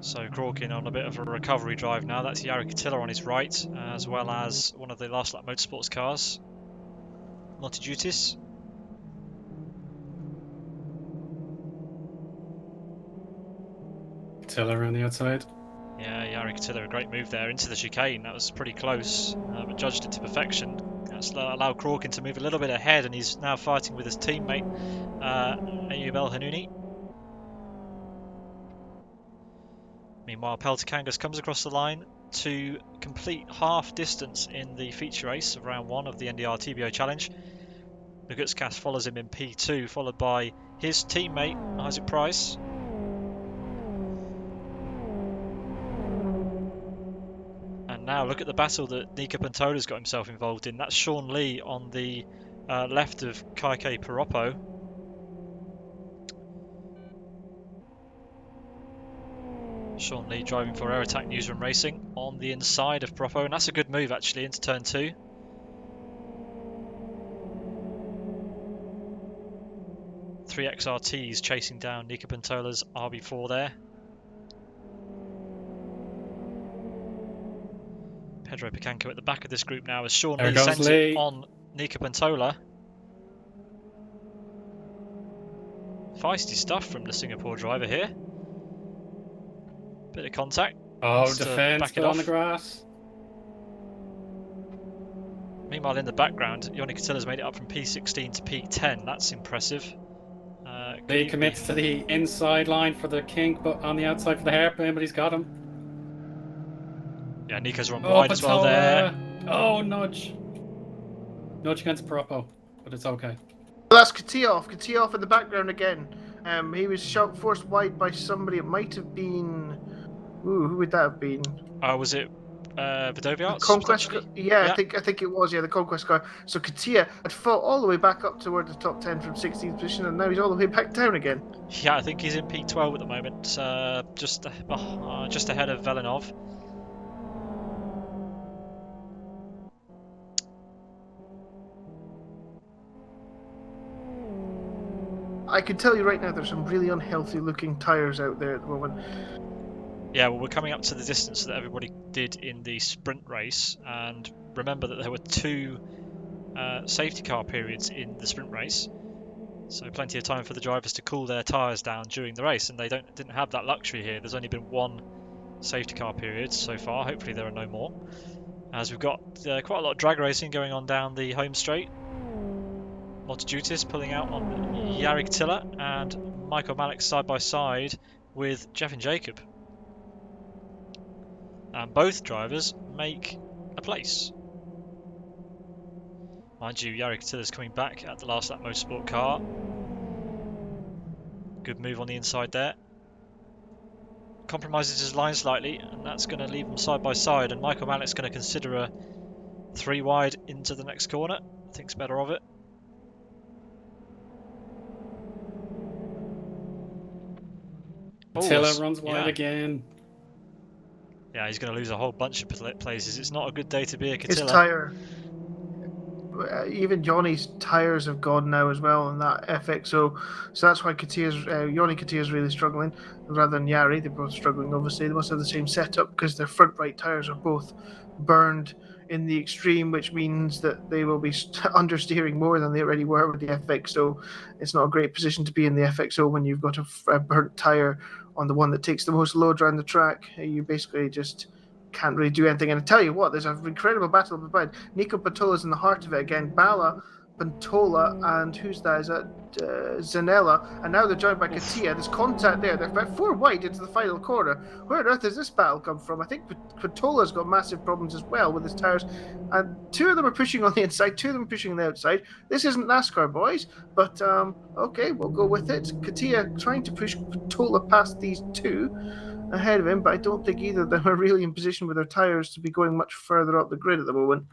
So Crorkin on a bit of a recovery drive now. That's Jari Katila on his right, as well as one of the Last Lap Motorsports cars, Multijutis. Tiller around the outside. Yeah, Jari Katila, a great move there into the chicane. That was pretty close, but judged it to perfection. That's allowed Crorkin to move a little bit ahead, and he's now fighting with his teammate, Ayoub El Hanouni. Meanwhile, Peltikangas comes across the line to complete half distance in the feature race of round 1 of the NDR TBO Challenge. The Gutskas follows him in P2, followed by his teammate, Isaac Price. And now look at the battle that Nika Pantola's got himself involved in. That's Sean Lee on the left of Kaike Piroppo. Sean Lee driving for Aerotac Newsroom Racing on the inside of Piroppo, and that's a good move actually into turn 2. Three XRTs chasing down Nika Pantola's RB4 there. Pedro Picanco at the back of this group now as Sean There Lee goes sends Lee. it on Nika Pantola. Feisty stuff from the Singapore driver here. Bit of contact. Oh, Just to defense back it go on the off. grass. Meanwhile, in the background, Eoin Katila's made it up from P16 to P10. That's impressive. Lee commits to the inside line for the kink, but on the outside for the hairpin, but he's got him. Yeah, Nika's run Oh, wide as well there. Oh, nudge. Nudge against Piroppo, but it's okay. Well, that's Katioff in the background again. He was forced wide by somebody. It might have been... Ooh, who would that have been? Was it Vidoviarts? Conquest, yeah. I think it was, the Conquest car. So Katia had fought all the way back up toward the top 10 from 16th position, and now he's all the way back down again. Yeah, I think he's in P12 at the moment, just ahead of Velinov. I can tell you right now, there's some really unhealthy looking tyres out there at the moment. Yeah, well, we're coming up to the distance that everybody did in the sprint race, and remember that there were 2 safety car periods in the sprint race, so plenty of time for the drivers to cool their tyres down during the race, and they didn't have that luxury here. There's only been 1 safety car period so far. Hopefully there are no more, as we've got quite a lot of drag racing going on down the home straight. Multijutis pulling out on Jari Katila, and Michael Malik side by side with Jeff and Jacob. And both drivers make a place. Mind you, Jari Katila's coming back at the Last Lap Motorsport car. Good move on the inside there. Compromises his line slightly, and that's going to leave them side by side, and Michael Malik's going to consider a 3 wide into the next corner. Thinks better of it. Attila runs wide yeah. again. Yeah, he's going to lose a whole bunch of places. It's not a good day to be a His Catilla. tyre. Even Johnny's tyres have gone now as well in that FXO, so that's why Johnny Katia's really struggling rather than Yari. They're both struggling. Obviously, they must have the same setup because their front right tyres are both burned in the extreme, which means that they will be understeering more than they already were with the FXO. It's not a great position to be in the FXO when you've got a burnt tyre on the one that takes the most load around the track. You basically just can't really do anything. And I tell you what, there's an incredible battle behind. Nico Pantola's in the heart of it again. Bala, Pantola, and who's that? Is that Zanella? And now they're joined by Katia. There's contact there. They're about 4 wide into the final corner. Where on earth has this battle come from? I think Pantola's got massive problems as well with his tires. And 2 of them are pushing on the inside, 2 of them are pushing on the outside. This isn't NASCAR, boys. But okay, we'll go with it. Katia trying to push Pantola past these 2 ahead of him, but I don't think either of them are really in position with their tyres to be going much further up the grid at the moment.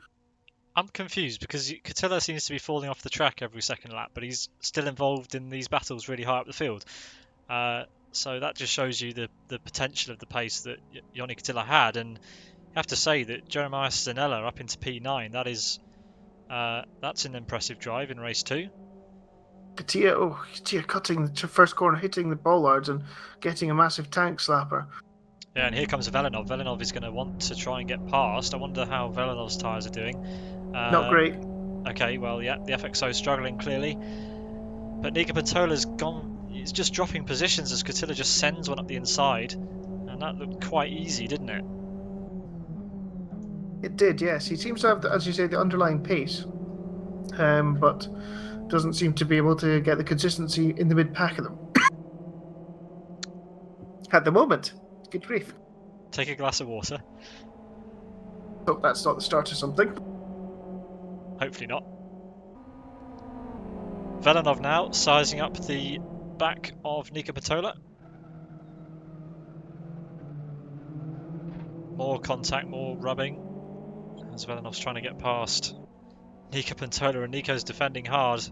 I'm confused because Catilla seems to be falling off the track every second lap, but he's still involved in these battles really high up the field. So that just shows you the potential of the pace that Eoin Catilla had, and you have to say that Jeremiah Zanella up into P9, that's an impressive drive in race 2. Katia cutting the first corner, hitting the bollards and getting a massive tank slapper. Yeah, and here comes Velinov. Velinov is going to want to try and get past. I wonder how Velinov's tyres are doing. Not great. Okay, well, yeah, the FXO is struggling clearly. But Nika Pantola's gone. It's just dropping positions as Catilla just sends one up the inside. And that looked quite easy, didn't it? It did, yes. He seems to have, as you say, the underlying pace. But doesn't seem to be able to get the consistency in the mid-pack of them. At the moment. Good grief. Take a glass of water. Hope that's not the start of something. Hopefully not. Velinov now sizing up the back of Nika Pantola. More contact, more rubbing. As Velinov's trying to get past Nika Pantola, and Nico's defending hard.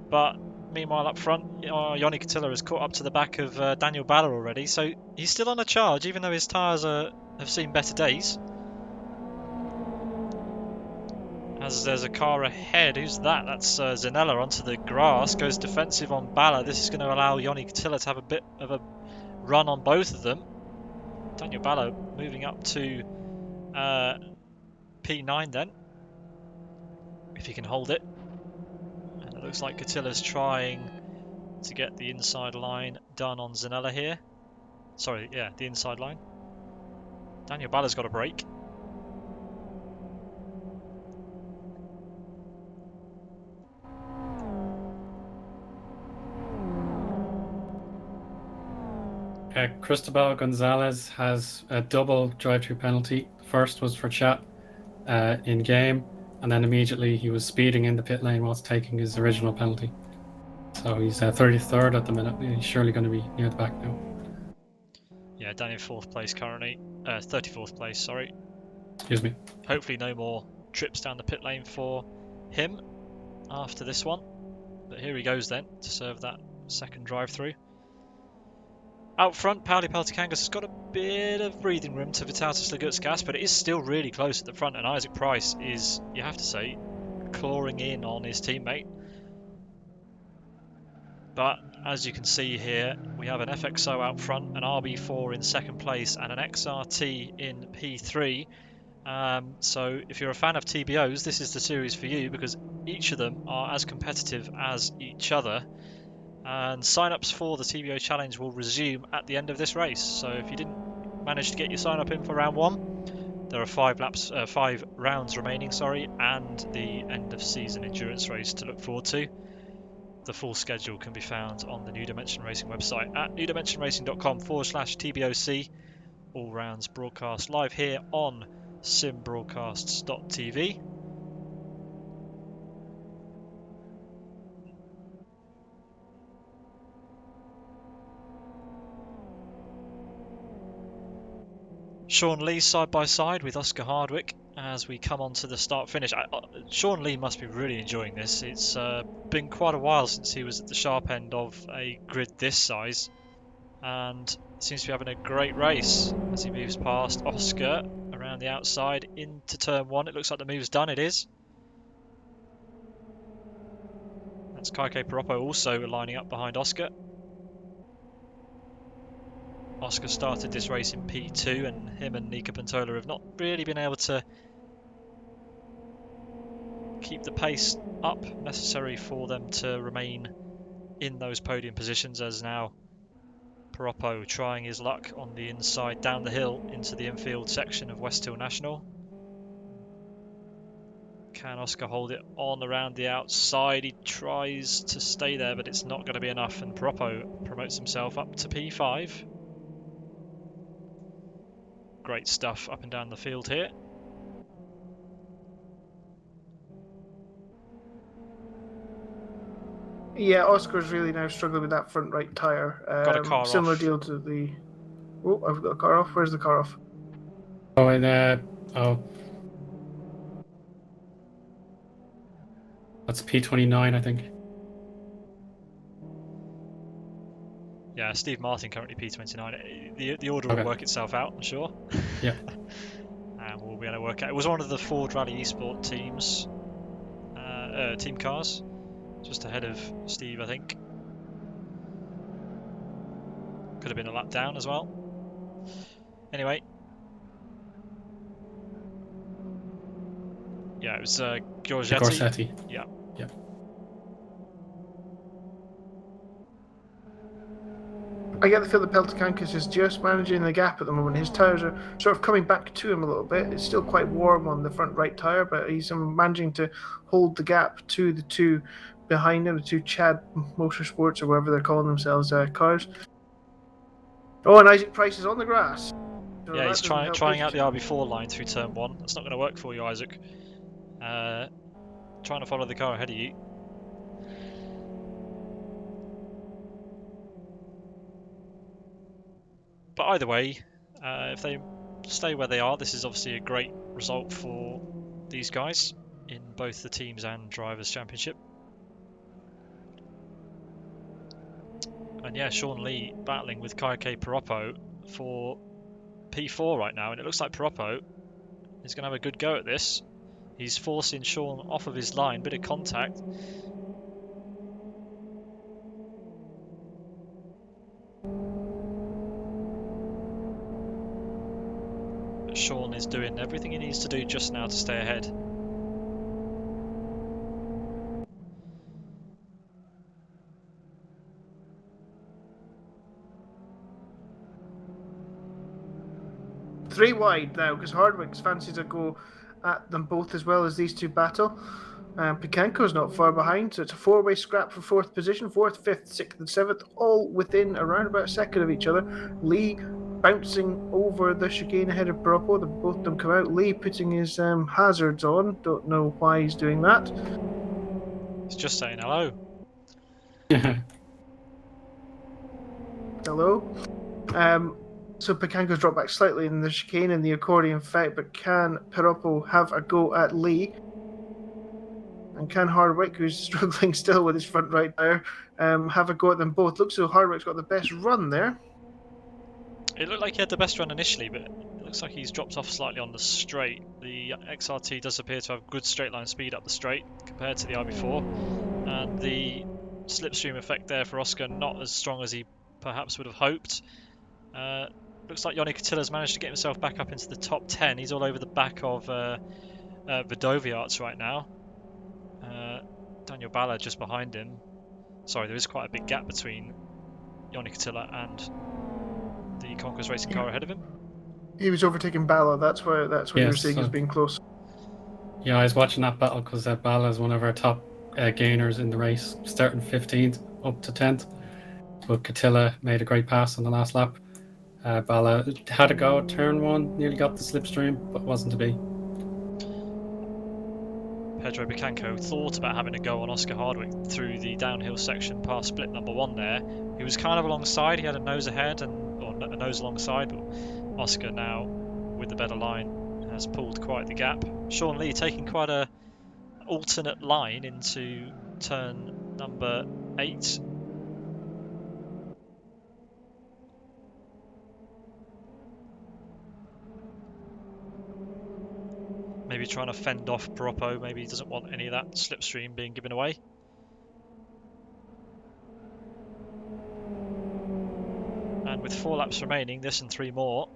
But meanwhile up front, Eoin Catilla has caught up to the back of Daniel Balla already, so he's still on a charge even though his tyres have seen better days. As there's a car ahead, who's that? That's Zanella onto the grass, goes defensive on Balla. This is going to allow Eoin Catilla to have a bit of a run on both of them. Daniel Balla moving up to P9 then, if he can hold it. And it looks like Catilla's trying to get the inside line done on Zanella here. Sorry, yeah, the inside line. Daniel Balla's got a break. Cristobal Gonzalez has a double drive-through penalty. The first was for chat in game, and then immediately he was speeding in the pit lane whilst taking his original penalty. So he's 33rd at the minute. He's surely going to be near the back now. Yeah, down in 4th place currently. 34th place, sorry. Excuse me. Hopefully no more trips down the pit lane for him after this one. But here he goes then to serve that second drive-through. Out front, Pauli Peltikangas has got a bit of breathing room to Vitalis Lagutskas, but it is still really close at the front, and Isaac Price is, you have to say, clawing in on his teammate. But as you can see here, we have an FXO out front, an RB4 in second place, and an XRT in P3. So if you're a fan of TBOs, this is the series for you, because each of them are as competitive as each other. And sign-ups for the TBO Challenge will resume at the end of this race. So if you didn't manage to get your sign-up in for round 1, there are 5 rounds remaining, and the end of season endurance race to look forward to. The full schedule can be found on the New Dimension Racing website at newdimensionracing.com/TBOC. All rounds broadcast live here on simbroadcasts.tv. Sean Lee side by side with Oscar Hardwick as we come on to the start-finish. Sean Lee must be really enjoying this. It's been quite a while since he was at the sharp end of a grid this size, and seems to be having a great race as he moves past Oscar around the outside into turn 1. It looks like the move's done. It is. That's Kaike Piroppo also lining up behind Oscar. Oscar started this race in P2, and him and Nika Pantola have not really been able to keep the pace up necessary for them to remain in those podium positions, as now Piroppo trying his luck on the inside down the hill into the infield section of Westhill National. Can Oscar hold it on around the outside? He tries to stay there, but it's not going to be enough, and Piroppo promotes himself up to P5. Great stuff up and down the field here. Yeah, Oscar's really now struggling with that front right tyre. Got a car similar off. deal to the... Oh, I've got a car off. Where's the car off? Oh, and that's P29, I think. Yeah, Steve Martin currently P29. The order Okay. will work itself out, I'm sure. Yeah. And we'll be able to work out. It was one of the Ford Rally Esport teams, team cars, just ahead of Steve, I think. Could have been a lap down as well. Anyway. Yeah, it was Giorgetti. Gorsetti. Yeah. Yeah. I get the feel that Peltokankas is just managing the gap at the moment. His tyres are sort of coming back to him a little bit. It's still quite warm on the front right tyre, but he's managing to hold the gap to the two behind him, the two Chad Motorsports, or whatever they're calling themselves, cars. Oh, and Isaac Price is on the grass. So Yeah, that he's doesn't help trying his out the RB4 line through turn 1. That's not going to work for you, Isaac. Trying to follow the car ahead of you. But either way, if they stay where they are, this is obviously a great result for these guys in both the teams and drivers' championship. And yeah, Sean Lee battling with Kaike Piroppo for P4 right now, and it looks like Piroppo is going to have a good go at this. He's forcing Sean off of his line, bit of contact. But Sean is doing everything he needs to do just now to stay ahead. Three wide now, because Hardwick's fancies a go at them both as well as these two battle. Pikanko's not far behind, so it's a four-way scrap for fourth position. Fourth, fifth, sixth, and seventh, all within around about a second of each other. Lee bouncing over the chicane ahead of Piroppo. Both of them come out. Lee putting his hazards on. Don't know why he's doing that. He's just saying hello. Hello. So Pikanko's dropped back slightly in the chicane and the accordion fight, but can Piroppo have a go at Lee? And can Hardwick, who's struggling still with his front right tyre, have a go at them both? Looks as though Hardwick's got the best run there. It looked like he had the best run initially, but it looks like he's dropped off slightly on the straight. The XRT does appear to have good straight line speed up the straight compared to the RB4, and the slipstream effect there for Oscar not as strong as he perhaps would have hoped. Looks like Eoin Katilla's managed to get himself back up into the top 10. He's all over the back of Vidoviarts right now. Daniel Balla just behind him. Sorry, there is quite a big gap between Eoin Katilla and the Conquest Racing car ahead of him. He was overtaking Balla. That's what you were saying as being close. Yeah, I was watching that battle because Balla is one of our top gainers in the race, starting 15th up to 10th. But Katilla made a great pass on the last lap. Balla had a go at turn 1, nearly got the slipstream, but wasn't to be. Pedro Picanco thought about having a go on Oscar Hardwick through the downhill section past split number 1 there. He was kind of alongside, he had a nose ahead, or a nose alongside, but Oscar now with the better line has pulled quite the gap. Sean Lee taking quite a alternate line into turn number 8. Maybe trying to fend off Propo. Maybe he doesn't want any of that slipstream being given away. And with 4 laps remaining, this and 3 more,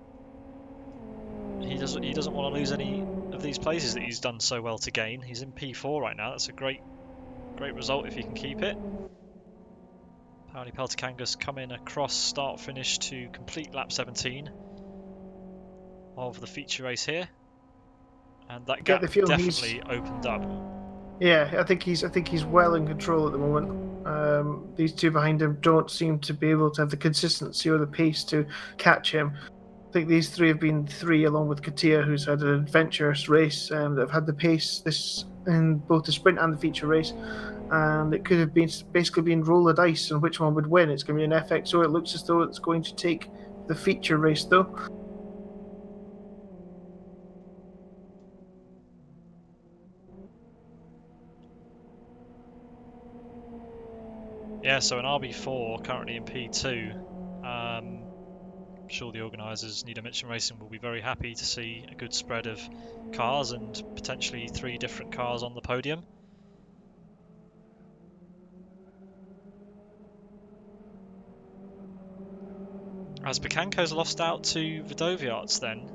he doesn't want to lose any of these places that he's done so well to gain. He's in P4 right now. That's a great result if he can keep it. Pauli Peltokangas coming across start finish to complete lap 17 of the feature race here, and that gap definitely opened up. Yeah, I think he's well in control at the moment. These two behind him don't seem to be able to have the consistency or the pace to catch him. I think these 3 have been 3, along with Katia, who's had an adventurous race, that have had the pace this in both the sprint and the feature race. And it could have been basically been roll of dice on which one would win. It's going to be an FXO. It looks as though it's going to take the feature race, though. Yeah, so an RB4 currently in P2. I'm sure the organisers, Dimension Racing, will be very happy to see a good spread of cars and potentially 3 different cars on the podium. As Pikanko's lost out to Vidoviarts then.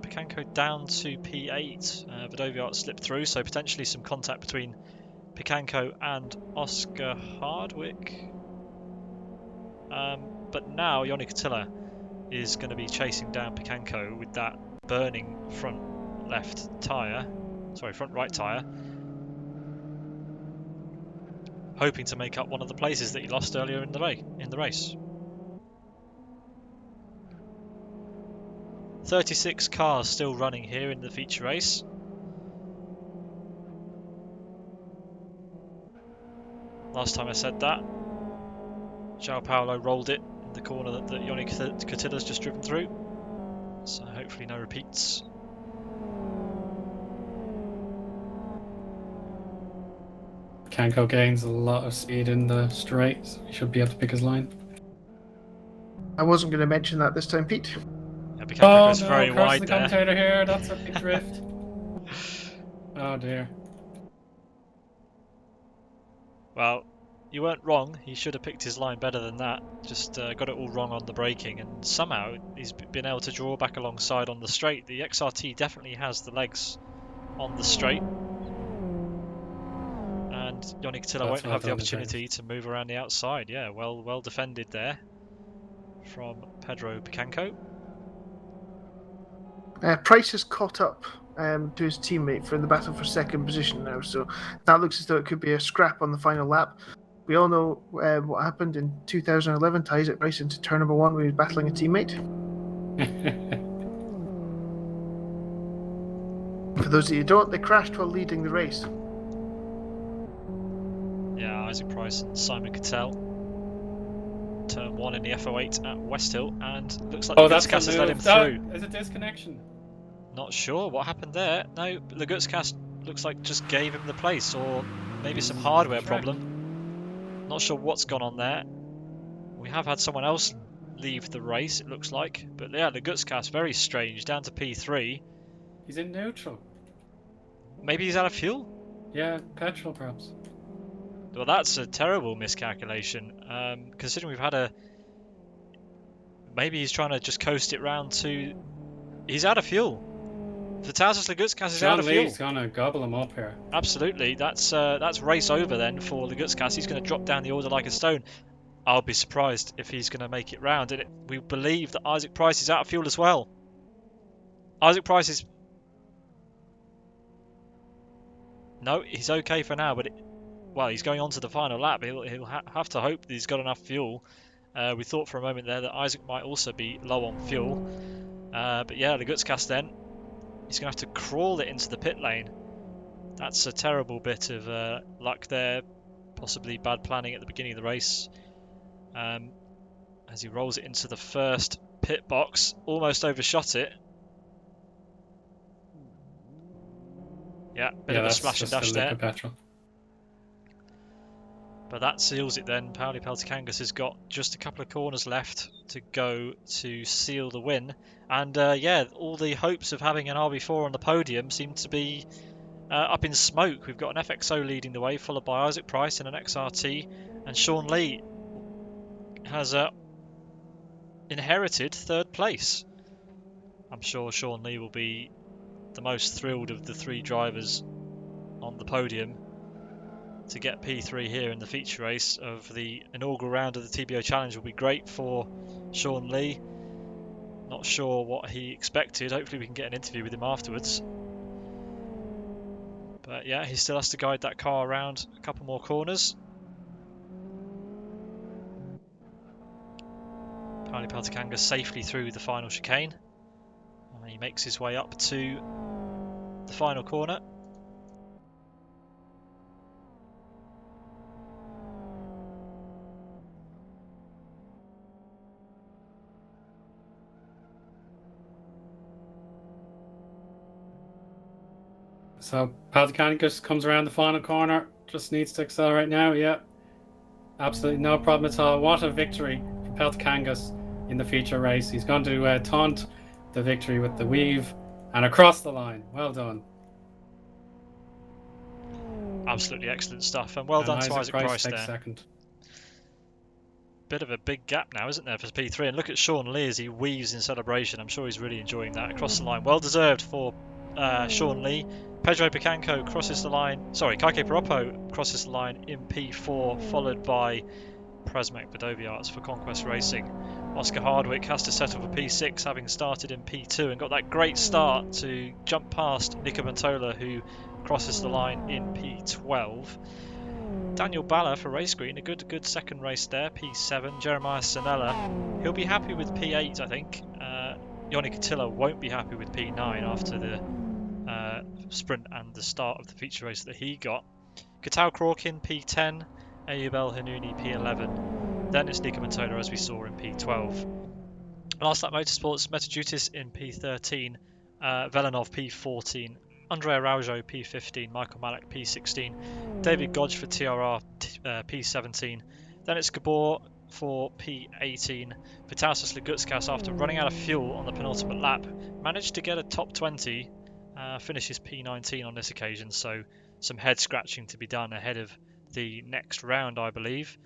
Pikanko down to P8. Vidoviarts slipped through, so potentially some contact between Pikanko and Oscar Hardwick. But now Eoin Katila is going to be chasing down Pikanko with that burning front right tyre, hoping to make up one of the places that he lost earlier in the race. 36 cars still running here in the feature race. Last time I said that, João Paulo rolled it in the corner that Eoin Katila's just driven through. So hopefully no repeats. Pikanko gains a lot of speed in the straight, so he should be able to pick his line. I wasn't going to mention that this time, Pete. Yeah, Pikanko goes very wide the there. commentator here. That's a big drift. Oh dear. Well, you weren't wrong. He should have picked his line better than that. Just got it all wrong on the braking, and somehow he's been able to draw back alongside on the straight. The XRT definitely has the legs on the straight, and Eoin Katila won't have the opportunity to move around the outside. Yeah, well defended there from Pedro Pikanko. Price has caught up to his teammate for the battle for second position now, so that looks as though it could be a scrap on the final lap. We all know what happened in 2011 ties it Price into turn number 1 when he was battling a teammate. For those of you who don't, they crashed while leading the race. Yeah, Isaac Price and Simon Cattell. Turn 1 in the FO8 at Westhill, and looks like Lagutskast has let him through. There's a disconnection. Not sure what happened there. No, Lagutskast looks like just gave him the place, or maybe some hardware problem. Not sure what's gone on there. We have had someone else leave the race, it looks like. But yeah, Lagutskast, very strange, down to P3. He's in neutral. Maybe he's out of fuel? Yeah, petrol perhaps. Well, that's a terrible miscalculation, considering we've had a... Maybe he's trying to just coast it round to... He's out of fuel. Vitasis Lagutskast is out of fuel. Lee's gonna gobble him up here. Absolutely. That's race over then for Lagutskast. He's going to drop down the order like a stone. I'll be surprised if he's going to make it round. And we believe that Isaac Price is out of fuel as well. Isaac Price is... No, he's okay for now, but... Well, he's going on to the final lap. He'll have to hope that he's got enough fuel. We thought for a moment there that Isaac might also be low on fuel. But yeah, Lagutskast then. He's going to have to crawl it into the pit lane. That's a terrible bit of luck there. Possibly bad planning at the beginning of the race. As he rolls it into the first pit box. Almost overshot it. Yeah, bit Yeah, of a that's splash and just a dash there. liquid petrol. But that seals it then. Pauli Peltikangas has got just a couple of corners left to go to seal the win. And yeah, all the hopes of having an RB4 on the podium seem to be up in smoke. We've got an FXO leading the way, followed by Isaac Price in an XRT. And Sean Lee has inherited third place. I'm sure Sean Lee will be the most thrilled of the three drivers on the podium to get P3 here in the feature race of the inaugural round of the TBO Challenge. Will be great for Sean Lee. Not sure what he expected. Hopefully we can get an interview with him afterwards. But yeah, he still has to guide that car around a couple more corners. Pauli Peltikangas safely through the final chicane. And he makes his way up to the final corner. So Peltikangas comes around the final corner, just needs to accelerate now. Yeah, absolutely no problem at all. What a victory for Peltikangas in the feature race. He's going to taunt the victory with the weave and across the line. Well done. Absolutely excellent stuff, and well done to Isaac Price takes there. second. Bit of a big gap now, isn't there, for P3? And look at Sean Lee as he weaves in celebration. I'm sure he's really enjoying that. Across the line, well deserved for Sean Lee. Pedro Picanco crosses the line. Sorry, Kaike Piroppo crosses the line in P4, followed by Prasmek Bedoviarts for Conquest Racing. Oscar Hardwick has to settle for P6, having started in P2 and got that great start to jump past Nico Mantola, who crosses the line in P12. Daniel Balla for Race Green, a good second race there, P7. Jeremiah Sanella, he'll be happy with P8, I think. Eoin Catilla won't be happy with P9 after the sprint and the start of the feature race that he got. Katao Crawkin, P10. Ayub El Hanouni, P11. Then it's Nico Mantola, as we saw, in P12. Last Lap Motorsports, Metajutis in P13. Velanov, P14. Andre Araujo, P15. Michael Malek, P16. David Godge for TRR, P17. Then it's Gabor for P18. Vitasis Lagutskas, after running out of fuel on the penultimate lap, managed to get a top 20. Finishes P19 on this occasion, so some head scratching to be done ahead of the next round, I believe.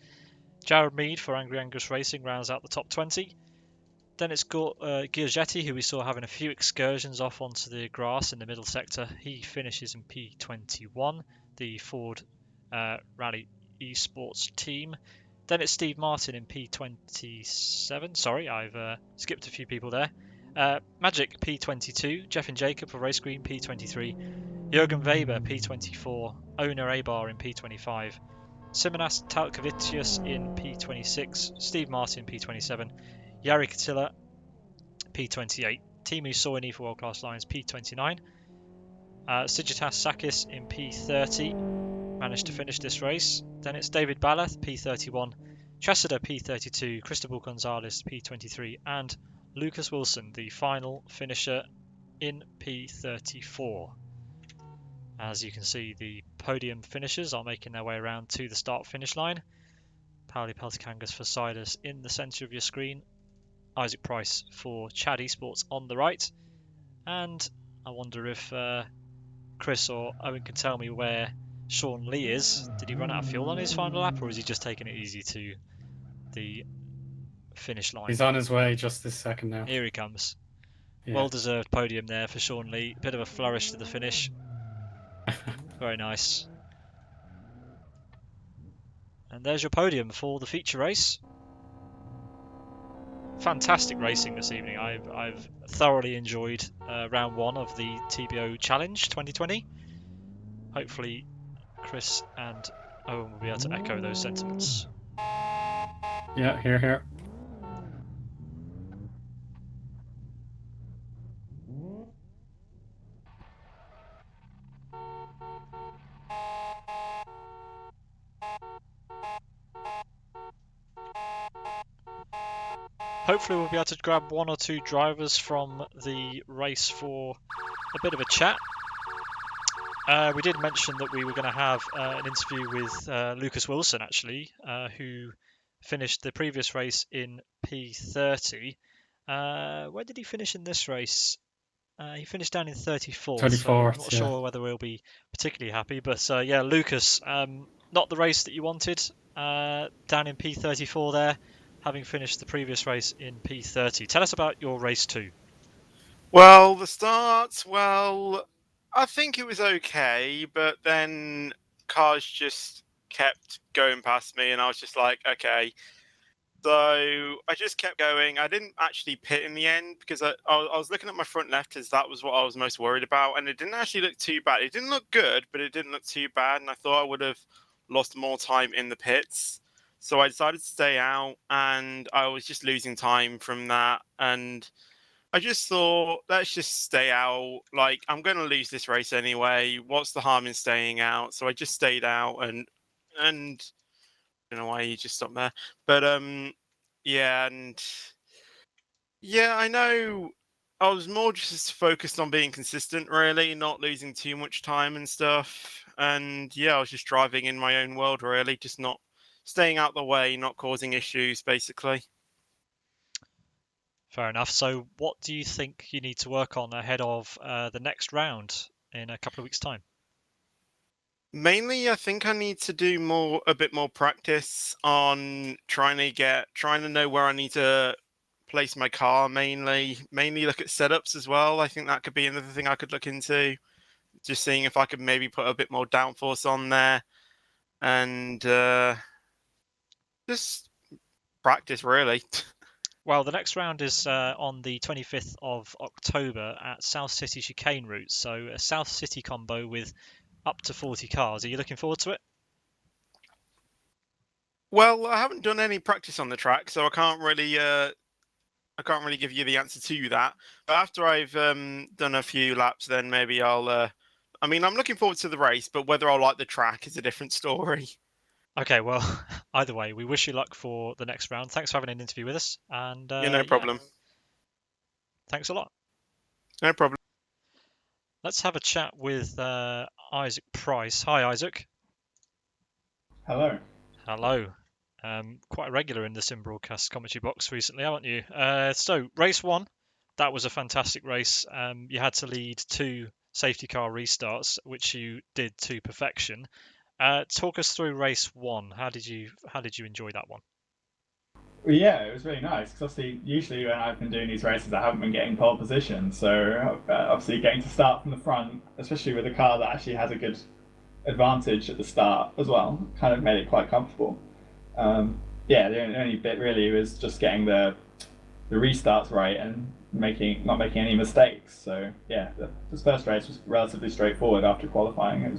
Jared Mead for Angry Angus Racing rounds out the top 20. Then it's Giorgetti, who we saw having a few excursions off onto the grass in the middle sector. He finishes in P21, the Ford Rally Esports team. Then it's Steve Martin in P27. Sorry, I've skipped a few people there. Magic P22, Jeff and Jacob for Race Green P23, Jürgen Weber P24, Owner Abar in P25, Simonas Talkavicius in P26, Steve Martin P27, Yari Katila P28, Timu Soini for World Class Lines P29, Sigitas Sakis in P30, managed to finish this race. Then it's David Balath P31, Chessida P32, Cristobal Gonzalez P23, and Lucas Wilson, the final finisher, in P34. As you can see, the podium finishers are making their way around to the start-finish line. Pauli Peltikangas for Silas in the centre of your screen. Isaac Price for Chad Esports on the right. And I wonder if Chris or Owen can tell me where Sean Lee is. Did he run out of fuel on his final lap, or is he just taking it easy to the finish line? He's on his way just this second now. Here he comes. Yeah. Well-deserved podium there for Sean Lee. Bit of a flourish to the finish. Very nice. And there's your podium for the feature race. Fantastic racing this evening. I've thoroughly enjoyed round one of the TBO Challenge 2020. Hopefully Chris and Owen will be able to echo those sentiments. Yeah, here. Hopefully we'll be able to grab one or two drivers from the race for a bit of a chat. We did mention that we were going to have an interview with Lucas Wilson, actually, who finished the previous race in P30. Where did he finish in this race? He finished down in 34th, so I'm 34th, not yeah. sure whether we'll be particularly happy. But yeah, Lucas, not the race that you wanted, down in P34 there, having finished the previous race in P30. Tell us about your race 2. Well, the start, I think it was okay, but then cars just kept going past me, and I was just like, okay. So I just kept going. I didn't actually pit in the end because I was looking at my front left because that was what I was most worried about, and it didn't actually look too bad. It didn't look good, but it didn't look too bad, and I thought I would have lost more time in the pits. So I decided to stay out, and I was just losing time from that, and I just thought, let's just stay out. Like, I'm going to lose this race anyway. What's the harm in staying out? So I just stayed out, and I don't know why you just stopped there, but yeah, and yeah, I know. I was more just focused on being consistent, really, not losing too much time and stuff. And yeah, I was just driving in my own world, really, just not staying out the way, not causing issues, basically. Fair enough. So what do you think you need to work on ahead of the next round in a couple of weeks' time? Mainly, I think I need to do a bit more practice on trying to know where I need to place my car. Mainly look at setups as well. I think that could be another thing I could look into. Just seeing if I could maybe put a bit more downforce on there, and just practice really. Well, the next round is on the 25th of October at South City chicane route. So a South City combo with up to 40 cars. Are you looking forward to it? Well, I haven't done any practice on the track, so I can't really give you the answer to that. But after I've done a few laps, then maybe I'll. I mean, I'm looking forward to the race, but whether I'll like the track is a different story. Okay, well, either way, we wish you luck for the next round. Thanks for having an interview with us, and Yeah, no problem. thanks a lot. No problem. Let's have a chat with Isaac Price. Hi, Isaac. Hello. Hello. Quite a regular in the Sim Broadcast commentary box recently, haven't you? So, race 1, that was a fantastic race. You had to lead 2 safety car restarts, which you did to perfection. Talk us through race 1. How did you enjoy that one? Well, yeah, it was really nice because obviously, usually when I've been doing these races, I haven't been getting pole position. So obviously, getting to start from the front, especially with a car that actually has a good advantage at the start as well, kind of made it quite comfortable. Yeah, the only bit really was just getting the restarts right and not making any mistakes. So yeah, this first race was relatively straightforward after qualifying. It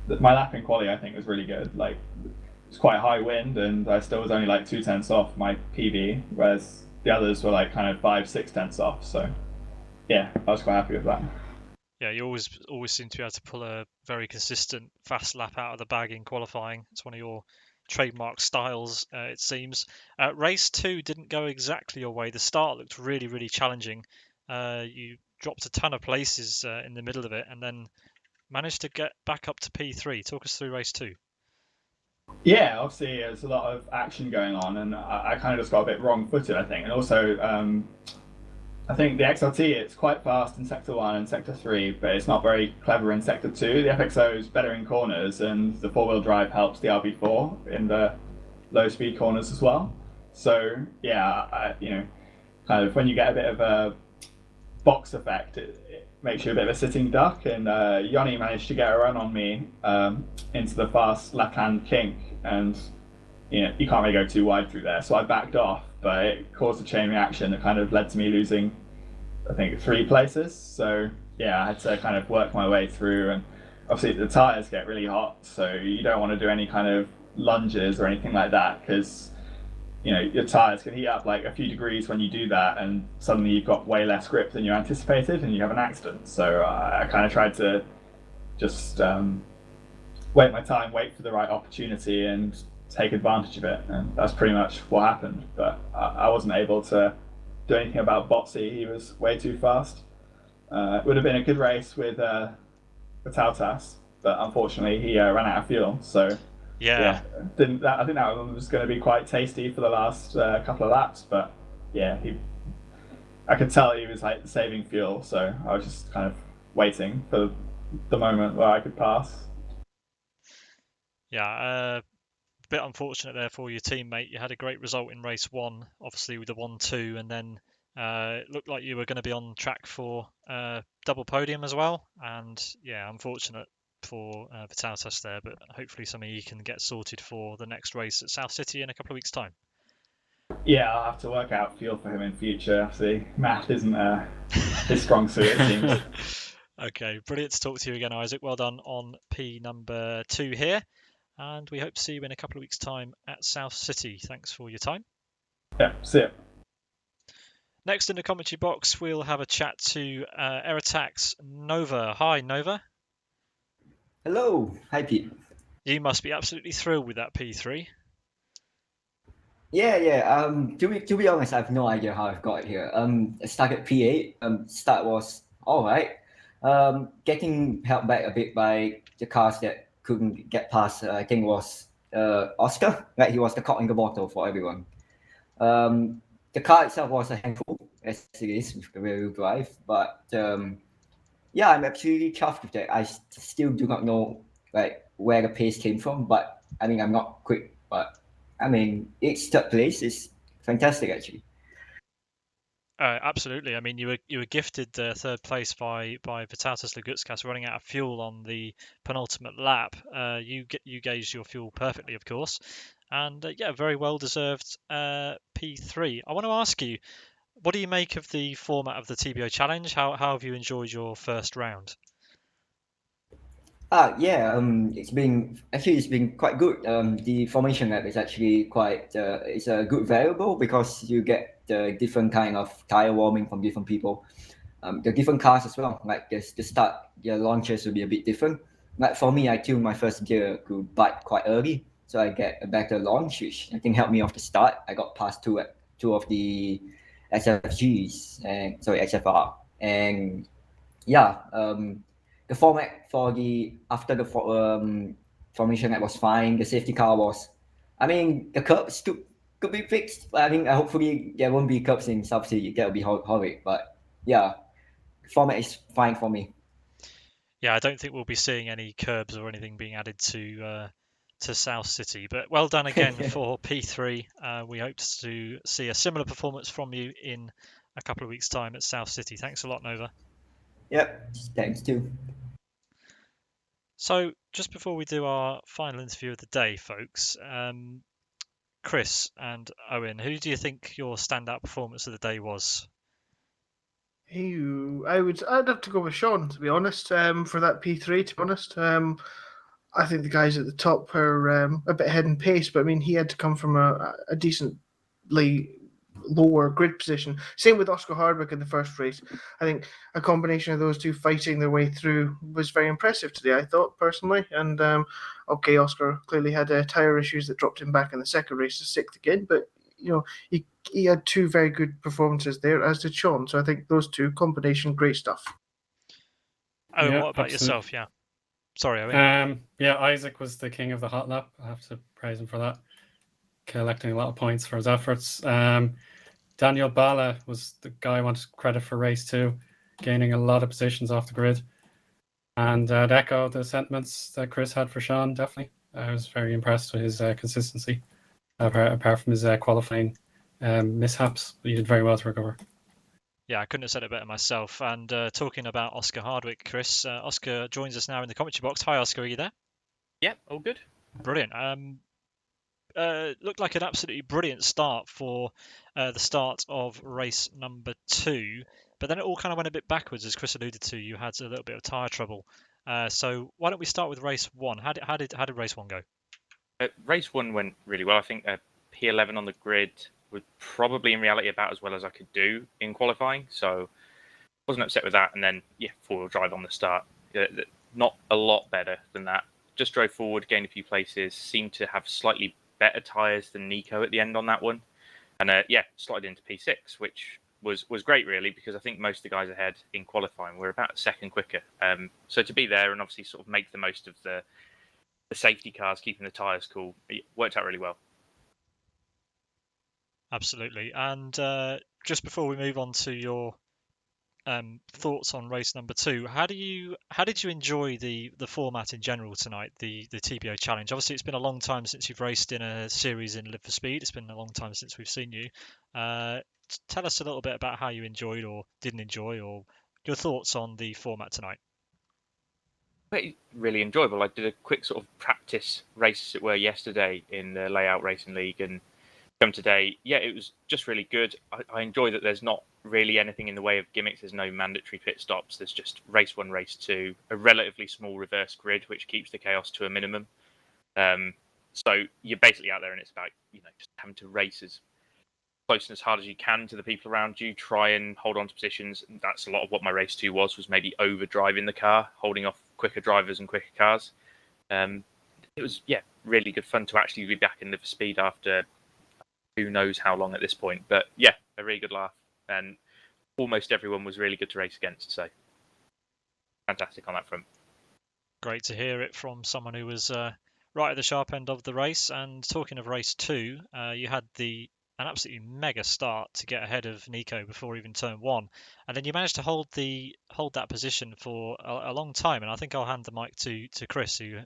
was my lap in quali, I think, was really good. Like, it was quite high wind, and I still was only like 2/10 off my PB, whereas the others were like kind of 5-6 tenths off. So yeah, I was quite happy with that. Yeah, you always seem to be able to pull a very consistent fast lap out of the bag in qualifying. It's one of your trademark styles, it seems. Race 2 didn't go exactly your way. The start looked really, really challenging. You dropped a ton of places in the middle of it, and then managed to get back up to P3. Talk us through race 2. Yeah, obviously there's a lot of action going on, and I kind of just got a bit wrong-footed, I think. And also, I think the XLT, it's quite fast in Sector 1 and Sector 3, but it's not very clever in Sector 2. The FXO is better in corners, and the four-wheel drive helps the RB4 in the low-speed corners as well. So, yeah, kind of when you get a bit of a box effect, it makes you a bit of a sitting duck, and Yoni managed to get a run on me into the fast left-hand kink, and you can't really go too wide through there, so I backed off, but it caused a chain reaction that kind of led to me losing, I think, 3 places. So yeah, I had to kind of work my way through, and obviously the tires get really hot, so you don't want to do any kind of lunges or anything like that, because your tires can heat up like a few degrees when you do that, and suddenly you've got way less grip than you anticipated, and you have an accident. So I kind of tried to just wait my time, wait for the right opportunity, and take advantage of it, and that's pretty much what happened. But I wasn't able to do anything about Botsy. He was way too fast. It would have been a good race with Vitautas, but unfortunately he ran out of fuel. So Yeah. I think that one was going to be quite tasty for the last couple of laps. But yeah, I could tell he was like saving fuel, so I was just kind of waiting for the moment where I could pass. Yeah, a bit unfortunate there for your teammate. You had a great result in race 1, obviously with the 1-2, and then it looked like you were going to be on track for double podium as well. And yeah, unfortunate for Vitautas there, but hopefully something he can get sorted for the next race at South City in a couple of weeks' time. Yeah, I'll have to work out fuel for him in future. See, math isn't his strong suit, it seems. Okay, brilliant to talk to you again, Isaac. Well done on P number 2 here. And we hope to see you in a couple of weeks' time at South City. Thanks for your time. Yeah, see ya. Next in the commentary box, we'll have a chat to Aerotax Nova. Hi, Nova. Hello. Hi, Pete. You must be absolutely thrilled with that P3. Yeah. To be honest, I have no idea how I've got here. I started P8. Start was all right. Getting held back a bit by the cars that couldn't get past. I think was Oscar. Right, he was the cock in the bottle for everyone. The car itself was a handful, as it is with the rear-wheel drive. But yeah, I'm absolutely chuffed with that. I still do not know like where the pace came from, but I mean, I'm not quick, but I mean, it's third place. It's fantastic, actually. Absolutely. I mean, you were gifted third place by Vitautas Lagutskas running out of fuel on the penultimate lap. You gauged your fuel perfectly, of course, and yeah, very well deserved P3. I want to ask you, what do you make of the format of the TBO Challenge? How have you enjoyed your first round? Yeah, it's been quite good. The formation map is actually quite it's a good variable because you get the different kind of tire warming from different people. The different cars as well. Like the start, your launches will be a bit different. Like for me, I tuned my first gear to bite quite early, so I get a better launch, which I think helped me off the start. I got past two of the SFGs and sorry XFR, and yeah, the format for the after the formation that was fine. The safety car was, I mean, the curbs could be fixed. But I mean, hopefully there won't be curbs in South City. That would be horrid. But yeah, format is fine for me. Yeah, I don't think we'll be seeing any curbs or anything being added to South City. But well done again for P3. We hope to see a similar performance from you in a couple of weeks' time at South City. Thanks a lot, Nova. Yep, thanks too. So just before we do our final interview of the day, folks, Chris and Eoin, who do you think your standout performance of the day was? I'd have to go with Sean, to be honest, for that P3, to be honest. I think the guys at the top are a bit ahead in pace, but I mean, he had to come from a decently lower grid position. Same with Oscar Hardwick in the first race. I think a combination of those two fighting their way through was very impressive today, I thought, personally. And okay, Oscar clearly had tyre issues that dropped him back in the second race to sixth again, but you know, he had two very good performances there, as did Sean. So I think those two combination, great stuff. Oh, Yeah, what about absolutely. yourself? Yeah. Sorry, Eoin. Yeah, Isaac was the king of the hot lap. I have to praise him for that, collecting a lot of points for his efforts. Daniel Bala was the guy I wanted credit for race 2, gaining a lot of positions off the grid. And I'd echo the sentiments that Chris had for Sean, definitely. I was very impressed with his consistency, apart from his qualifying mishaps. He did very well to recover. Yeah, I couldn't have said it better myself. And talking about Oscar Hardwick, Chris, Oscar joins us now in the commentary box. Hi, Oscar, are you there? Yeah, all good. Brilliant. Looked like an absolutely brilliant start for the start of race number 2, but then it all kind of went a bit backwards, as Chris alluded to. You had a little bit of tyre trouble. So why don't we start with race 1? How did race 1 go? Race 1 went really well. I think P11 on the grid was probably in reality about as well as I could do in qualifying, so wasn't upset with that. And then, yeah, four-wheel drive on the start. Not a lot better than that. Just drove forward, gained a few places, seemed to have slightly better tyres than Nico at the end on that one. And, yeah, slotted into P6, which was great, really, because I think most of the guys ahead in qualifying were about a second quicker. So to be there and obviously sort of make the most of the safety cars, keeping the tyres cool, it worked out really well. Absolutely. And just before we move on to your thoughts on race number 2, how did you enjoy the format in general tonight, the TBO challenge? Obviously, it's been a long time since you've raced in a series in Live for Speed. It's been a long time since we've seen you. Tell us a little bit about how you enjoyed or didn't enjoy, or your thoughts on the format tonight. Really enjoyable. I did a quick sort of practice race, as it were, yesterday in the Layout Racing League, and come today, yeah, it was just really good. I enjoy that there's not really anything in the way of gimmicks. There's no mandatory pit stops. There's just race 1, race 2, a relatively small reverse grid, which keeps the chaos to a minimum. So you're basically out there, and it's about just having to race as close and as hard as you can to the people around you. Try and hold on to positions. And that's a lot of what my race 2 was maybe overdriving the car, holding off quicker drivers and quicker cars. It was really good fun to actually be back in Live for Speed after who knows how long at this point. But yeah, a really good laugh, and almost everyone was really good to race against. So fantastic on that front. Great to hear it from someone who was right at the sharp end of the race. And talking of race 2, you had an absolutely mega start to get ahead of Nico before even turn 1, and then you managed to hold that position for a long time. And I think I'll hand the mic to Chris, who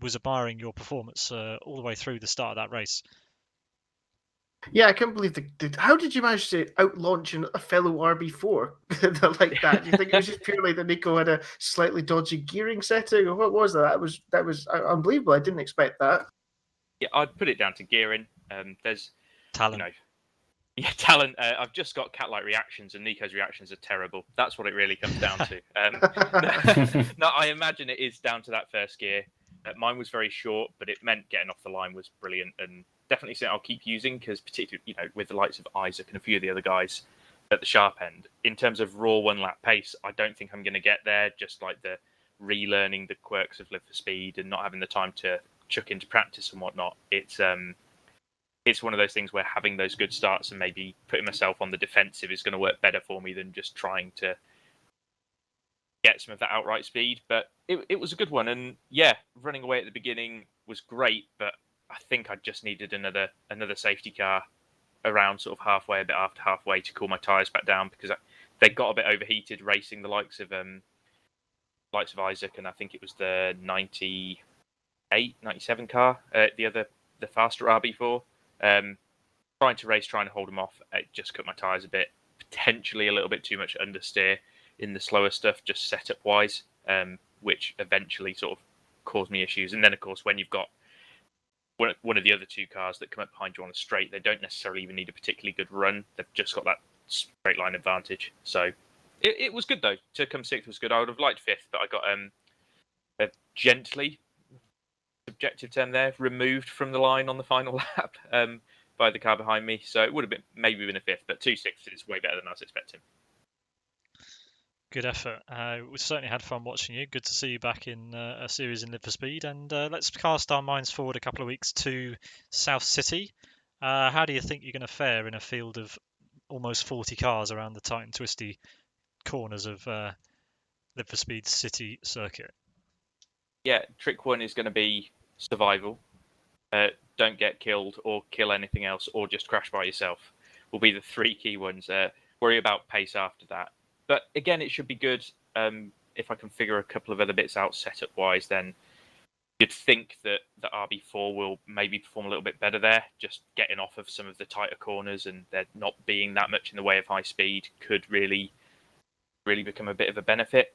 was admiring your performance all the way through the start of that race. Yeah, I can't believe how did you manage to out-launch a fellow RB4 like that? Do you think it was just purely that Nico had a slightly dodgy gearing setting, or what was that? That was unbelievable. I didn't expect that. Yeah, I'd put it down to gearing. There's talent. Talent. I've just got cat-like reactions, and Nico's reactions are terrible. That's what it really comes down to. No, I imagine it is down to that first gear. Mine was very short, but it meant getting off the line was brilliant, and definitely something I'll keep using, because particularly with the likes of Isaac and a few of the other guys at the sharp end, in terms of raw 1-lap pace, I don't think I'm going to get there. Just like the relearning the quirks of Live for Speed and not having the time to chuck into practice and whatnot. It's one of those things where having those good starts and maybe putting myself on the defensive is going to work better for me than just trying to get some of that outright speed. But it was a good one, and yeah, running away at the beginning was great, but I think I just needed another safety car around sort of halfway, a bit after halfway, to cool my tyres back down, because they got a bit overheated racing the likes of Isaac, and I think it was the 98, 97 car, the faster RB4. Trying to hold them off, it just cut my tyres a bit, potentially a little bit too much understeer in the slower stuff, just setup wise, which eventually sort of caused me issues. And then, of course, when you've got one of the other 2 cars that come up behind you on a straight, they don't necessarily even need a particularly good run. They've just got that straight line advantage. So it was good, though. To come 6th was good. I would have liked 5th, but I got a gently, subjective term there, removed from the line on the final lap by the car behind me. So it would have maybe been a 5th, but 2 6ths is way better than I was expecting. Good effort. We certainly had fun watching you. Good to see you back in a series in Live for Speed. And let's cast our minds forward a couple of weeks to South City. How do you think you're going to fare in a field of almost 40 cars around the tight and twisty corners of Live for Speed City circuit? Yeah, trick 1 is going to be survival. Don't get killed or kill anything else, or just crash by yourself, will be the 3 key ones. Worry about pace after that. But again, it should be good. If I can figure a couple of other bits out setup-wise, then you'd think that the RB4 will maybe perform a little bit better there. Just getting off of some of the tighter corners and there not being that much in the way of high speed could really become a bit of a benefit.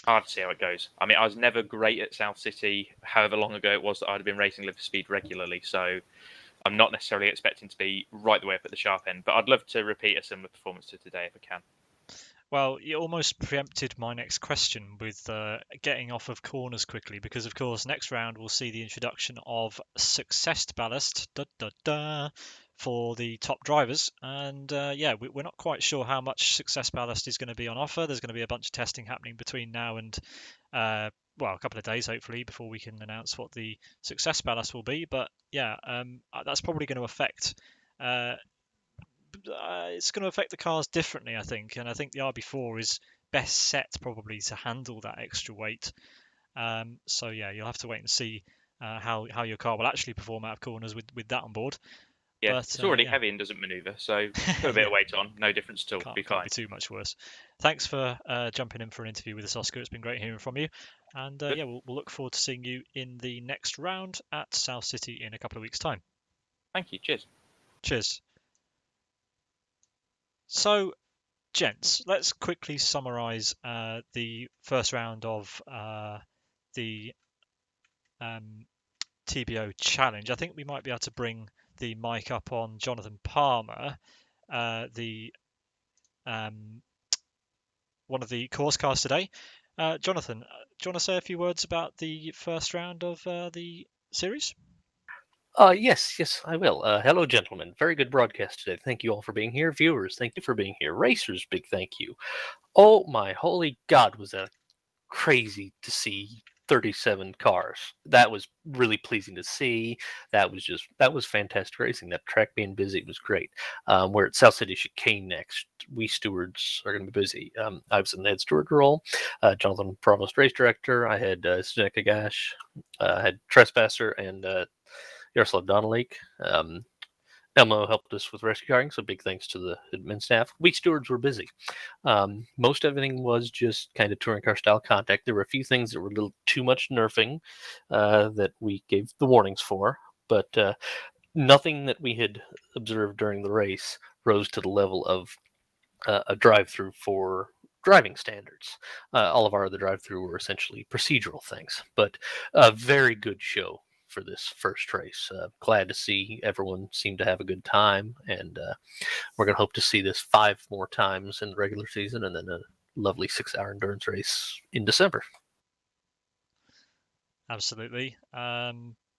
Hard to see how it goes. I mean, I was never great at South City, however long ago it was that I'd have been racing Live for Speed regularly, so I'm not necessarily expecting to be right the way up at the sharp end, but I'd love to repeat a similar performance to today if I can. Well, you almost preempted my next question with getting off of corners quickly, because of course next round we'll see the introduction of success ballast for the top drivers, and we're not quite sure how much success ballast is going to be on offer. There's going to be a bunch of testing happening between now and a couple of days hopefully before we can announce what the success ballast will be. But that's probably going to affect it's going to affect the cars differently, I think, and I think the RB4 is best set probably to handle that extra weight. So yeah, you'll have to wait and see how your car will actually perform out of corners with that on board. Yeah, But, it's already yeah. heavy and doesn't manoeuvre, so put a bit Yeah. of weight on, no difference at all. Can't, Be can't fine. be too much worse. Thanks for jumping in for an interview with us, Oscar. It's been great hearing from you. And yeah, we'll look forward to seeing you in the next round at South City in a couple of weeks' time. Thank you. Cheers. Cheers. So, gents, let's quickly summarise the first round of the TBO challenge. I think we might be able to bring the mic up on Jonathan Palmer, the one of the course cars today. Jonathan, do you want to say a few words about the first round of the series? Yes, I will. Hello, gentlemen. Very good broadcast today. Thank you all for being here. Viewers, thank you for being here. Racers, big thank you. Oh my holy God, was that crazy to see 37 cars. That was really pleasing to see. That was fantastic racing. That track being busy was great. We're at South City Chicane next. We stewards are going to be busy. I was in the head steward role. Jonathan Provost, race director. I had Zdenek Agash, had Trespasser, and Yaroslav Donalik. Elmo helped us with rescue carring, so big thanks to the admin staff. We stewards were busy. Most everything was just kind of touring car style contact. There were a few things that were a little too much nerfing that we gave the warnings for, but nothing that we had observed during the race rose to the level of a drive-through for driving standards. All of our other drive-through were essentially procedural things, but a very good show for this first race. Glad to see everyone seem to have a good time, and we're going to hope to see this 5 more times in the regular season, and then a lovely 6-hour endurance race in December. Absolutely. Yeah,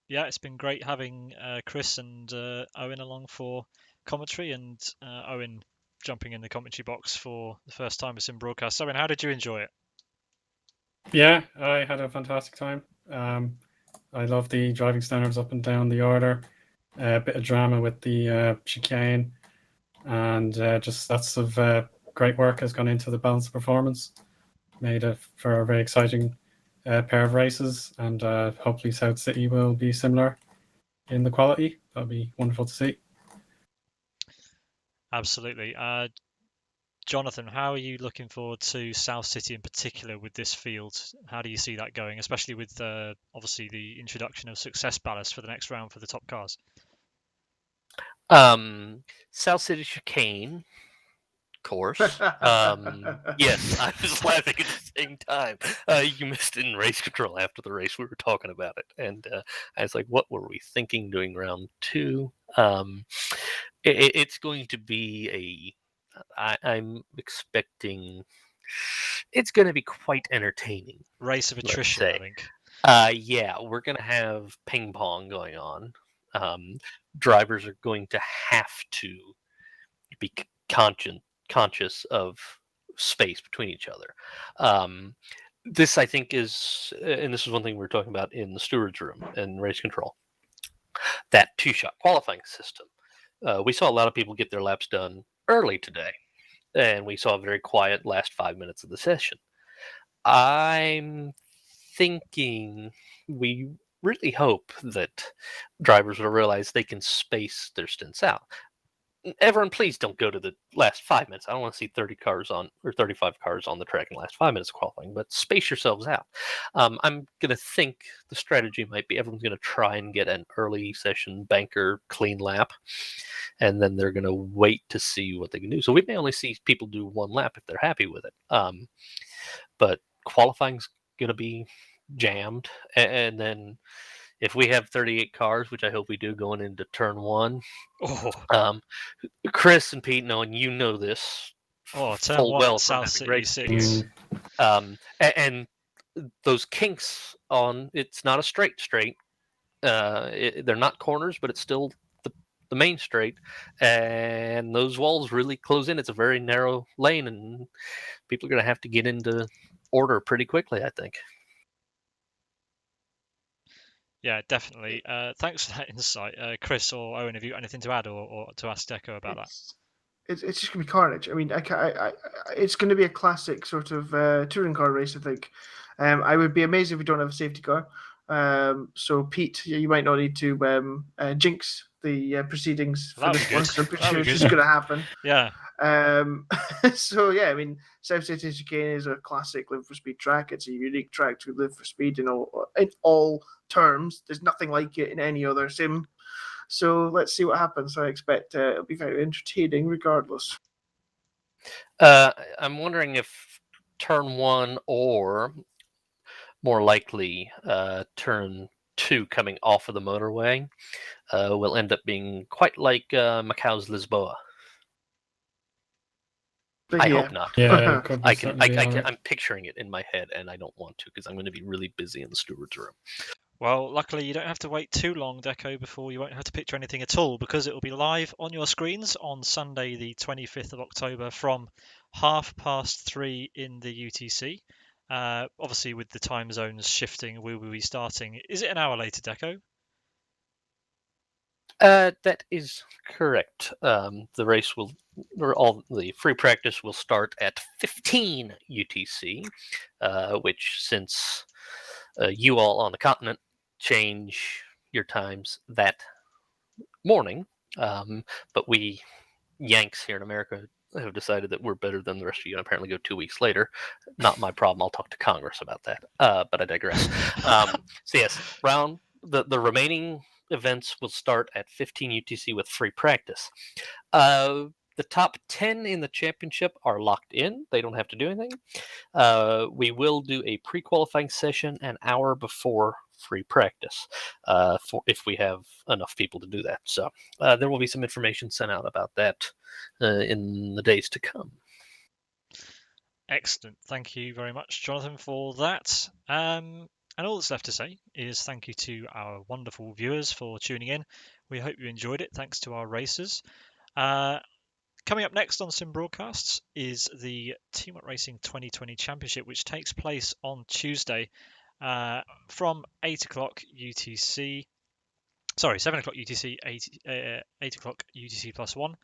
it's been great having Chris and Eoin along for commentary, and Eoin jumping in the commentary box for the first time it's in broadcast. Eoin, how did you enjoy it? Yeah, I had a fantastic time. I love the driving standards up and down the order. A bit of drama with the chicane, and just lots of great work has gone into the balance of performance. Made it for a very exciting pair of races, and hopefully South City will be similar in the quality. That'll be wonderful to see. Absolutely. Jonathan, how are you looking forward to South City in particular with this field? How do you see that going, especially with obviously the introduction of success ballast for the next round for the top cars? South City Chicane course. Yes, I was laughing at the same time. You missed it in race control after the race. We were talking about it, and I was like, "What were we thinking doing round 2?" It's going to be I'm expecting it's going to be quite entertaining. Race of attrition, I think. Yeah, we're going to have ping pong going on. Drivers are going to have to be conscious of space between each other. This, I think, is, and this is one thing we were talking about in the steward's room and race control, that 2-shot qualifying system. We saw a lot of people get their laps done early today, and we saw a very quiet last 5 minutes of the session. I'm thinking we really hope that drivers will realize they can space their stints out. Everyone, please don't go to the last 5 minutes. I don't want to see 30 cars on or 35 cars on the track in the last 5 minutes of qualifying, but space yourselves out. I'm going to think the strategy might be everyone's going to try and get an early session banker clean lap, and then they're going to wait to see what they can do. So we may only see people do 1 lap if they're happy with it. But qualifying's going to be jammed, and then if we have 38 cars, which I hope we do going into turn 1, Chris and Pete, knowing you know this turn full 1 well at from South having City race 6. And those kinks on it's not a straight. They're not corners, but it's still the main straight, and those walls really close in. It's a very narrow lane, and people are going to have to get into order pretty quickly, I think. Yeah, definitely. Thanks for that insight. Chris or Eoin, have you got anything to add or to ask Deco about that? it's just gonna be carnage. I mean, it's going to be a classic sort of touring car race. I think. I would be amazed if we don't have a safety car. So Pete, you might not need to jinx the proceedings for That'd this be one good. because I'm pretty That'd sure be it's good. just going to happen. Yeah. So yeah, I mean, South City Chicane is a classic Live for Speed track. It's a unique track to Live for Speed in all terms. There's nothing like it in any other sim. So let's see what happens. I expect it'll be very entertaining, regardless. I'm wondering if turn 1 or more likely turn 2 coming off of the motorway will end up being quite like Macau's Lisboa. I hope not. Yeah, it could be I certainly be alright. I'm picturing it in my head, and I don't want to because I'm going to be really busy in the steward's room. Well, luckily you don't have to wait too long, Deco, before you won't have to picture anything at all, because it will be live on your screens on Sunday, the 25th of October, from 3:30 in the UTC. Obviously, with the time zones shifting, we will be starting. Is it an hour later, Deco? That is correct. The race will, or all the free practice will start at 15 UTC, which, since you all on the continent change your times that morning, but we Yanks here in America have decided that we're better than the rest of you and apparently go 2 weeks later. Not my problem. I'll talk to Congress about that. But I digress. So yes, the remaining events will start at 15 UTC with free practice. The top 10 in the championship are locked in. They don't have to do anything. We will do a pre-qualifying session an hour before free practice, for if we have enough people to do that. So there will be some information sent out about that in the days to come. Excellent. Thank you very much, Jonathan, for that. And all that's left to say is thank you to our wonderful viewers for tuning in. We hope you enjoyed it. Thanks to our racers. Coming up next on Sim Broadcasts is the Teamwork Racing 2020 Championship, which takes place on Tuesday from 8 o'clock UTC. Sorry, 7 o'clock UTC, 8 o'clock UTC plus 1.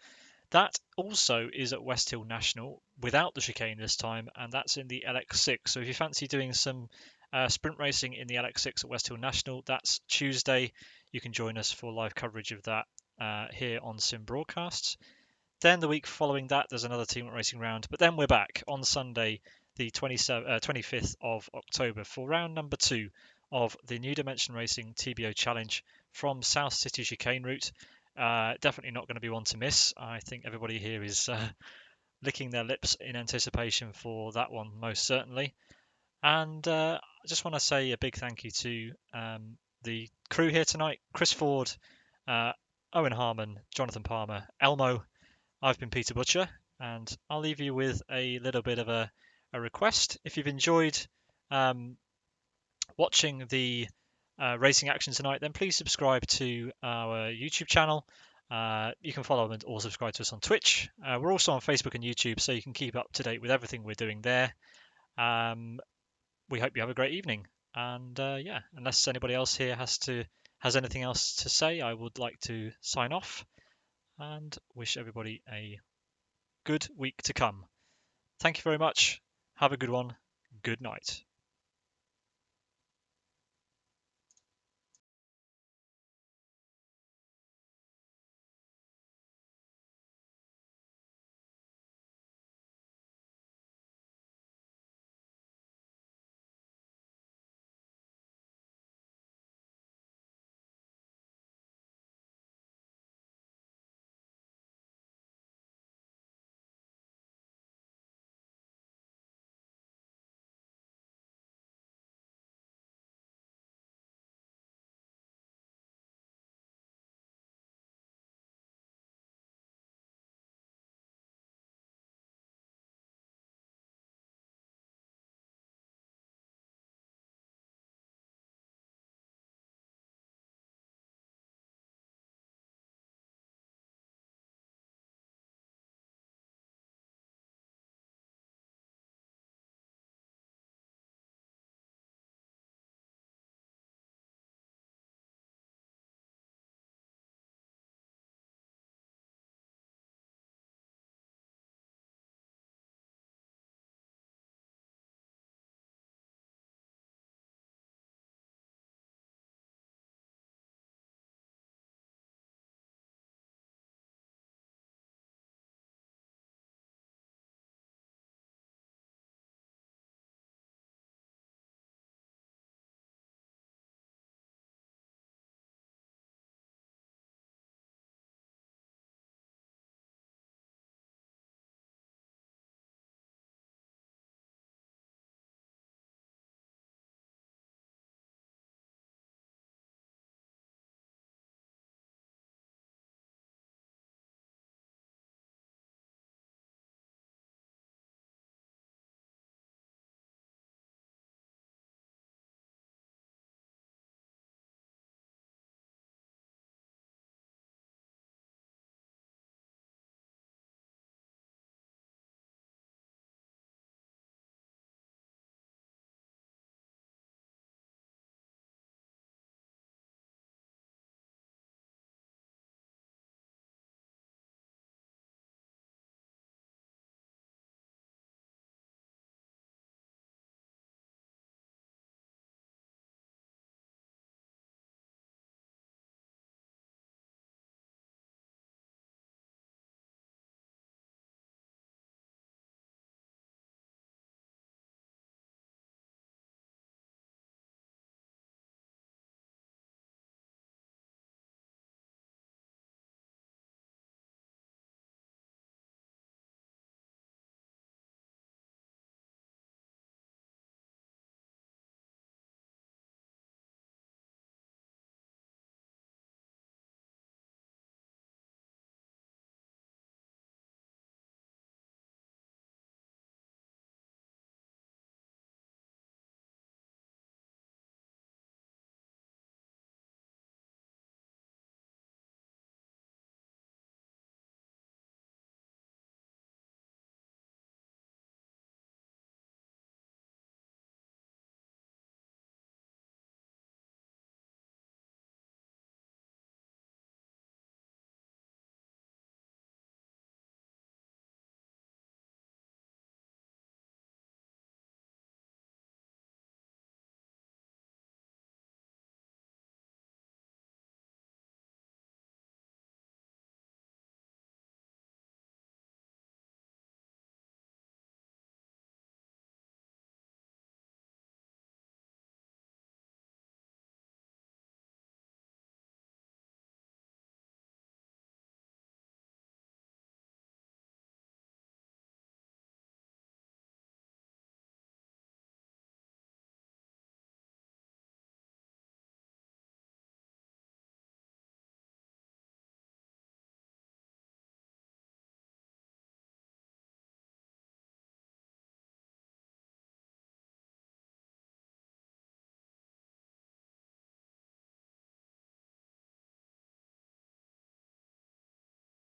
That also is at Westhill National without the chicane this time, and that's in the LX6. So if you fancy doing some sprint racing in the LX6 at Westhill National, that's Tuesday. You can join us for live coverage of that here on Sim Broadcasts. Then the week following that, there's another Teamwork Racing round, but then we're back on Sunday, the 25th of October, for round number 2 of the new Dimension Racing TBO Challenge from South City Chicane route. Definitely not going to be one to miss. I think everybody here is licking their lips in anticipation for that one, most certainly. And I just want to say a big thank you to the crew here tonight: Chris Ford, Eoin Harman, Jonathan Palmer, Elmo. I've been Peter Butcher, and I'll leave you with a little bit of a request. If you've enjoyed watching the racing action tonight, then please subscribe to our YouTube channel. You can follow or subscribe to us on Twitch. We're also on Facebook and YouTube, so you can keep up to date with everything we're doing there. We hope you have a great evening. And yeah, unless anybody else here has anything else to say, I would like to sign off and wish everybody a good week to come. Thank you very much. Have a good one. Good night.